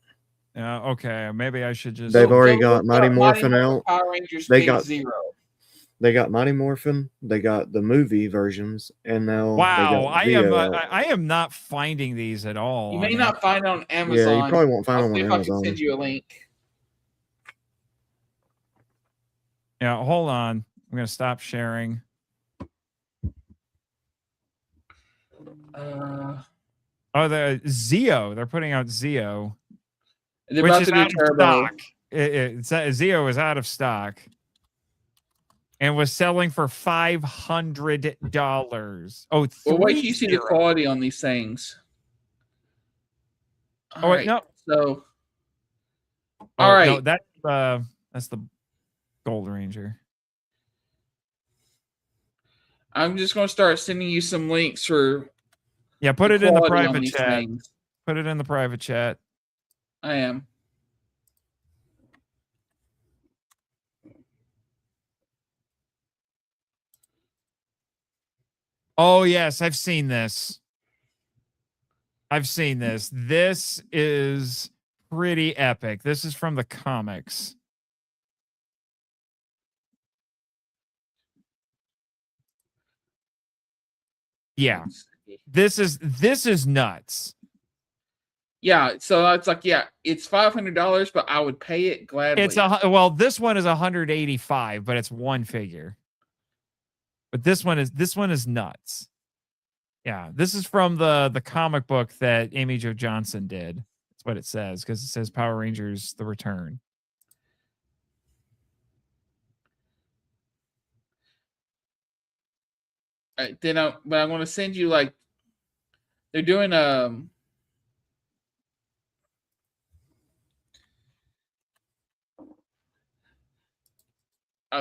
Yeah. Okay. Maybe I should just. They've already Go got look Mighty up Morphin Mighty out. Power Rangers They Big got Zero. They got Mighty Morphin. They got the movie versions, and now Wow. they got I am not finding these at all. You may not find it on Amazon. Yeah, you probably won't find I'll them see on if I can Amazon. send you a link. Yeah. Hold on. I'm gonna stop sharing. Oh, the Zeo. They're putting out Zeo, They're which about is to do out of Turbo. stock. Zeo is out of stock and was selling for $500. Oh, Well, wait till you 30. see the quality on these things. Oh, wait, no. So, Oh, all right. no, that's the Gold Ranger. I'm just going to start sending you some links for. Yeah, put it in the quality on private these chat. things. Put it in the private chat. I am. Oh, yes, I've seen this. This is pretty epic. This is from the comics. Yeah. This is nuts. Yeah, so it's like, yeah, it's $500, but I would pay it gladly. Well, this one is 185, but it's one figure. But this one is nuts. Yeah, this is from the comic book that Amy Jo Johnson did. That's what it says, because it says Power Rangers: The Return. But I'm going to send you, like, they're doing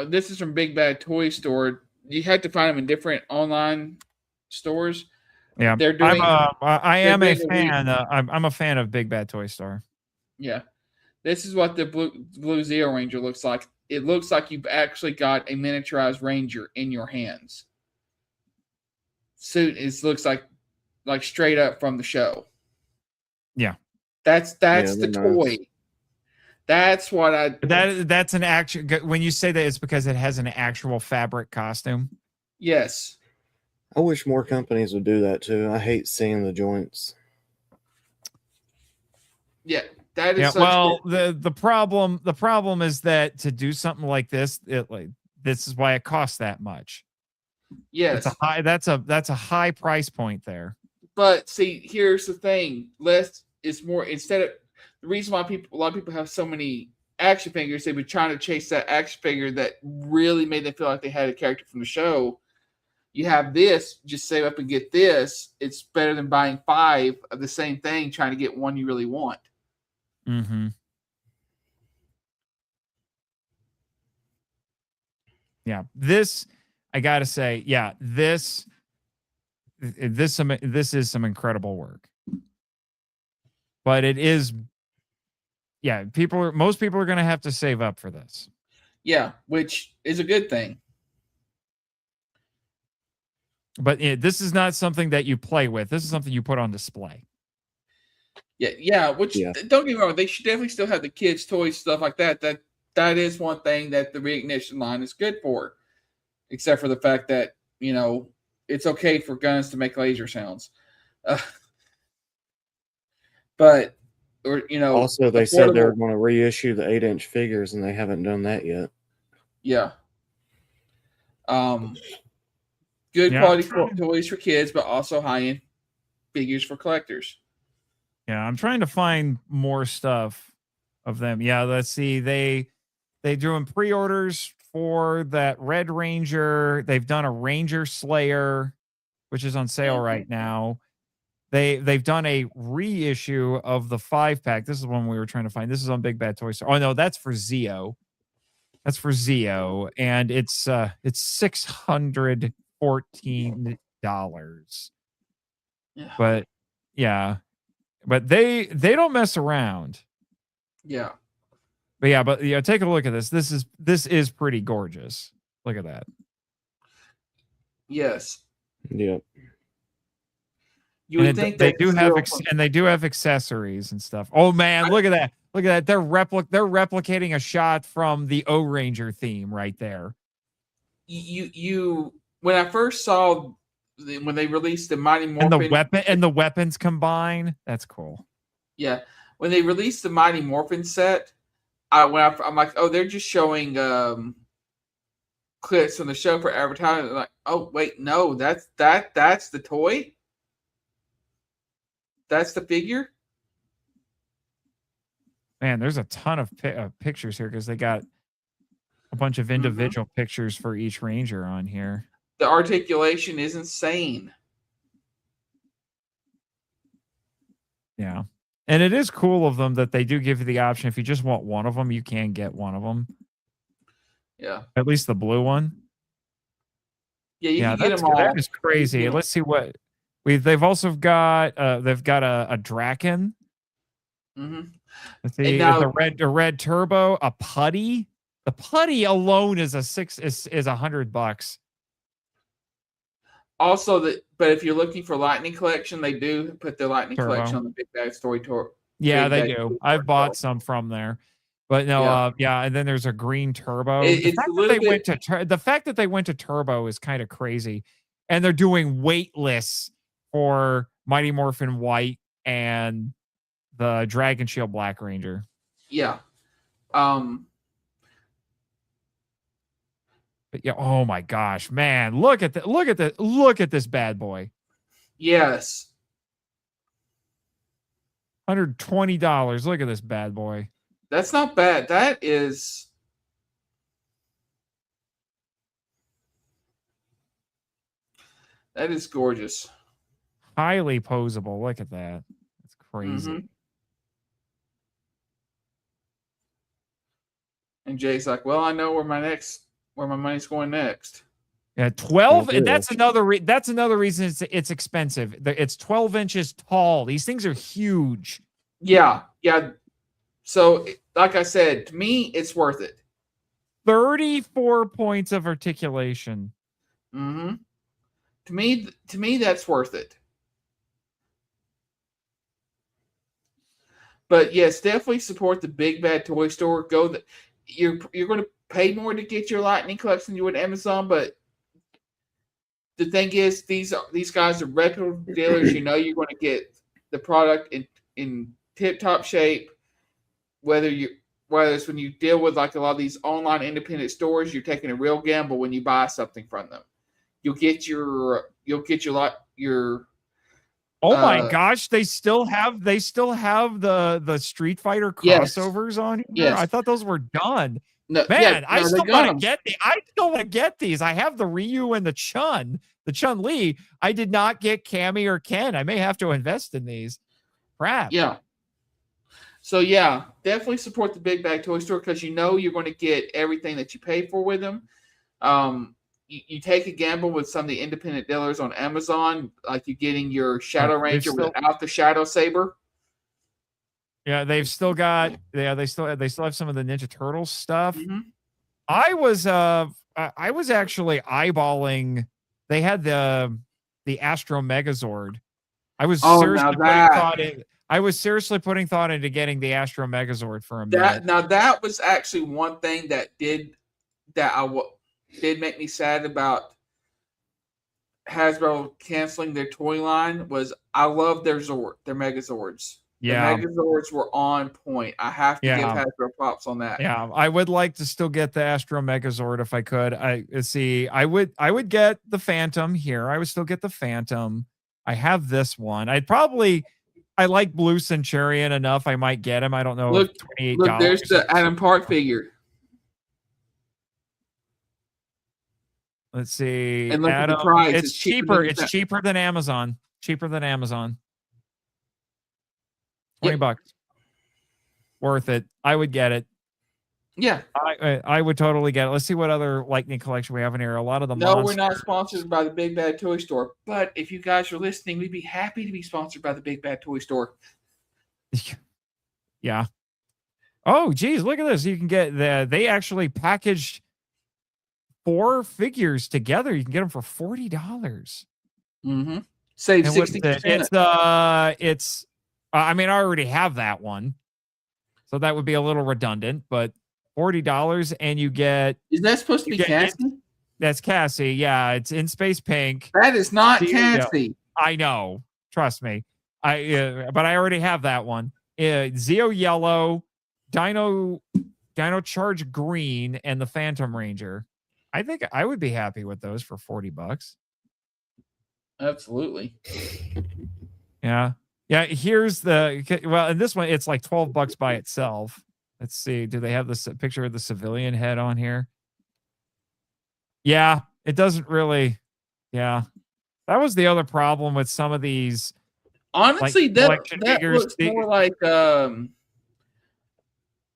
this is from Big Bad Toy Store. You had to find them in different online stores. Yeah, they're doing. I am a fan. I'm a fan of Big Bad Toy Store. Yeah, this is what the blue Zero Ranger looks like. It looks like you've actually got a miniaturized Ranger in your hands. Suit looks like straight up from the show. Yeah, that's the toy. Nice. That's what that's an actual. When you say that, it's because it has an actual fabric costume. Yes. I wish more companies would do that too. I hate seeing the joints. Yeah, that is. Yeah. Well, the problem is that to do something like this, this is why it costs that much. Yes. That's a high price point there. But see, here's the thing: the reason why a lot of people have so many action figures, they've been trying to chase that action figure that really made them feel like they had a character from the show. You have this, just save up and get this. It's better than buying 5 of the same thing, trying to get one you really want. Mm-hmm. Yeah, this I gotta say, yeah, this is some incredible work. But it is, yeah, most people are gonna have to save up for this. Yeah, which is a good thing. But this is not something that you play with. This is something you put on display. Yeah. Don't get me wrong, they should definitely still have the kids' toys, stuff like that. That is one thing that the Reignition line is good for, except for the fact that it's okay for guns to make laser sounds. But also they said they were going to reissue the 8-inch figures, and they haven't done that yet. Yeah. Good quality toys for kids, but also high-end figures for collectors. Yeah, I'm trying to find more stuff of them. Yeah, let's see. They doing pre-orders for that Red Ranger. They've done a Ranger Slayer, which is on sale right now. They've done a reissue of the 5-pack. This is one we were trying to find. This is on Big Bad Toy Store. Oh no, that's for Zeo. That's for Zeo, and it's $614. Yeah. But yeah, but they don't mess around. Yeah. But take a look at this. This is pretty gorgeous. Look at that. Yes. Yep. You would think they do have accessories and stuff. Oh man, look at that. Look at that. They're replicating a shot from the O-Ranger theme right there. You when I first saw when they released the Mighty Morphin and the weapons combine, that's cool. Yeah. When they released the Mighty Morphin set, I'm like, oh, they're just showing clips from the show for advertising. I'm like, oh wait, no, that's the toy. That's the figure. Man, there's a ton of pictures here because they got a bunch of individual pictures for each Ranger on here. The articulation is insane. Yeah. And it is cool of them that they do give you the option. If you just want one of them, you can get one of them. Yeah. At least the blue one. Yeah, you can get them all. That is crazy. Let's see what they've also got. They've got a Draken. Mm-hmm. Let's see, a red turbo, a putty. The putty alone is $100. Also, but if you're looking for Lightning Collection, they do put the Lightning Collection on the Big Bad Story Tour. Yeah, they do. I've bought some from there, but no, and then there's a green turbo. The fact that they went to turbo is kind of crazy. and they're doing waitlist for Mighty Morphin White and the Dragon Shield Black Ranger. Yeah. But yeah, oh my gosh, man, look at this bad boy. Yes. $120. Look at this bad boy. That's not bad. That is gorgeous. Highly posable. Look at that. That's crazy. Mhm. And Jay's like, well, I know where my money's going next. Yeah, 12, Oh, and that's another reason it's expensive. It's 12 inches tall. These things are huge. Yeah. So, like I said, to me, it's worth it. 34 points of articulation. Mm-hmm. To me, that's worth it. But yes, definitely support the Big Bad Toy Store. You're going to pay more to get your Lightning collection than you would Amazon, but the thing is, these guys are reputable dealers. You know you're going to get the product in tip-top shape. Whether it's when you deal with like a lot of these online independent stores, you're taking a real gamble when you buy something from them. You'll get your Oh my gosh, they still have the Street Fighter crossovers on here. Yes. I thought those were done. No, Man, I they still got want to 'em. get these. I still want to get these. I have the Ryu and the Chun-Li. I did not get Cammy or Ken. I may have to invest in these. Crap. Yeah. So yeah, definitely support the Big Bag Toy Store because you know you're going to get everything that you pay for with them. You take a gamble with some of the independent dealers on Amazon, like you getting your Shadow Ranger without the Shadow Saber. Yeah, they've still got. Yeah, they still have some of the Ninja Turtles stuff. Mm-hmm. I was actually eyeballing. They had the Astro Megazord. I was seriously putting thought into getting the Astro Megazord for a minute. That was actually one thing that did make me sad about Hasbro canceling their toy line. Was I love their Megazords. Yeah, the Megazords were on point. I have to give Hasbro props on that. Yeah, I would like to still get the Astro Megazord if I could. I would get the Phantom here. I would still get the Phantom. I have this one. I like Blue Centurion enough. I might get him. I don't know. Look, $28. There's the Adam Park figure. Let's see. And look at the price. It's cheaper. It's cheaper than Amazon. Cheaper than Amazon. $20. Worth it. I would get it. Yeah. I would totally get it. Let's see what other Lightning collection we have in here. A lot of them. No, we're not sponsored by the Big Bad Toy Store. But if you guys are listening, we'd be happy to be sponsored by the Big Bad Toy Store. Yeah. Oh, geez, look at this. You can get they actually packaged 4 figures together. You can get them for $40. Mm-hmm. Save 60%. It's I mean, I already have that one. So that would be a little redundant, but $40 and you get. Isn't that supposed to be Cassie? That's Cassie. Yeah, it's in space pink. That is not Cassie. I know. Trust me. But I already have that one. Zeo yellow, Dino Charge green, and the Phantom Ranger. I think I would be happy with those for $40. Absolutely. Yeah. Yeah, here's and this one, it's like $12 by itself. Let's see. Do they have this picture of the civilian head on here? Yeah, it doesn't really. Yeah. That was the other problem with some of these. Honestly, that looks more like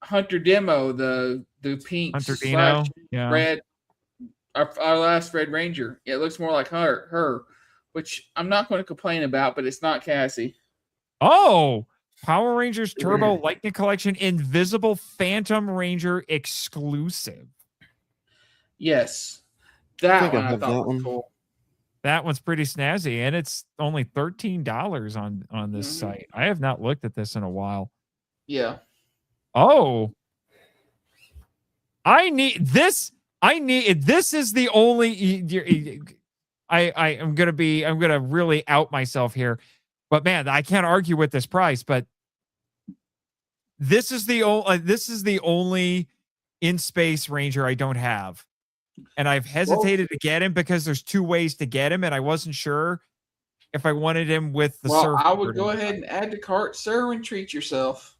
Hunter Demo, the pink Hunter Dino, red, our last Red Ranger. It looks more like her, which I'm not going to complain about, but it's not Cassie. Oh, Power Rangers Turbo Lightning Collection Invisible Phantom Ranger exclusive. Yes. That one I thought was cool. That one's pretty snazzy, and it's only $13 on this site. I have not looked at this in a while. Yeah. Oh. This is the only I'm gonna really out myself here, but man, I can't argue with this price. But this is the only in space Ranger I don't have, and I've hesitated to get him because there's 2 ways to get him, and I wasn't sure if I wanted him with the surf. I would go ahead and add to cart, sir, and treat yourself.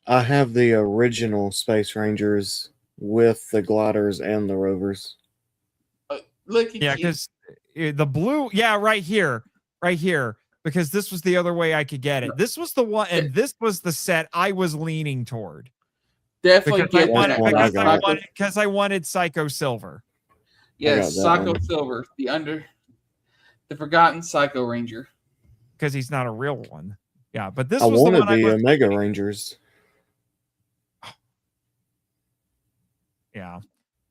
I have the original Space Rangers with the gliders and the rovers. Look at Yeah, you. because the blue, right here, because this was the other way I could get it. This was the one, and this was the set I was leaning toward. Definitely Because I get wanted, that one. because I wanted Psycho Silver. Yes, that Psycho one. Silver, the forgotten Psycho Ranger. Because he's not a real one. Yeah, but this I was the wanted one the I was Omega Rangers. Yeah.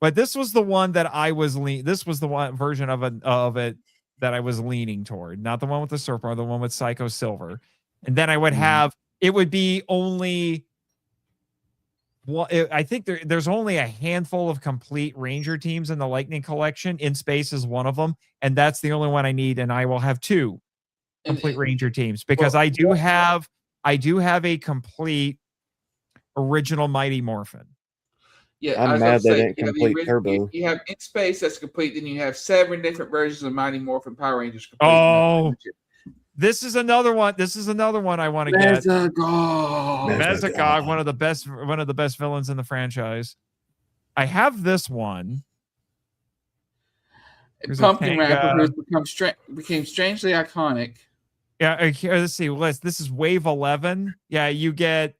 But this was the one that I was this was the one version of it that I was leaning toward, not the one with the surfer, the one with Psycho Silver. And then I would have it would be only I think there's only a handful of complete Ranger teams in the Lightning collection. In Space is one of them, and that's the only one I need, and I will have 2 complete Ranger teams because I do have a complete original Mighty Morphin. Yeah, I'm I was mad about to they say, didn't you have the complete original- Turbo. You have In Space that's complete, then you have 7 different versions of Mighty Morphin Power Rangers complete. Oh, this is another one. This is another one I want to get. Mezagog, one of the best villains in the franchise. I have this one. There's Pumpkin a tank, Rapper who's became strangely iconic. Yeah, let's see. This is Wave 11. Yeah, you get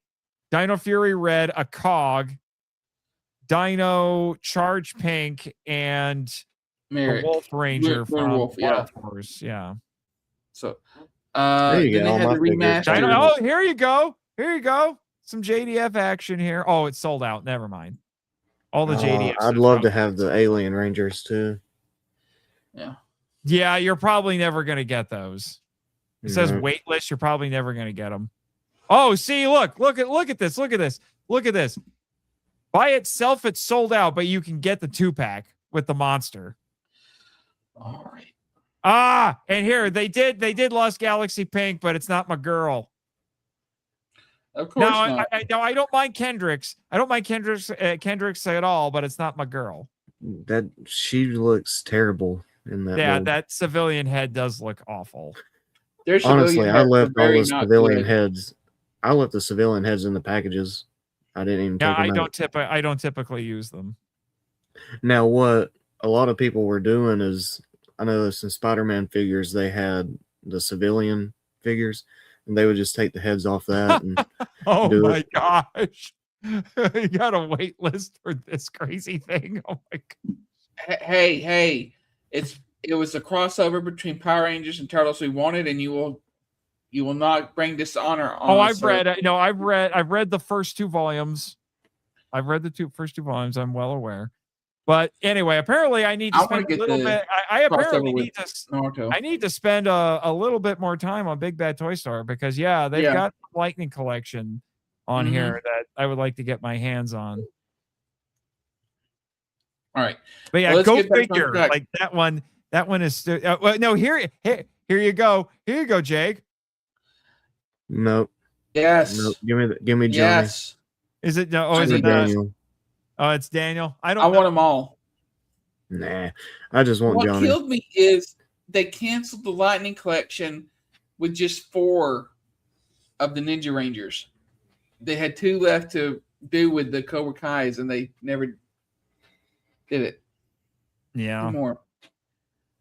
Dino Fury Red, a Cog, Dino Charge Pink, and Merrick. a Wolf Ranger from Wolf, yeah. Wild Force. Yeah. So, There you then go, they had my the figures. remaster. Oh, here you go. Here you go. Some JDF action here. Oh, it's sold out. Never mind. All the JDF. I'd love to have the Alien Rangers too. Yeah, you're probably never going to get those. It says Yeah. wait list. You're probably never going to get them. Oh, see, look at this. Look at this. By itself, it's sold out, but you can get the 2-pack with the monster. All right. And here they did Lost Galaxy Pink, but it's not my girl. Of course not. I don't mind Kendricks. I don't mind Kendricks at all, but it's not my girl. That she looks terrible in that. Yeah, role. that civilian head does look awful. Honestly, I left all the not civilian good. heads. I left the civilian heads in the packages. I didn't even take Yeah, them out. I don't typically use them. Now, what a lot of people were doing is, I know some Spider-Man figures, they had the civilian figures, and they would just take the heads off that. And Oh do my it. gosh. You got a wait list for this crazy thing. Oh my god. Hey, it was a crossover between Power Rangers and Turtles we wanted, and you will not bring dishonor on. Oh, us, I've read the first 2 volumes. I've read the first 2 volumes. I'm well aware. But anyway, apparently I need to spend a little bit. I apparently need to. Naruto. I need to spend a little bit more time on Big Bad Toy Store because they've got the Lightning collection on here that I would like to get my hands on. All right, But yeah, Well, let's go get back on figure. track. Like that one. That one is still. Well, no, here you go. Here you go, Jake. Nope. yes, Nope. Give me Johnny. yes. Is it no? Oh, I is need it not? Daniel. Oh, it's Daniel. I I don't. want them all. Nah, I just want What Johnny. killed me is they canceled the Lightning collection with just 4 of the Ninja Rangers. They had 2 left to do with the Cobra Kais, and they never did it Yeah. anymore.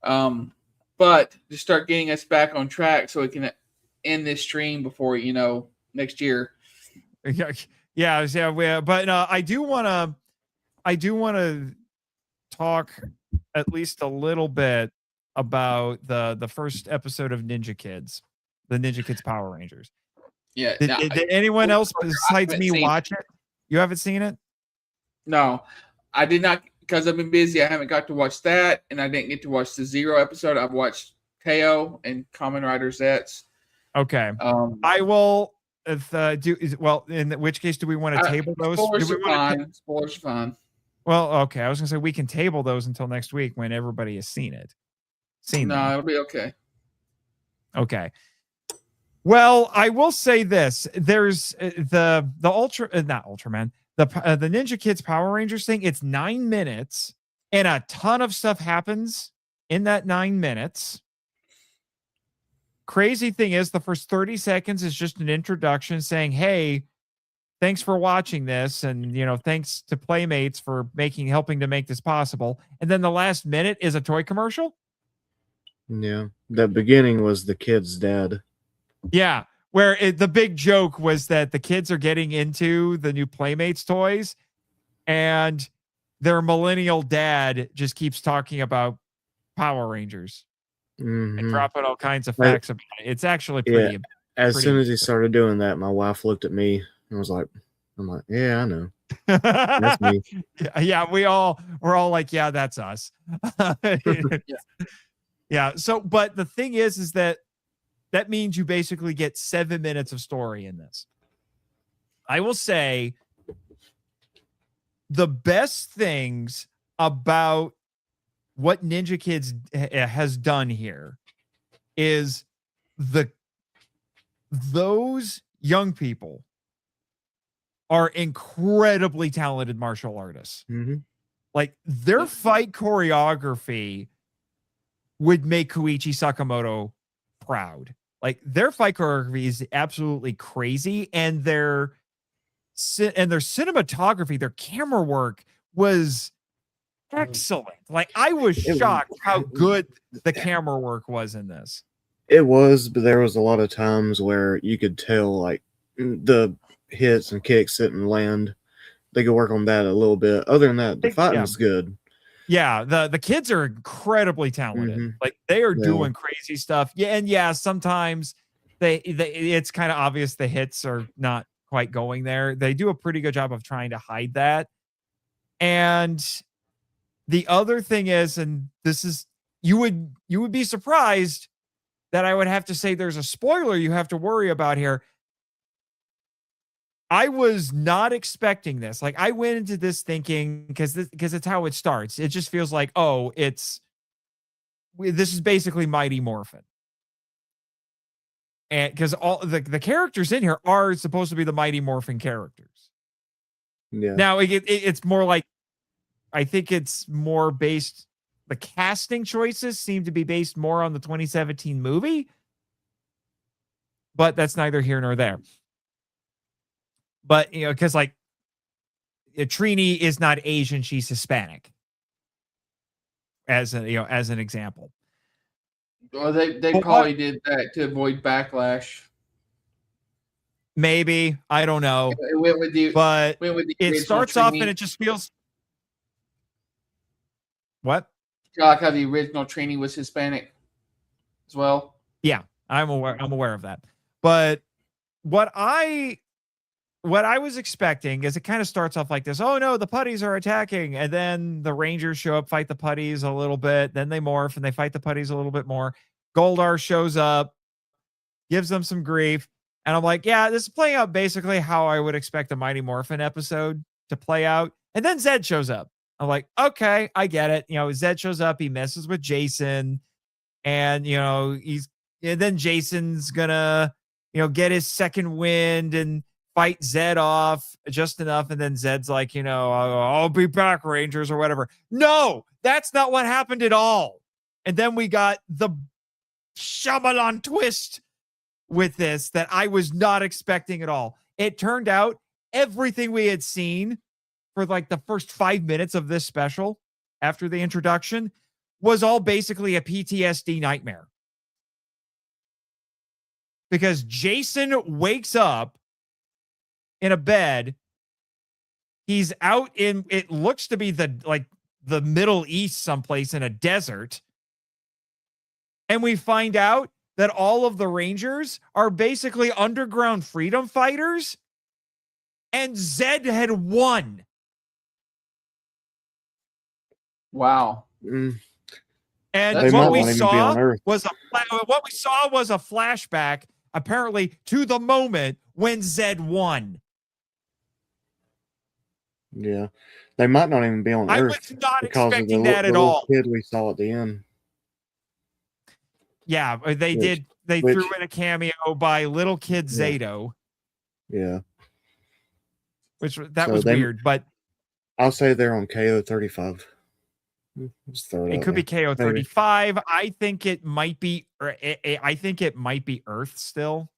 But to start getting us back on track so we can end this stream before next year. Yeah. But I do want to talk at least a little bit about the first episode of Ninja Kids, the Ninja Kids Power Rangers. Yeah. Did anyone else besides haven't me seen watch it? You haven't seen it? No, I did not, because I've been busy. I haven't got to watch that, and I didn't get to watch the Zero episode. I've watched Teo and Kamen Rider ZEZTZ. Okay. I will. In which case, do we want to table those? Spoilers Do we are wanna fine. Spoilers are fine. Well, okay. I was gonna say we can table those until next week when everybody has seen it. seen No, them. it'll be okay. Okay. Well, I will say this: there's the not Ultraman, the Ninja Kidz Power Rangers thing. It's 9 minutes, and a ton of stuff happens in that 9 minutes. Crazy thing is, the first 30 seconds is just an introduction saying, "Hey, thanks for watching this, and thanks to Playmates for helping to make this possible." And then the last minute is a toy commercial. Yeah. The beginning was the kid's dad. Yeah, where the big joke was that the kids are getting into the new Playmates toys, and their millennial dad just keeps talking about Power Rangers and Mhm. dropping all kinds of Right. facts about it. It's actually Yeah. pretty. As pretty soon as he started doing that, my wife looked at me and was like, I'm like, yeah, I know. That's me. Yeah, we're all like, yeah, that's us. Yeah. So, but the thing is that means you basically get 7 minutes of story in this. I will say the best things about what Ninja Kidz has done here is those young people are incredibly talented martial artists. Mm-hmm. Like their fight choreography would make Koichi Sakamoto proud. Like their fight choreography is absolutely crazy, and their cinematography, their camera work was excellent. Like I was shocked how good the camera work was in this. It was, but there was a lot of times where you could tell like the hits and kicks didn't land. They could work on that a little bit. Other than that, the fighting was good. Yeah, the kids are incredibly talented. Mm-hmm. Like they are doing crazy stuff. Yeah, and sometimes they it's kind of obvious the hits are not quite going there. They do a pretty good job of trying to hide that. And the other thing is, and this is you would be surprised that I would have to say there's a spoiler you have to worry about here. I was not expecting this. Like I went into this thinking because it's how it starts. It just feels like, oh, this is basically Mighty Morphin. And because all the characters in here are supposed to be the Mighty Morphin characters. Yeah. Now it's more like, I think it's more based, the casting choices seem to be based more on the 2017 movie, but that's neither here nor there. But, because like Trini is not Asian, she's Hispanic. As an example. Well, they probably did that to avoid backlash. Maybe, I don't know. It went with the, but it it starts off and it just feels. What? Like how the original Trini was Hispanic as well. Yeah, I'm aware of that. But what I was expecting is it kind of starts off like this. Oh no, the putties are attacking. And then the Rangers show up, fight the putties a little bit. Then they morph and they fight the putties a little bit more. Goldar shows up, gives them some grief. And I'm like, yeah, this is playing out basically how I would expect a Mighty Morphin episode to play out. And then Zed shows up. I'm like, okay, I get it. Zed shows up. He messes with Jason. And, then Jason's gonna, get his second wind and fight Zed off just enough. And then Zed's like, I'll be back, Rangers, or whatever. No, that's not what happened at all. And then we got the Shyamalan twist with this that I was not expecting at all. It turned out everything we had seen for like the first 5 minutes of this special after the introduction was all basically a PTSD nightmare. Because Jason wakes up in a bed. He's out in, it looks to be the Middle East someplace in a desert. And we find out that all of the Rangers are basically underground freedom fighters. And Zed had won. Wow. Mm. And what we saw was a flashback, apparently, to the moment when Zed won. Yeah. They might not even be on I Earth was not because of expecting the that at little all. kid we saw at the end. Yeah, they Which- did. They which- threw in a cameo by little kid Yeah. Zato, Yeah. that So was they- weird, but I'll say they're on KO 35. Just throw it it out could be there. KO 35. I think it might be. I think it might be Earth still.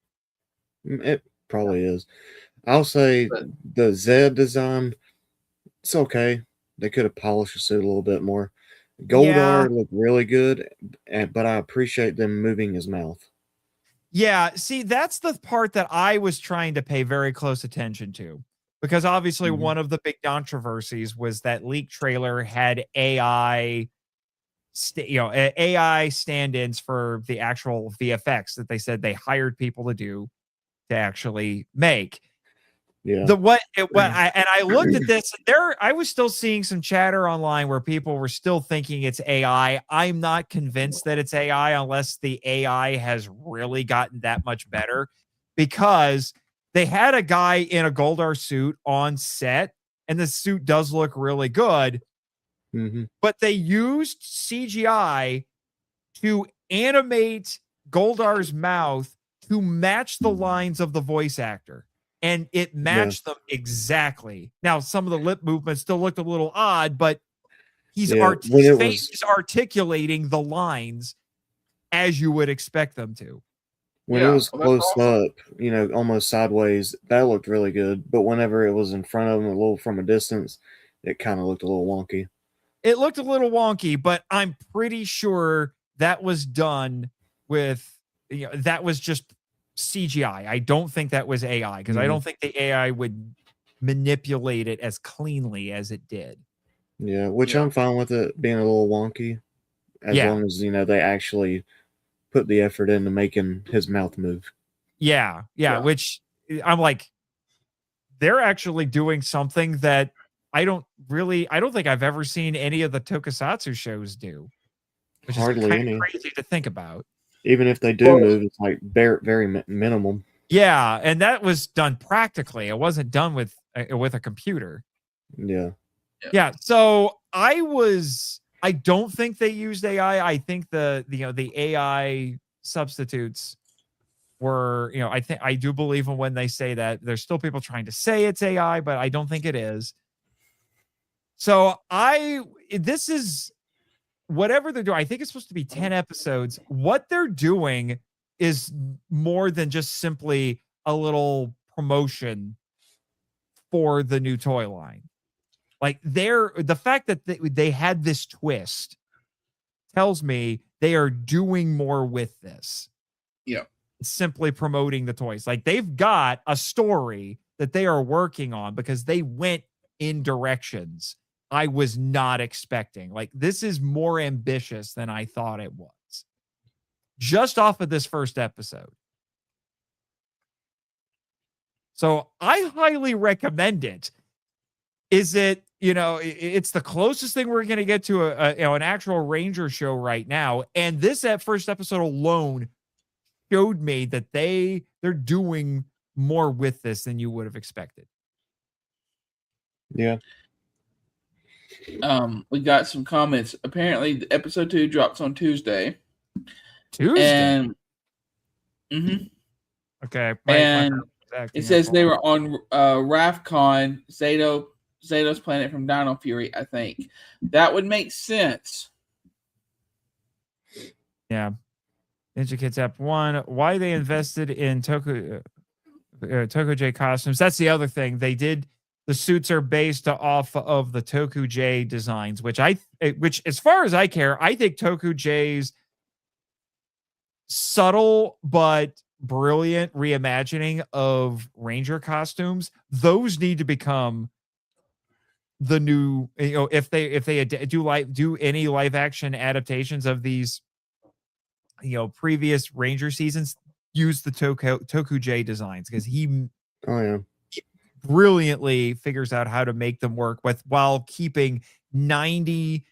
It probably is. I'll say But- the Z design, it's okay. They could have polished the suit a little bit more. Goldar looked really good, but I appreciate them moving his mouth. Yeah, see, that's the part that I was trying to pay very close attention to, because obviously Mhm. one of the big controversies was that leak trailer had AI, AI stand-ins for the actual VFX that they said they hired people to do to actually make. Yeah. I looked at this I was still seeing some chatter online where people were still thinking it's AI. I'm not convinced that it's AI unless the AI has really gotten that much better, because they had a guy in a Goldar suit on set and the suit does look really good, hmm but they used CGI to animate Goldar's mouth to match the lines of the voice actor. And it matched them exactly. Now, some of the lip movements still looked a little odd, but his face is articulating the lines as you would expect them to. When Yeah, it was well, that's close awesome. up, almost sideways, that looked really good. But whenever it was in front of him, a little from a distance, it kind of looked a little wonky. It looked a little wonky, but I'm pretty sure that was done with, that was just CGI. I don't think that was AI, because I don't think the AI would manipulate it as cleanly as it did. Yeah, which Yeah. I'm fine with it being a little wonky, as long as they actually put the effort into making his mouth move. Yeah. Yeah. Which I'm like, they're actually doing something that I don't think I've ever seen any of the tokusatsu shows do, which Hardly is kind any. of crazy to think about. Even if they do Well- move, it's like very minimal. Yeah, and that was done practically. It wasn't done with a computer. Yeah. Yeah, so I don't think they used AI. I think the AI substitutes were, I do believe when they say that. There's still people trying to say it's AI, but I don't think it is. So this is whatever they're doing. I think it's supposed to be 10 episodes. What they're doing is more than just simply a little promotion for the new toy line. Like, the fact that they had this twist tells me they are doing more with this. Yeah. Simply promoting the toys. Like, they've got a story that they are working on, because they went in directions I was not expecting. Like, this is more ambitious than I thought it was, just off of this first episode. So I highly recommend it. Is it, it's the closest thing we're going to get to an actual Ranger show right now. And this first episode alone showed me that they're doing more with this than you would have expected. Yeah. We got some comments. Apparently, episode 2 drops on Tuesday. Tuesday. And Okay. And it says they were on RAFCON, Zato's planet from Dino Fury, I think. That would make sense. Yeah. Ninja Kids App 1. Why they invested in Toku J costumes. That's the other thing. The suits are based off of the Toku J designs, which as far as I care, I think Toku J's subtle but brilliant reimagining of Ranger costumes, those need to become the new, if they do any live action adaptations of these, previous Ranger seasons, use the Toku J designs, because he brilliantly figures out how to make them work while keeping 99%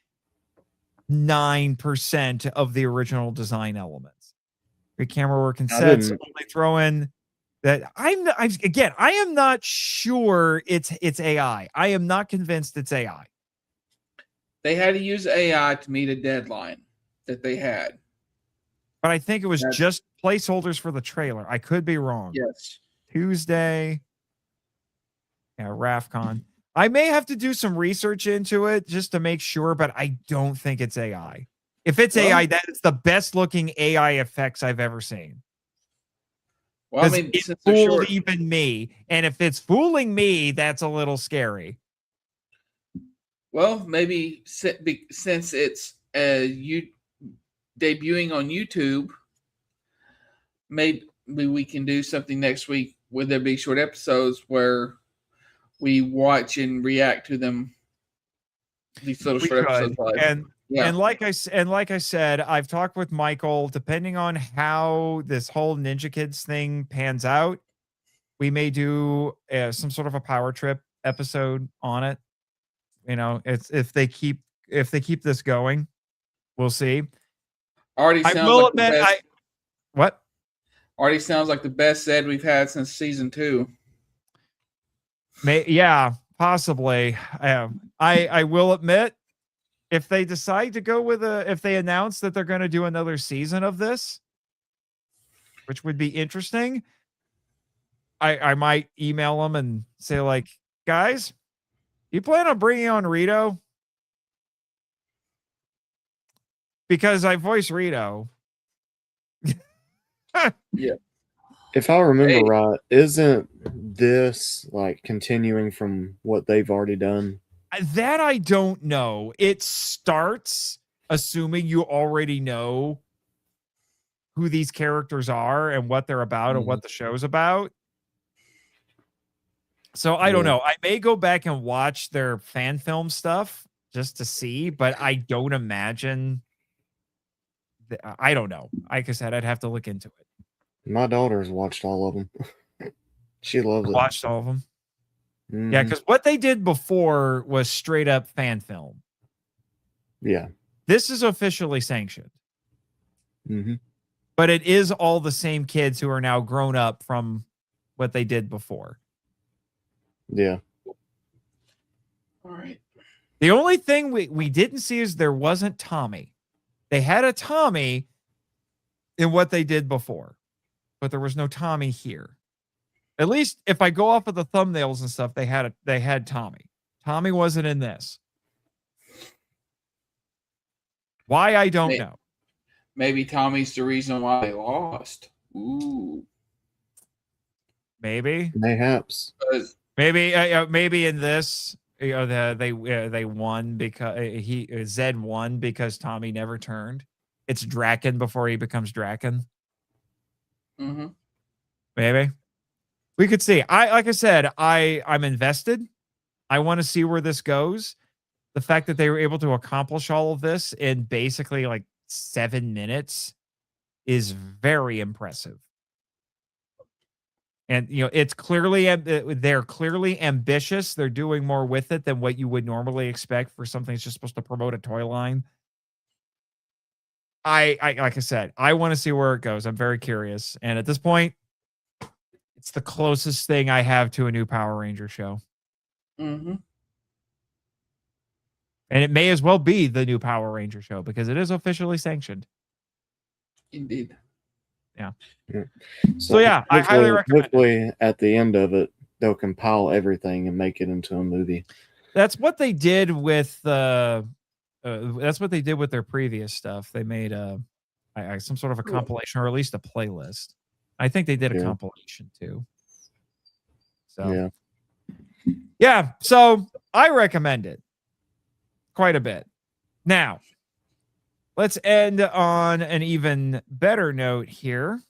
of the original design elements. Great camera work and sets. Only throw in that I am not sure it's AI. I am not convinced it's AI. They had to use AI to meet a deadline that they had. but I think it was That's- just placeholders for the trailer. I could be wrong. Yes. Tuesday. Yeah, RAFCon. I may have to do some research into it just to make sure, but I don't think it's AI. If it's Well- AI, that is the best looking AI effects I've ever seen. Well, I 'Cause mean, it since they're fooled short, even me. And if it's fooling me, that's a little scary. well, maybe since it's you debuting on YouTube, maybe we can do something next week where there be short episodes where we watch and react to them. These little We short could. episodes, live. And Yeah. and like I said, I've talked with Michael. Depending on how this whole Ninja Kids thing pans out, we may do some sort of a power trip episode on it. You know, it's if they keep this going, we'll see. Already I sounds will like the admit, best. what? Already sounds like the best Zed we've had since season 2. Yeah, possibly. I will admit, if they decide to go with if they announce that they're going to do another season of this, which would be interesting, I might email them and say, like, guys, you plan on bringing on Rito? Because I voice Rito. If I remember Hey. right, isn't this like continuing from what they've already done? That I don't know. It starts assuming you already know who these characters are and what they're about and what the show's about. So I don't Yeah. know. I may go back and watch their fan film stuff just to see, but I don't imagine. I don't know. Like I said, I'd have to look into it. My daughter's watched all of them. She loves it. Watched all of them. Yeah, Mhm. because what they did before was straight up fan film. Yeah. This is officially sanctioned, Hmm. but it is all the same kids who are now grown up from what they did before. Yeah. All right. The only thing we didn't see is there wasn't Tommy. They had a Tommy in what they did before, but there was no Tommy here. At least if I go off of the thumbnails and stuff, they had Tommy. Tommy wasn't in this. Why, I don't know. Maybe Tommy's the reason why they lost. Ooh. Maybe. Mayhaps. Maybe in this, they won because Zed won because Tommy never turned. It's Draken before he becomes Draken. Mm-hmm. Maybe we could see. Like I said, I'm invested. I want to see where this goes. The fact that they were able to accomplish all of this in basically like 7 minutes is very impressive. And it's clearly they're clearly ambitious. They're doing more with it than what you would normally expect for something that's just supposed to promote a toy line. I like I said, I want to see where it goes. I'm very curious. And at this point, it's the closest thing I have to a new Power Ranger show. Mm-hmm. And it may as well be the new Power Ranger show because it is officially sanctioned. Indeed. So yeah, I highly recommend it. Hopefully, at the end of it, they'll compile everything and make it into a movie. That's what they did with that's what they did with their previous stuff. They made some sort of a Cool. compilation or at least a playlist. I think they did a Yeah. compilation too. So Yeah. yeah, so I recommend it quite a bit. Now, let's end on an even better note here.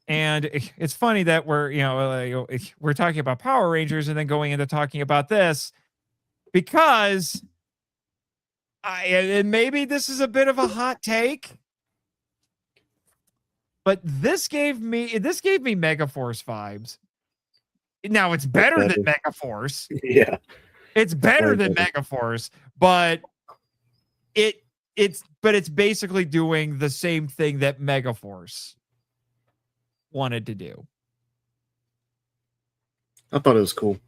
And it's funny that we're talking about Power Rangers and then going into talking about this because and maybe this is a bit of a hot take, but this gave me Megaforce vibes. Now it's better than Megaforce. Yeah. It's better Way than better. Megaforce, but it's basically doing the same thing that Megaforce wanted to do. I thought it was cool.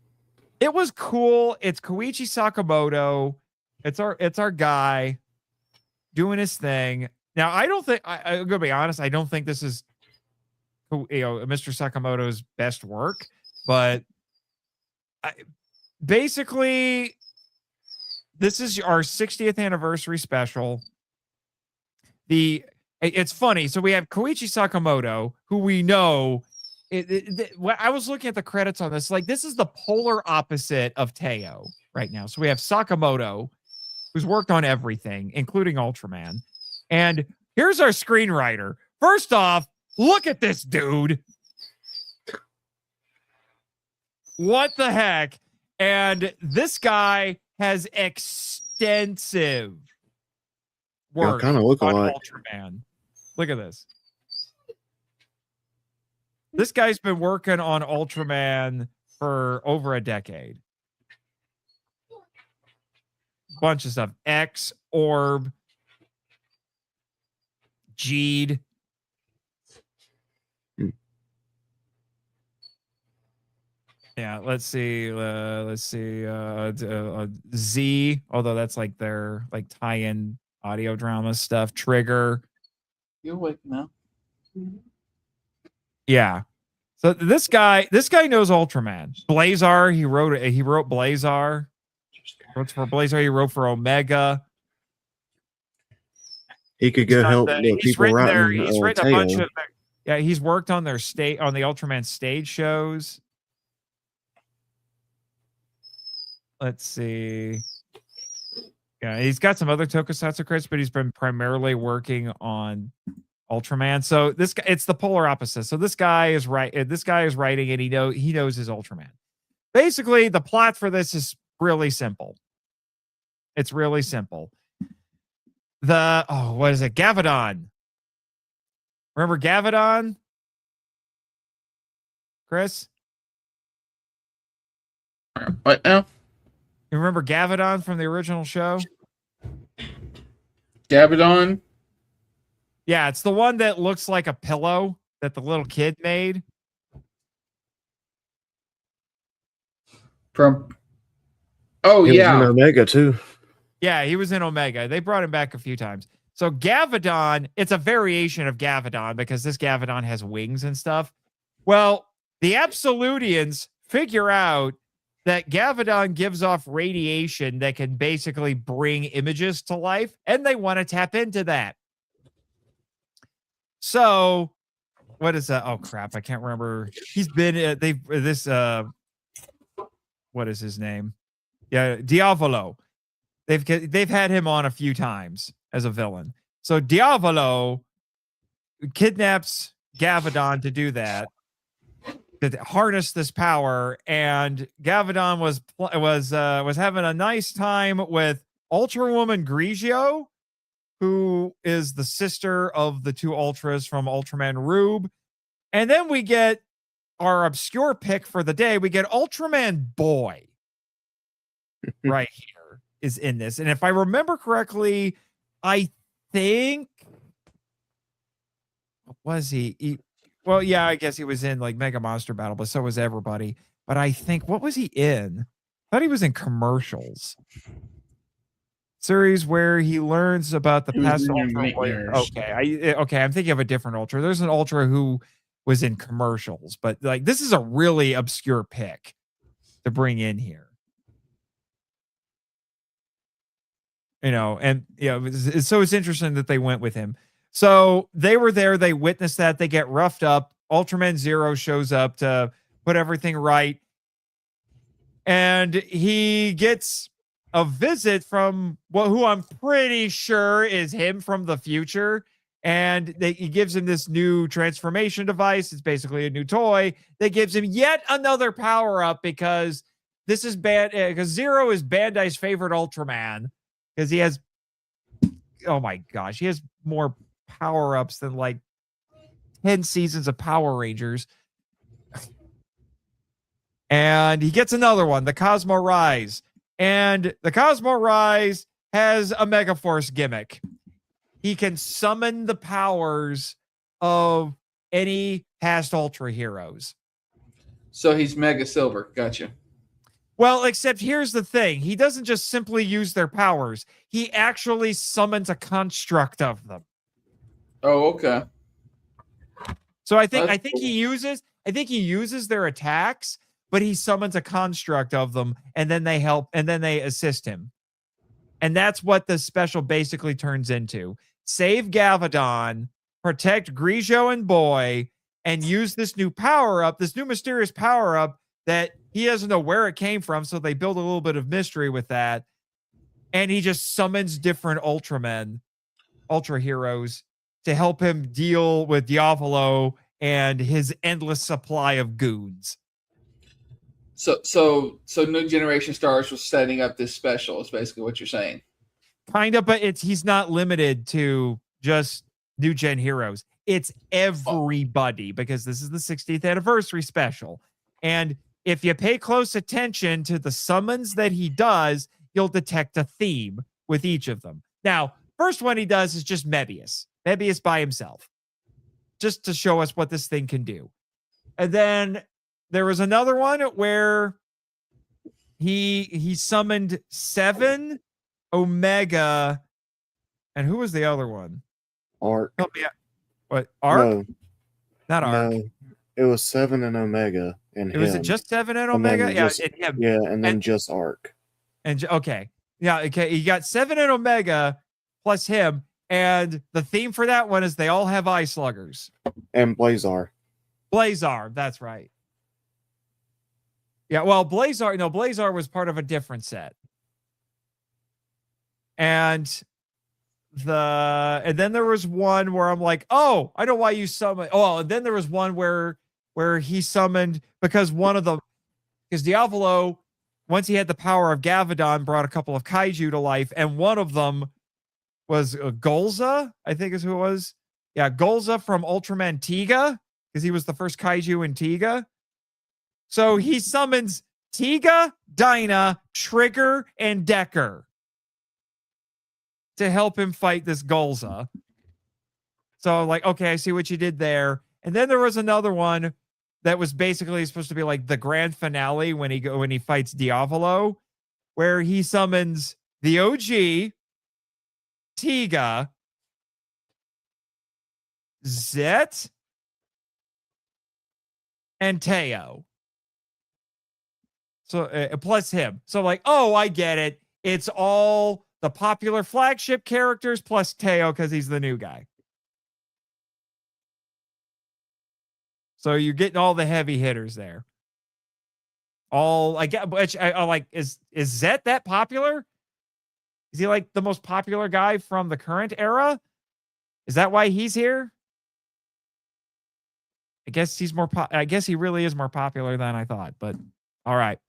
It was cool. It's Koichi Sakamoto. It's our guy doing his thing. Now, I don't think I'm gonna be honest. I don't think this is, Mr. Sakamoto's best work, but basically, this is our 60th anniversary special. It's funny. So we have Koichi Sakamoto, who we know. I was looking at the credits on this. Like, this is the polar opposite of Teo right now. So we have Sakamoto, who's worked on everything, including Ultraman. And here's our screenwriter. First off, look at this dude. What the heck? And this guy has extensive work kind of look on alike. Ultraman. Look at this. This guy's been working on Ultraman for over a decade. Bunch of stuff. X, Orb, Jeed. Yeah, let's see. Z, although that's like their like tie-in audio drama stuff. Trigger. You're awake now. Yeah. So this guy knows Ultraman. Blazar, he wrote Blazar. Wrote for Blazar, he wrote for Omega. He could go help the people writing. He's written a bunch of. Yeah, he's worked on their on the Ultraman stage shows. Let's see. Yeah, he's got some other tokusatsu credits, but he's been primarily working on Ultraman. So this guy, it's the polar opposite. So this guy is right. This guy is writing, and he knows his Ultraman. Basically, the plot for this is really simple. It's really simple. What is it? Gavadon. Remember Gavadon? Chris? What now? You remember Gavadon from the original show? Gabadon? Yeah, it's the one that looks like a pillow that the little kid made. From. Oh, He was in yeah. Omega too. Yeah, he was in Omega. They brought him back a few times. So Gavadon, it's a variation of Gavadon because this Gavadon has wings and stuff. Well, the Absolutians figure out that Gavadon gives off radiation that can basically bring images to life, and they want to tap into that. So, what is that? Oh crap, I can't remember. He's been what is his name? Yeah, Diavolo. They've had him on a few times as a villain. So Diavolo kidnaps Gavadon to do that, to harness this power, and Gavadon was having a nice time with Ultrawoman Grigio, who is the sister of the two Ultras from Ultraman Rube. And then we get our obscure pick for the day. We get Ultraman Boy right here is in this. And if I remember correctly, I think, what was he? Well, yeah, I guess he was in like Mega Monster Battle, but so was everybody. But I think, what was he in? I thought he was in commercials. Series where he learns about the past Ultra. Okay, I'm thinking of a different Ultra. There's an Ultra who was in commercials, but like this is a really obscure pick to bring in here. And so it's interesting that they went with him. So they were there, they witnessed that, they get roughed up. Ultraman Zero shows up to put everything right. And he gets a visit from who I'm pretty sure is him from the future. And he gives him this new transformation device. It's basically a new toy that gives him yet another power up because this is because Zero is Bandai's favorite Ultraman. Because he has, oh my gosh, he has more power-ups than like 10 seasons of Power Rangers. And he gets another one, the Cosmo Rise. And the Cosmo Rise has a Megaforce gimmick. He can summon the powers of any past Ultra heroes. So he's Mega Silver. Gotcha. Well, except here's the thing. He doesn't just simply use their powers. He actually summons a construct of them. Oh, okay. So I think That's he uses their attacks, but he summons a construct of them, and then they help, and then they assist him. And that's what the special basically turns into. Save Gavadon, protect Grigio and Boy, and use this new power-up, this new mysterious power-up that he doesn't know where it came from, so they build a little bit of mystery with that. And he just summons different Ultramen, Ultra heroes, to help him deal with Diavolo and his endless supply of goons. So New Generation Stars was setting up this special. Is basically what you're saying. Kind of, but he's not limited to just new gen heroes. It's everybody, because this is the 60th anniversary special. And if you pay close attention to the summons that he does, you'll detect a theme with each of them. Now, first one he does is just Mebius by himself, just to show us what this thing can do. And then there was another one where he summoned 7 Omega, and who was the other one? Arc. Help me out. What? Arc? No, Not Arc. no. It was 7 and Omega and Was it him. just 7 and And then Omega? Yeah, just- and him. Yeah, and then And- just Arc. And okay. Yeah, okay. You got 7 and Omega plus him. And the theme for that one is they all have eye sluggers. And Blazar. Blazar, that's right. Yeah, well, Blazar was part of a different set. And then there was one where I'm like, oh, I know why you summoned. Oh, and then there was one where he summoned because Diavolo, once he had the power of Gavadon, brought a couple of kaiju to life, and one of them was Golza, I think is who it was. Yeah, Golza from Ultraman Tiga, because he was the first kaiju in Tiga. So he summons Tiga, Dinah, Trigger, and Decker to help him fight this Golza. So like, okay, I see what you did there. And then there was another one that was basically supposed to be like the grand finale when he fights Diavolo, where he summons the OG, Tiga, Zet, and Teo. So plus him. So like, oh, I get it. It's all the popular flagship characters plus Teo because he's the new guy. So you're getting all the heavy hitters there. All I get, which I like, is Zet that popular? Is he like the most popular guy from the current era? Is that why he's here? I guess he's more. I guess he really is more popular than I thought. But all right.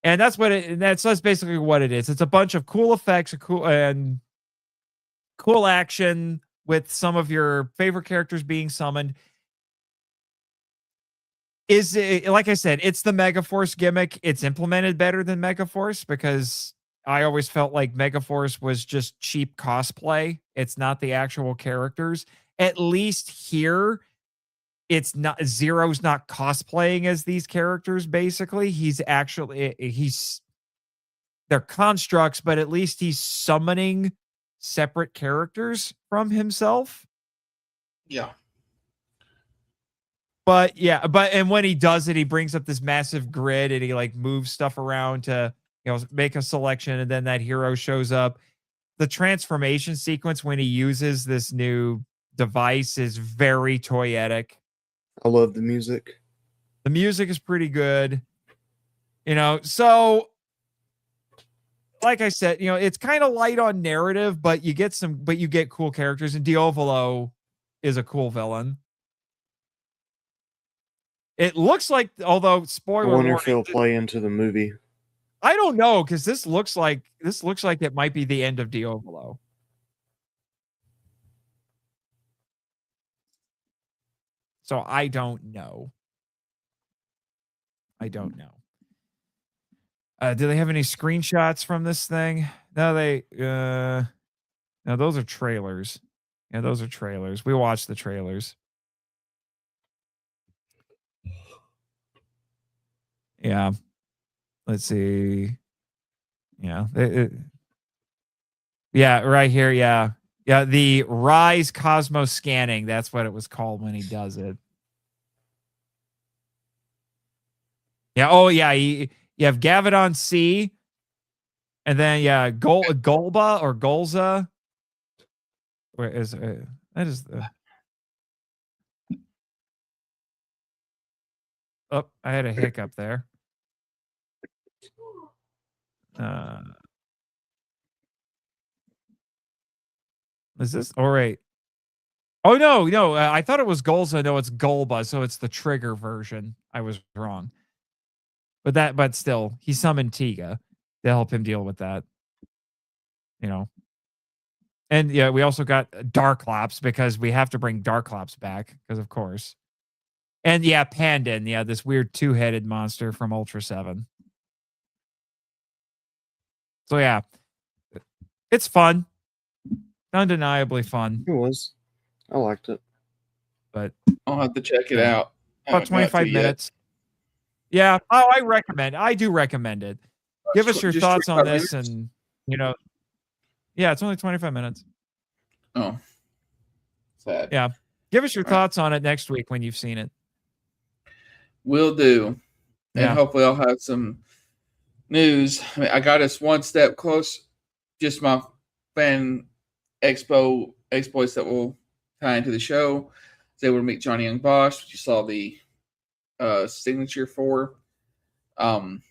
And that's what that's basically what it is. It's a bunch of cool effects, cool action with some of your favorite characters being summoned. Is it, like I said, it's the Megaforce gimmick. It's implemented better than Megaforce because I always felt like Megaforce was just cheap cosplay. It's not the actual characters. At least here, it's not, Zero's not cosplaying as these characters. Basically, they're constructs, but at least he's summoning separate characters from himself. Yeah. But yeah, and when he does it, he brings up this massive grid and he like moves stuff around to, make a selection, and then that hero shows up. The transformation sequence when he uses this new device is very toyetic. I love the music. The music is pretty good. So like I said, it's kind of light on narrative, but you get cool characters, and Diavolo is a cool villain. It looks like, although spoiler I wonder warning, if he'll play into the movie. I don't know, because this looks like it might be the end of Diavolo. So I don't know. Do they have any screenshots from this thing? No, no, those are trailers. Yeah, those are trailers. We watched the trailers. Yeah. Let's see. Yeah. Yeah, right here. Yeah. Yeah, the Rise Cosmo scanning. That's what it was called when he does it. Yeah. Oh, yeah. You have Gavadon C, and then Golba or Golza. Where is that? Is the oh? I had a hiccup there. Is this all right? Oh no! I thought it was Golza. No, it's Golba. So it's the trigger version. I was wrong. But still, he summoned Tiga to help him deal with that. And yeah, we also got Darklops because we have to bring Darklops back because of course. And yeah, Pandan, yeah, this weird two-headed monster from Ultra 7. So yeah, it's fun, undeniably fun. It was. I liked it. But I'll have to check it out. About 25 minutes. Yeah. Oh, I do recommend it. Give us your thoughts on this and, yeah, it's only 25 minutes. Oh. Sad. Yeah. Give us your thoughts on it next week when you've seen it. Will do. And hopefully I'll have some news. I got us one step close. Just my Fan Expo exploits that will tie into the show. I was able to meet Johnny Young Bosch, which you saw the signature for. And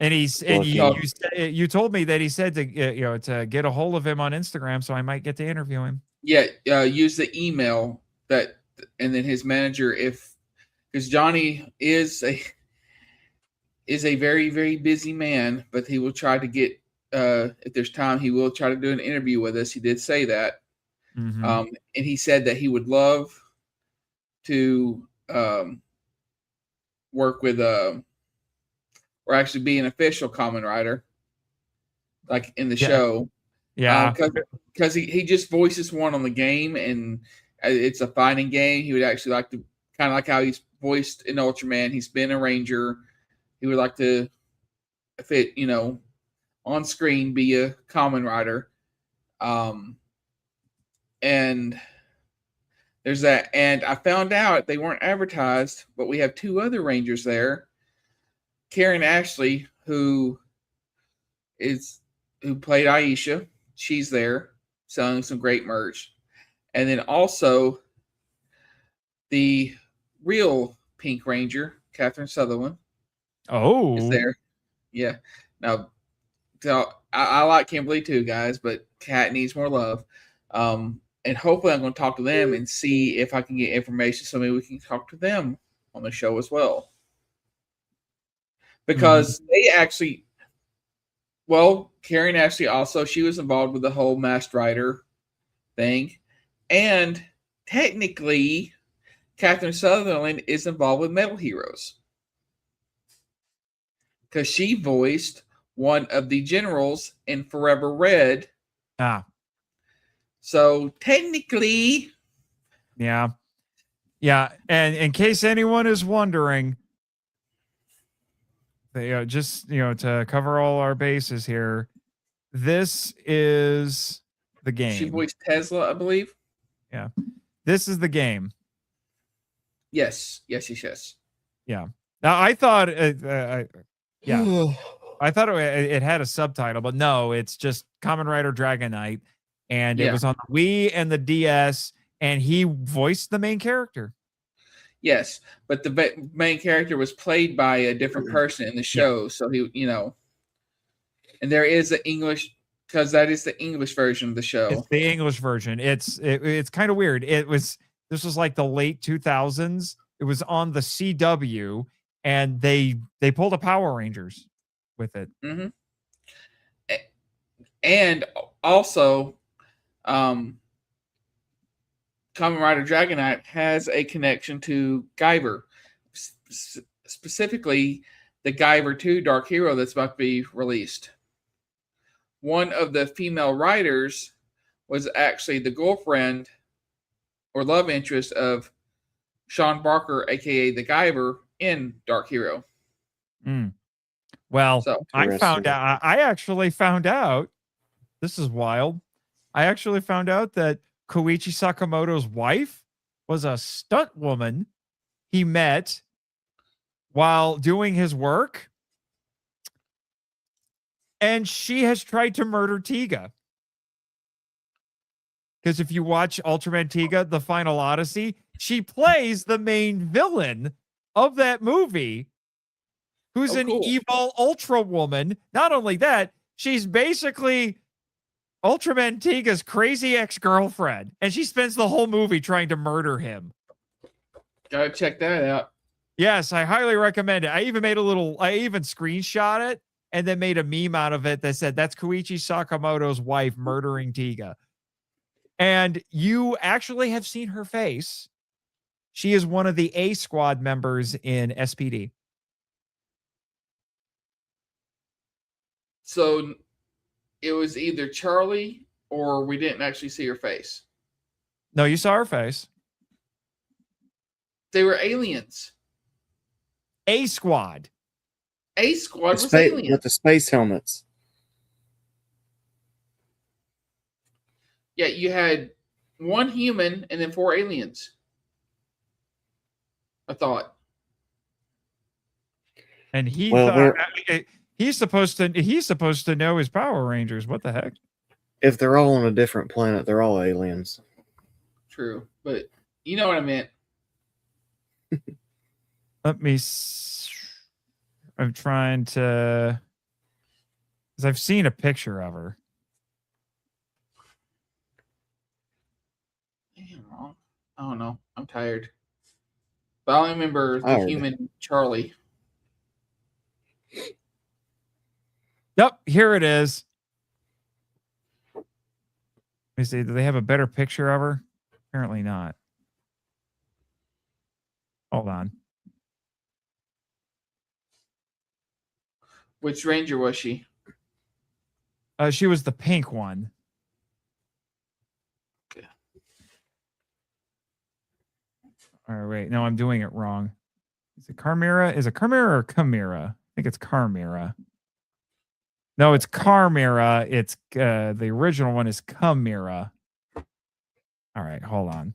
you told me that he said to get a hold of him on Instagram, so I might get to interview him. Yeah, use the email and then his manager, because Johnny is a very, very busy man, but he will try to get if there's time, he will try to do an interview with us. He did say that. Mm-hmm. And he said that he would love to work with or actually be an official Kamen Rider, like in the show. Yeah, because he just voices one on the game, and it's a fighting game. He would actually like to, kind of like how he's voiced in Ultraman. He's been a Ranger. He would like to, if it on screen, be a Kamen Rider. And there's that. And I found out they weren't advertised, but we have two other Rangers there. Karen Ashley, who played Aisha, she's there selling some great merch. And then also the real Pink Ranger, Catherine Sutherland, is there. Yeah. Now, so I like Kimberly too, guys, but Kat needs more love. And hopefully I'm going to talk to them and see if I can get information so maybe we can talk to them on the show as well. Because they actually, Karen Ashley also, she was involved with the whole Masked Rider thing. And technically, Catherine Sutherland is involved with Metal Heroes. Because she voiced one of the generals in Forever Red. So technically. Yeah. Yeah. And in case anyone is wondering, just to cover all our bases here, this is the game. She voiced Tesla, I believe. Yeah, this is the game. Yes. Yeah. Now I thought, I thought it had a subtitle, but no, it's just Kamen Rider Dragon Knight, and it was on the Wii and the DS, and he voiced the main character. Yes, but the main character was played by a different person in the show, so he, and there is an English, because that is the English version of the show. It's the English version. It's kind of weird. This was like the late 2000s. It was on the CW, and they pulled a Power Rangers with it. Mm-hmm. And also, Kamen Rider Dragon Knight has a connection to Guyver, specifically the Guyver 2 Dark Hero that's about to be released. One of the female writers was actually the girlfriend or love interest of Sean Barker, aka the Guyver, in Dark Hero. Well, I actually found out. This is wild. I actually found out that Koichi Sakamoto's wife was a stunt woman he met while doing his work. And she has tried to murder Tiga. Because if you watch Ultraman Tiga, The Final Odyssey, she plays the main villain of that movie, who's an cool. evil Ultra woman. Not only that, she's basically Ultraman Tiga's crazy ex-girlfriend. And she spends the whole movie trying to murder him. Gotta check that out. Yes, I highly recommend it. I even screenshot it and then made a meme out of it that said, that's Koichi Sakamoto's wife murdering Tiga. And you actually have seen her face. She is one of the A squad members in SPD. So it was either Charlie or we didn't actually see her face. No, you saw her face. They were aliens. A squad. A squad was With aliens. the space helmets. Yeah, you had one human and then 4 aliens. I thought. And he Well, thought, he's supposed to know his Power Rangers. What the heck? If they're all on a different planet, they're all aliens. True, but you know what I meant. Let me. I'm trying to, because I've seen a picture of her. Damn, wrong. I don't know. I'm tired. But I only remember the Tired. human Charlie. Yep, here it is. Let me see. Do they have a better picture of her? Apparently not. Hold on. Which ranger was she? She was the pink one. Okay. All right, wait. No, I'm doing it wrong. Is it Carmira? Is it Carmira or Chimera? I think it's Carmira. No, it's Carmira. It's the original one is Chimera. All right, hold on.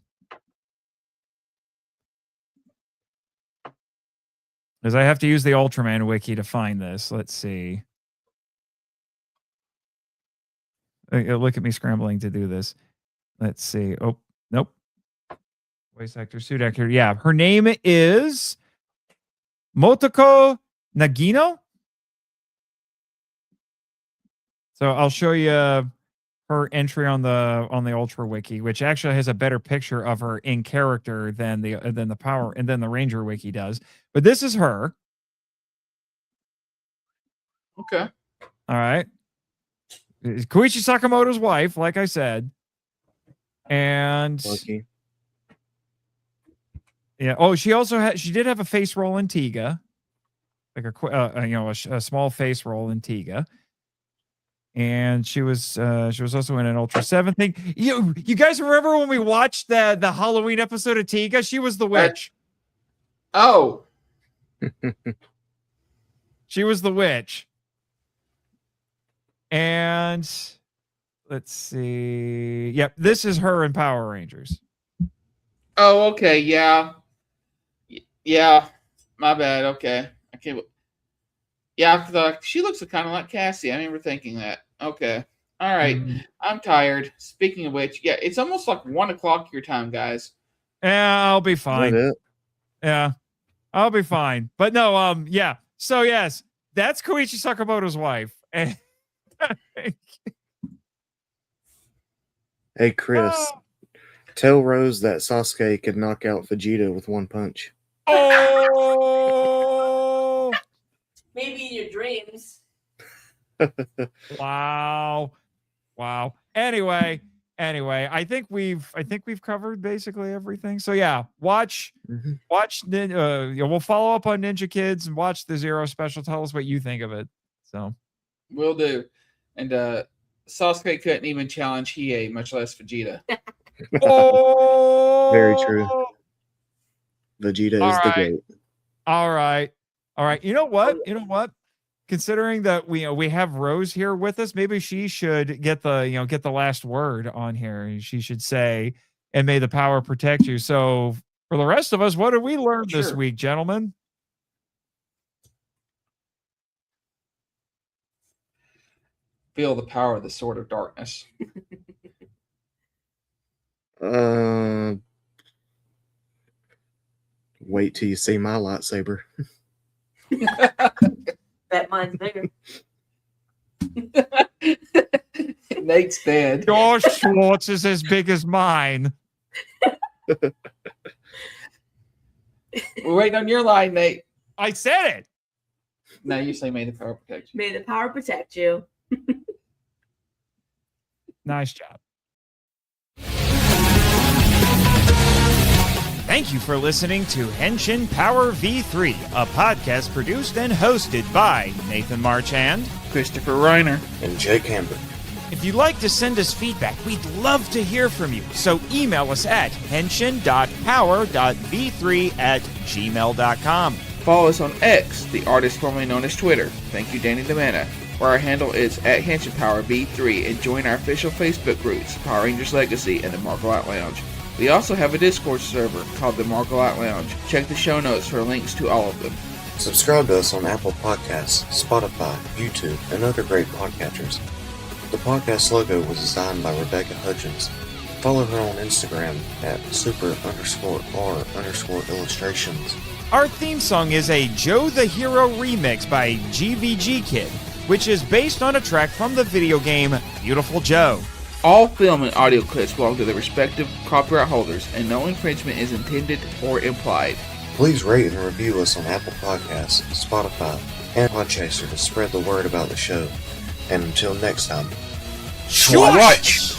Because I have to use the Ultraman wiki to find this. Let's see. Look at me scrambling to do this. Let's see. Oh, nope. Voice actor, suit actor. Yeah, her name is Motoko Nagino. So I'll show you her entry on the Ultra Wiki, which actually has a better picture of her in character than the Power and then the Ranger Wiki does. But this is her. Okay. All right. It's Koichi Sakamoto's wife, like I said. And Lucky. yeah. Oh, she did have a face roll in Tiga, like a small face roll in Tiga. And she was also in an Ultra 7 thing. You guys remember when we watched the Halloween episode of Tiga? She was the witch. Oh. She was the witch. And let's see. Yep, this is her in Power Rangers. Oh, okay. Yeah. Yeah. My bad. Okay. Okay. Yeah, I thought she looks kind of like Cassie. I remember thinking that. Okay. All right. I'm tired. Speaking of which, yeah, it's almost like 1 o'clock your time, guys. Yeah, I'll be Is that fine. it? Yeah, I'll be fine. But no, yeah. So yes, that's Koichi Sakamoto's wife. And Hey, Chris, tell Rose that Sasuke could knock out Vegeta with one punch. oh, Maybe in your dreams. wow. Anyway, I think we've covered basically everything. So yeah, watch. We'll follow up on Ninja Kids and watch the Zero special. Tell us what you think of it. So Will do. And Sasuke couldn't even challenge Hiei, much less Vegeta. oh, Very true. Vegeta All is right. the GOAT. All right. You know what? considering that we have Rose here with us, maybe she should get the last word on here. She should say, "And may the power protect you." So for the rest of us, what did we learn this Sure. week, gentlemen? Feel the power of the sword of darkness. Wait till you see my lightsaber. Bet mine's bigger. Nate's dead. Your Schwartz is as big as mine. We're waiting on your line, Nate. I said it. Now you say, "May the power protect you." May the power protect you. Nice job. Thank you for listening to Henshin Power V3, a podcast produced and hosted by Nathan Marchand. Christopher Reiner. And Jake Hamber. If you'd like to send us feedback, we'd love to hear from you. So email us at henshin.power.v3@gmail.com. Follow us on X, the artist formerly known as Twitter. Thank you, Danny DeManna. Where our handle is @HenshinPowerV3, and join our official Facebook groups, Power Rangers Legacy and the Marvel Out Lounge. We also have a Discord server called the Marvel Out Lounge. Check the show notes for links to all of them. Subscribe to us on Apple Podcasts, Spotify, YouTube, and other great podcatchers. The podcast logo was designed by Rebecca Hudgens. Follow her on Instagram at super_r_illustrations. Our theme song is a Joe the Hero remix by GVG Kid, which is based on a track from the video game Beautiful Joe. All film and audio clips belong to their respective copyright holders, and no infringement is intended or implied. Please rate and review us on Apple Podcasts, Spotify, and Podchaser to spread the word about the show. And until next time, Schwartz!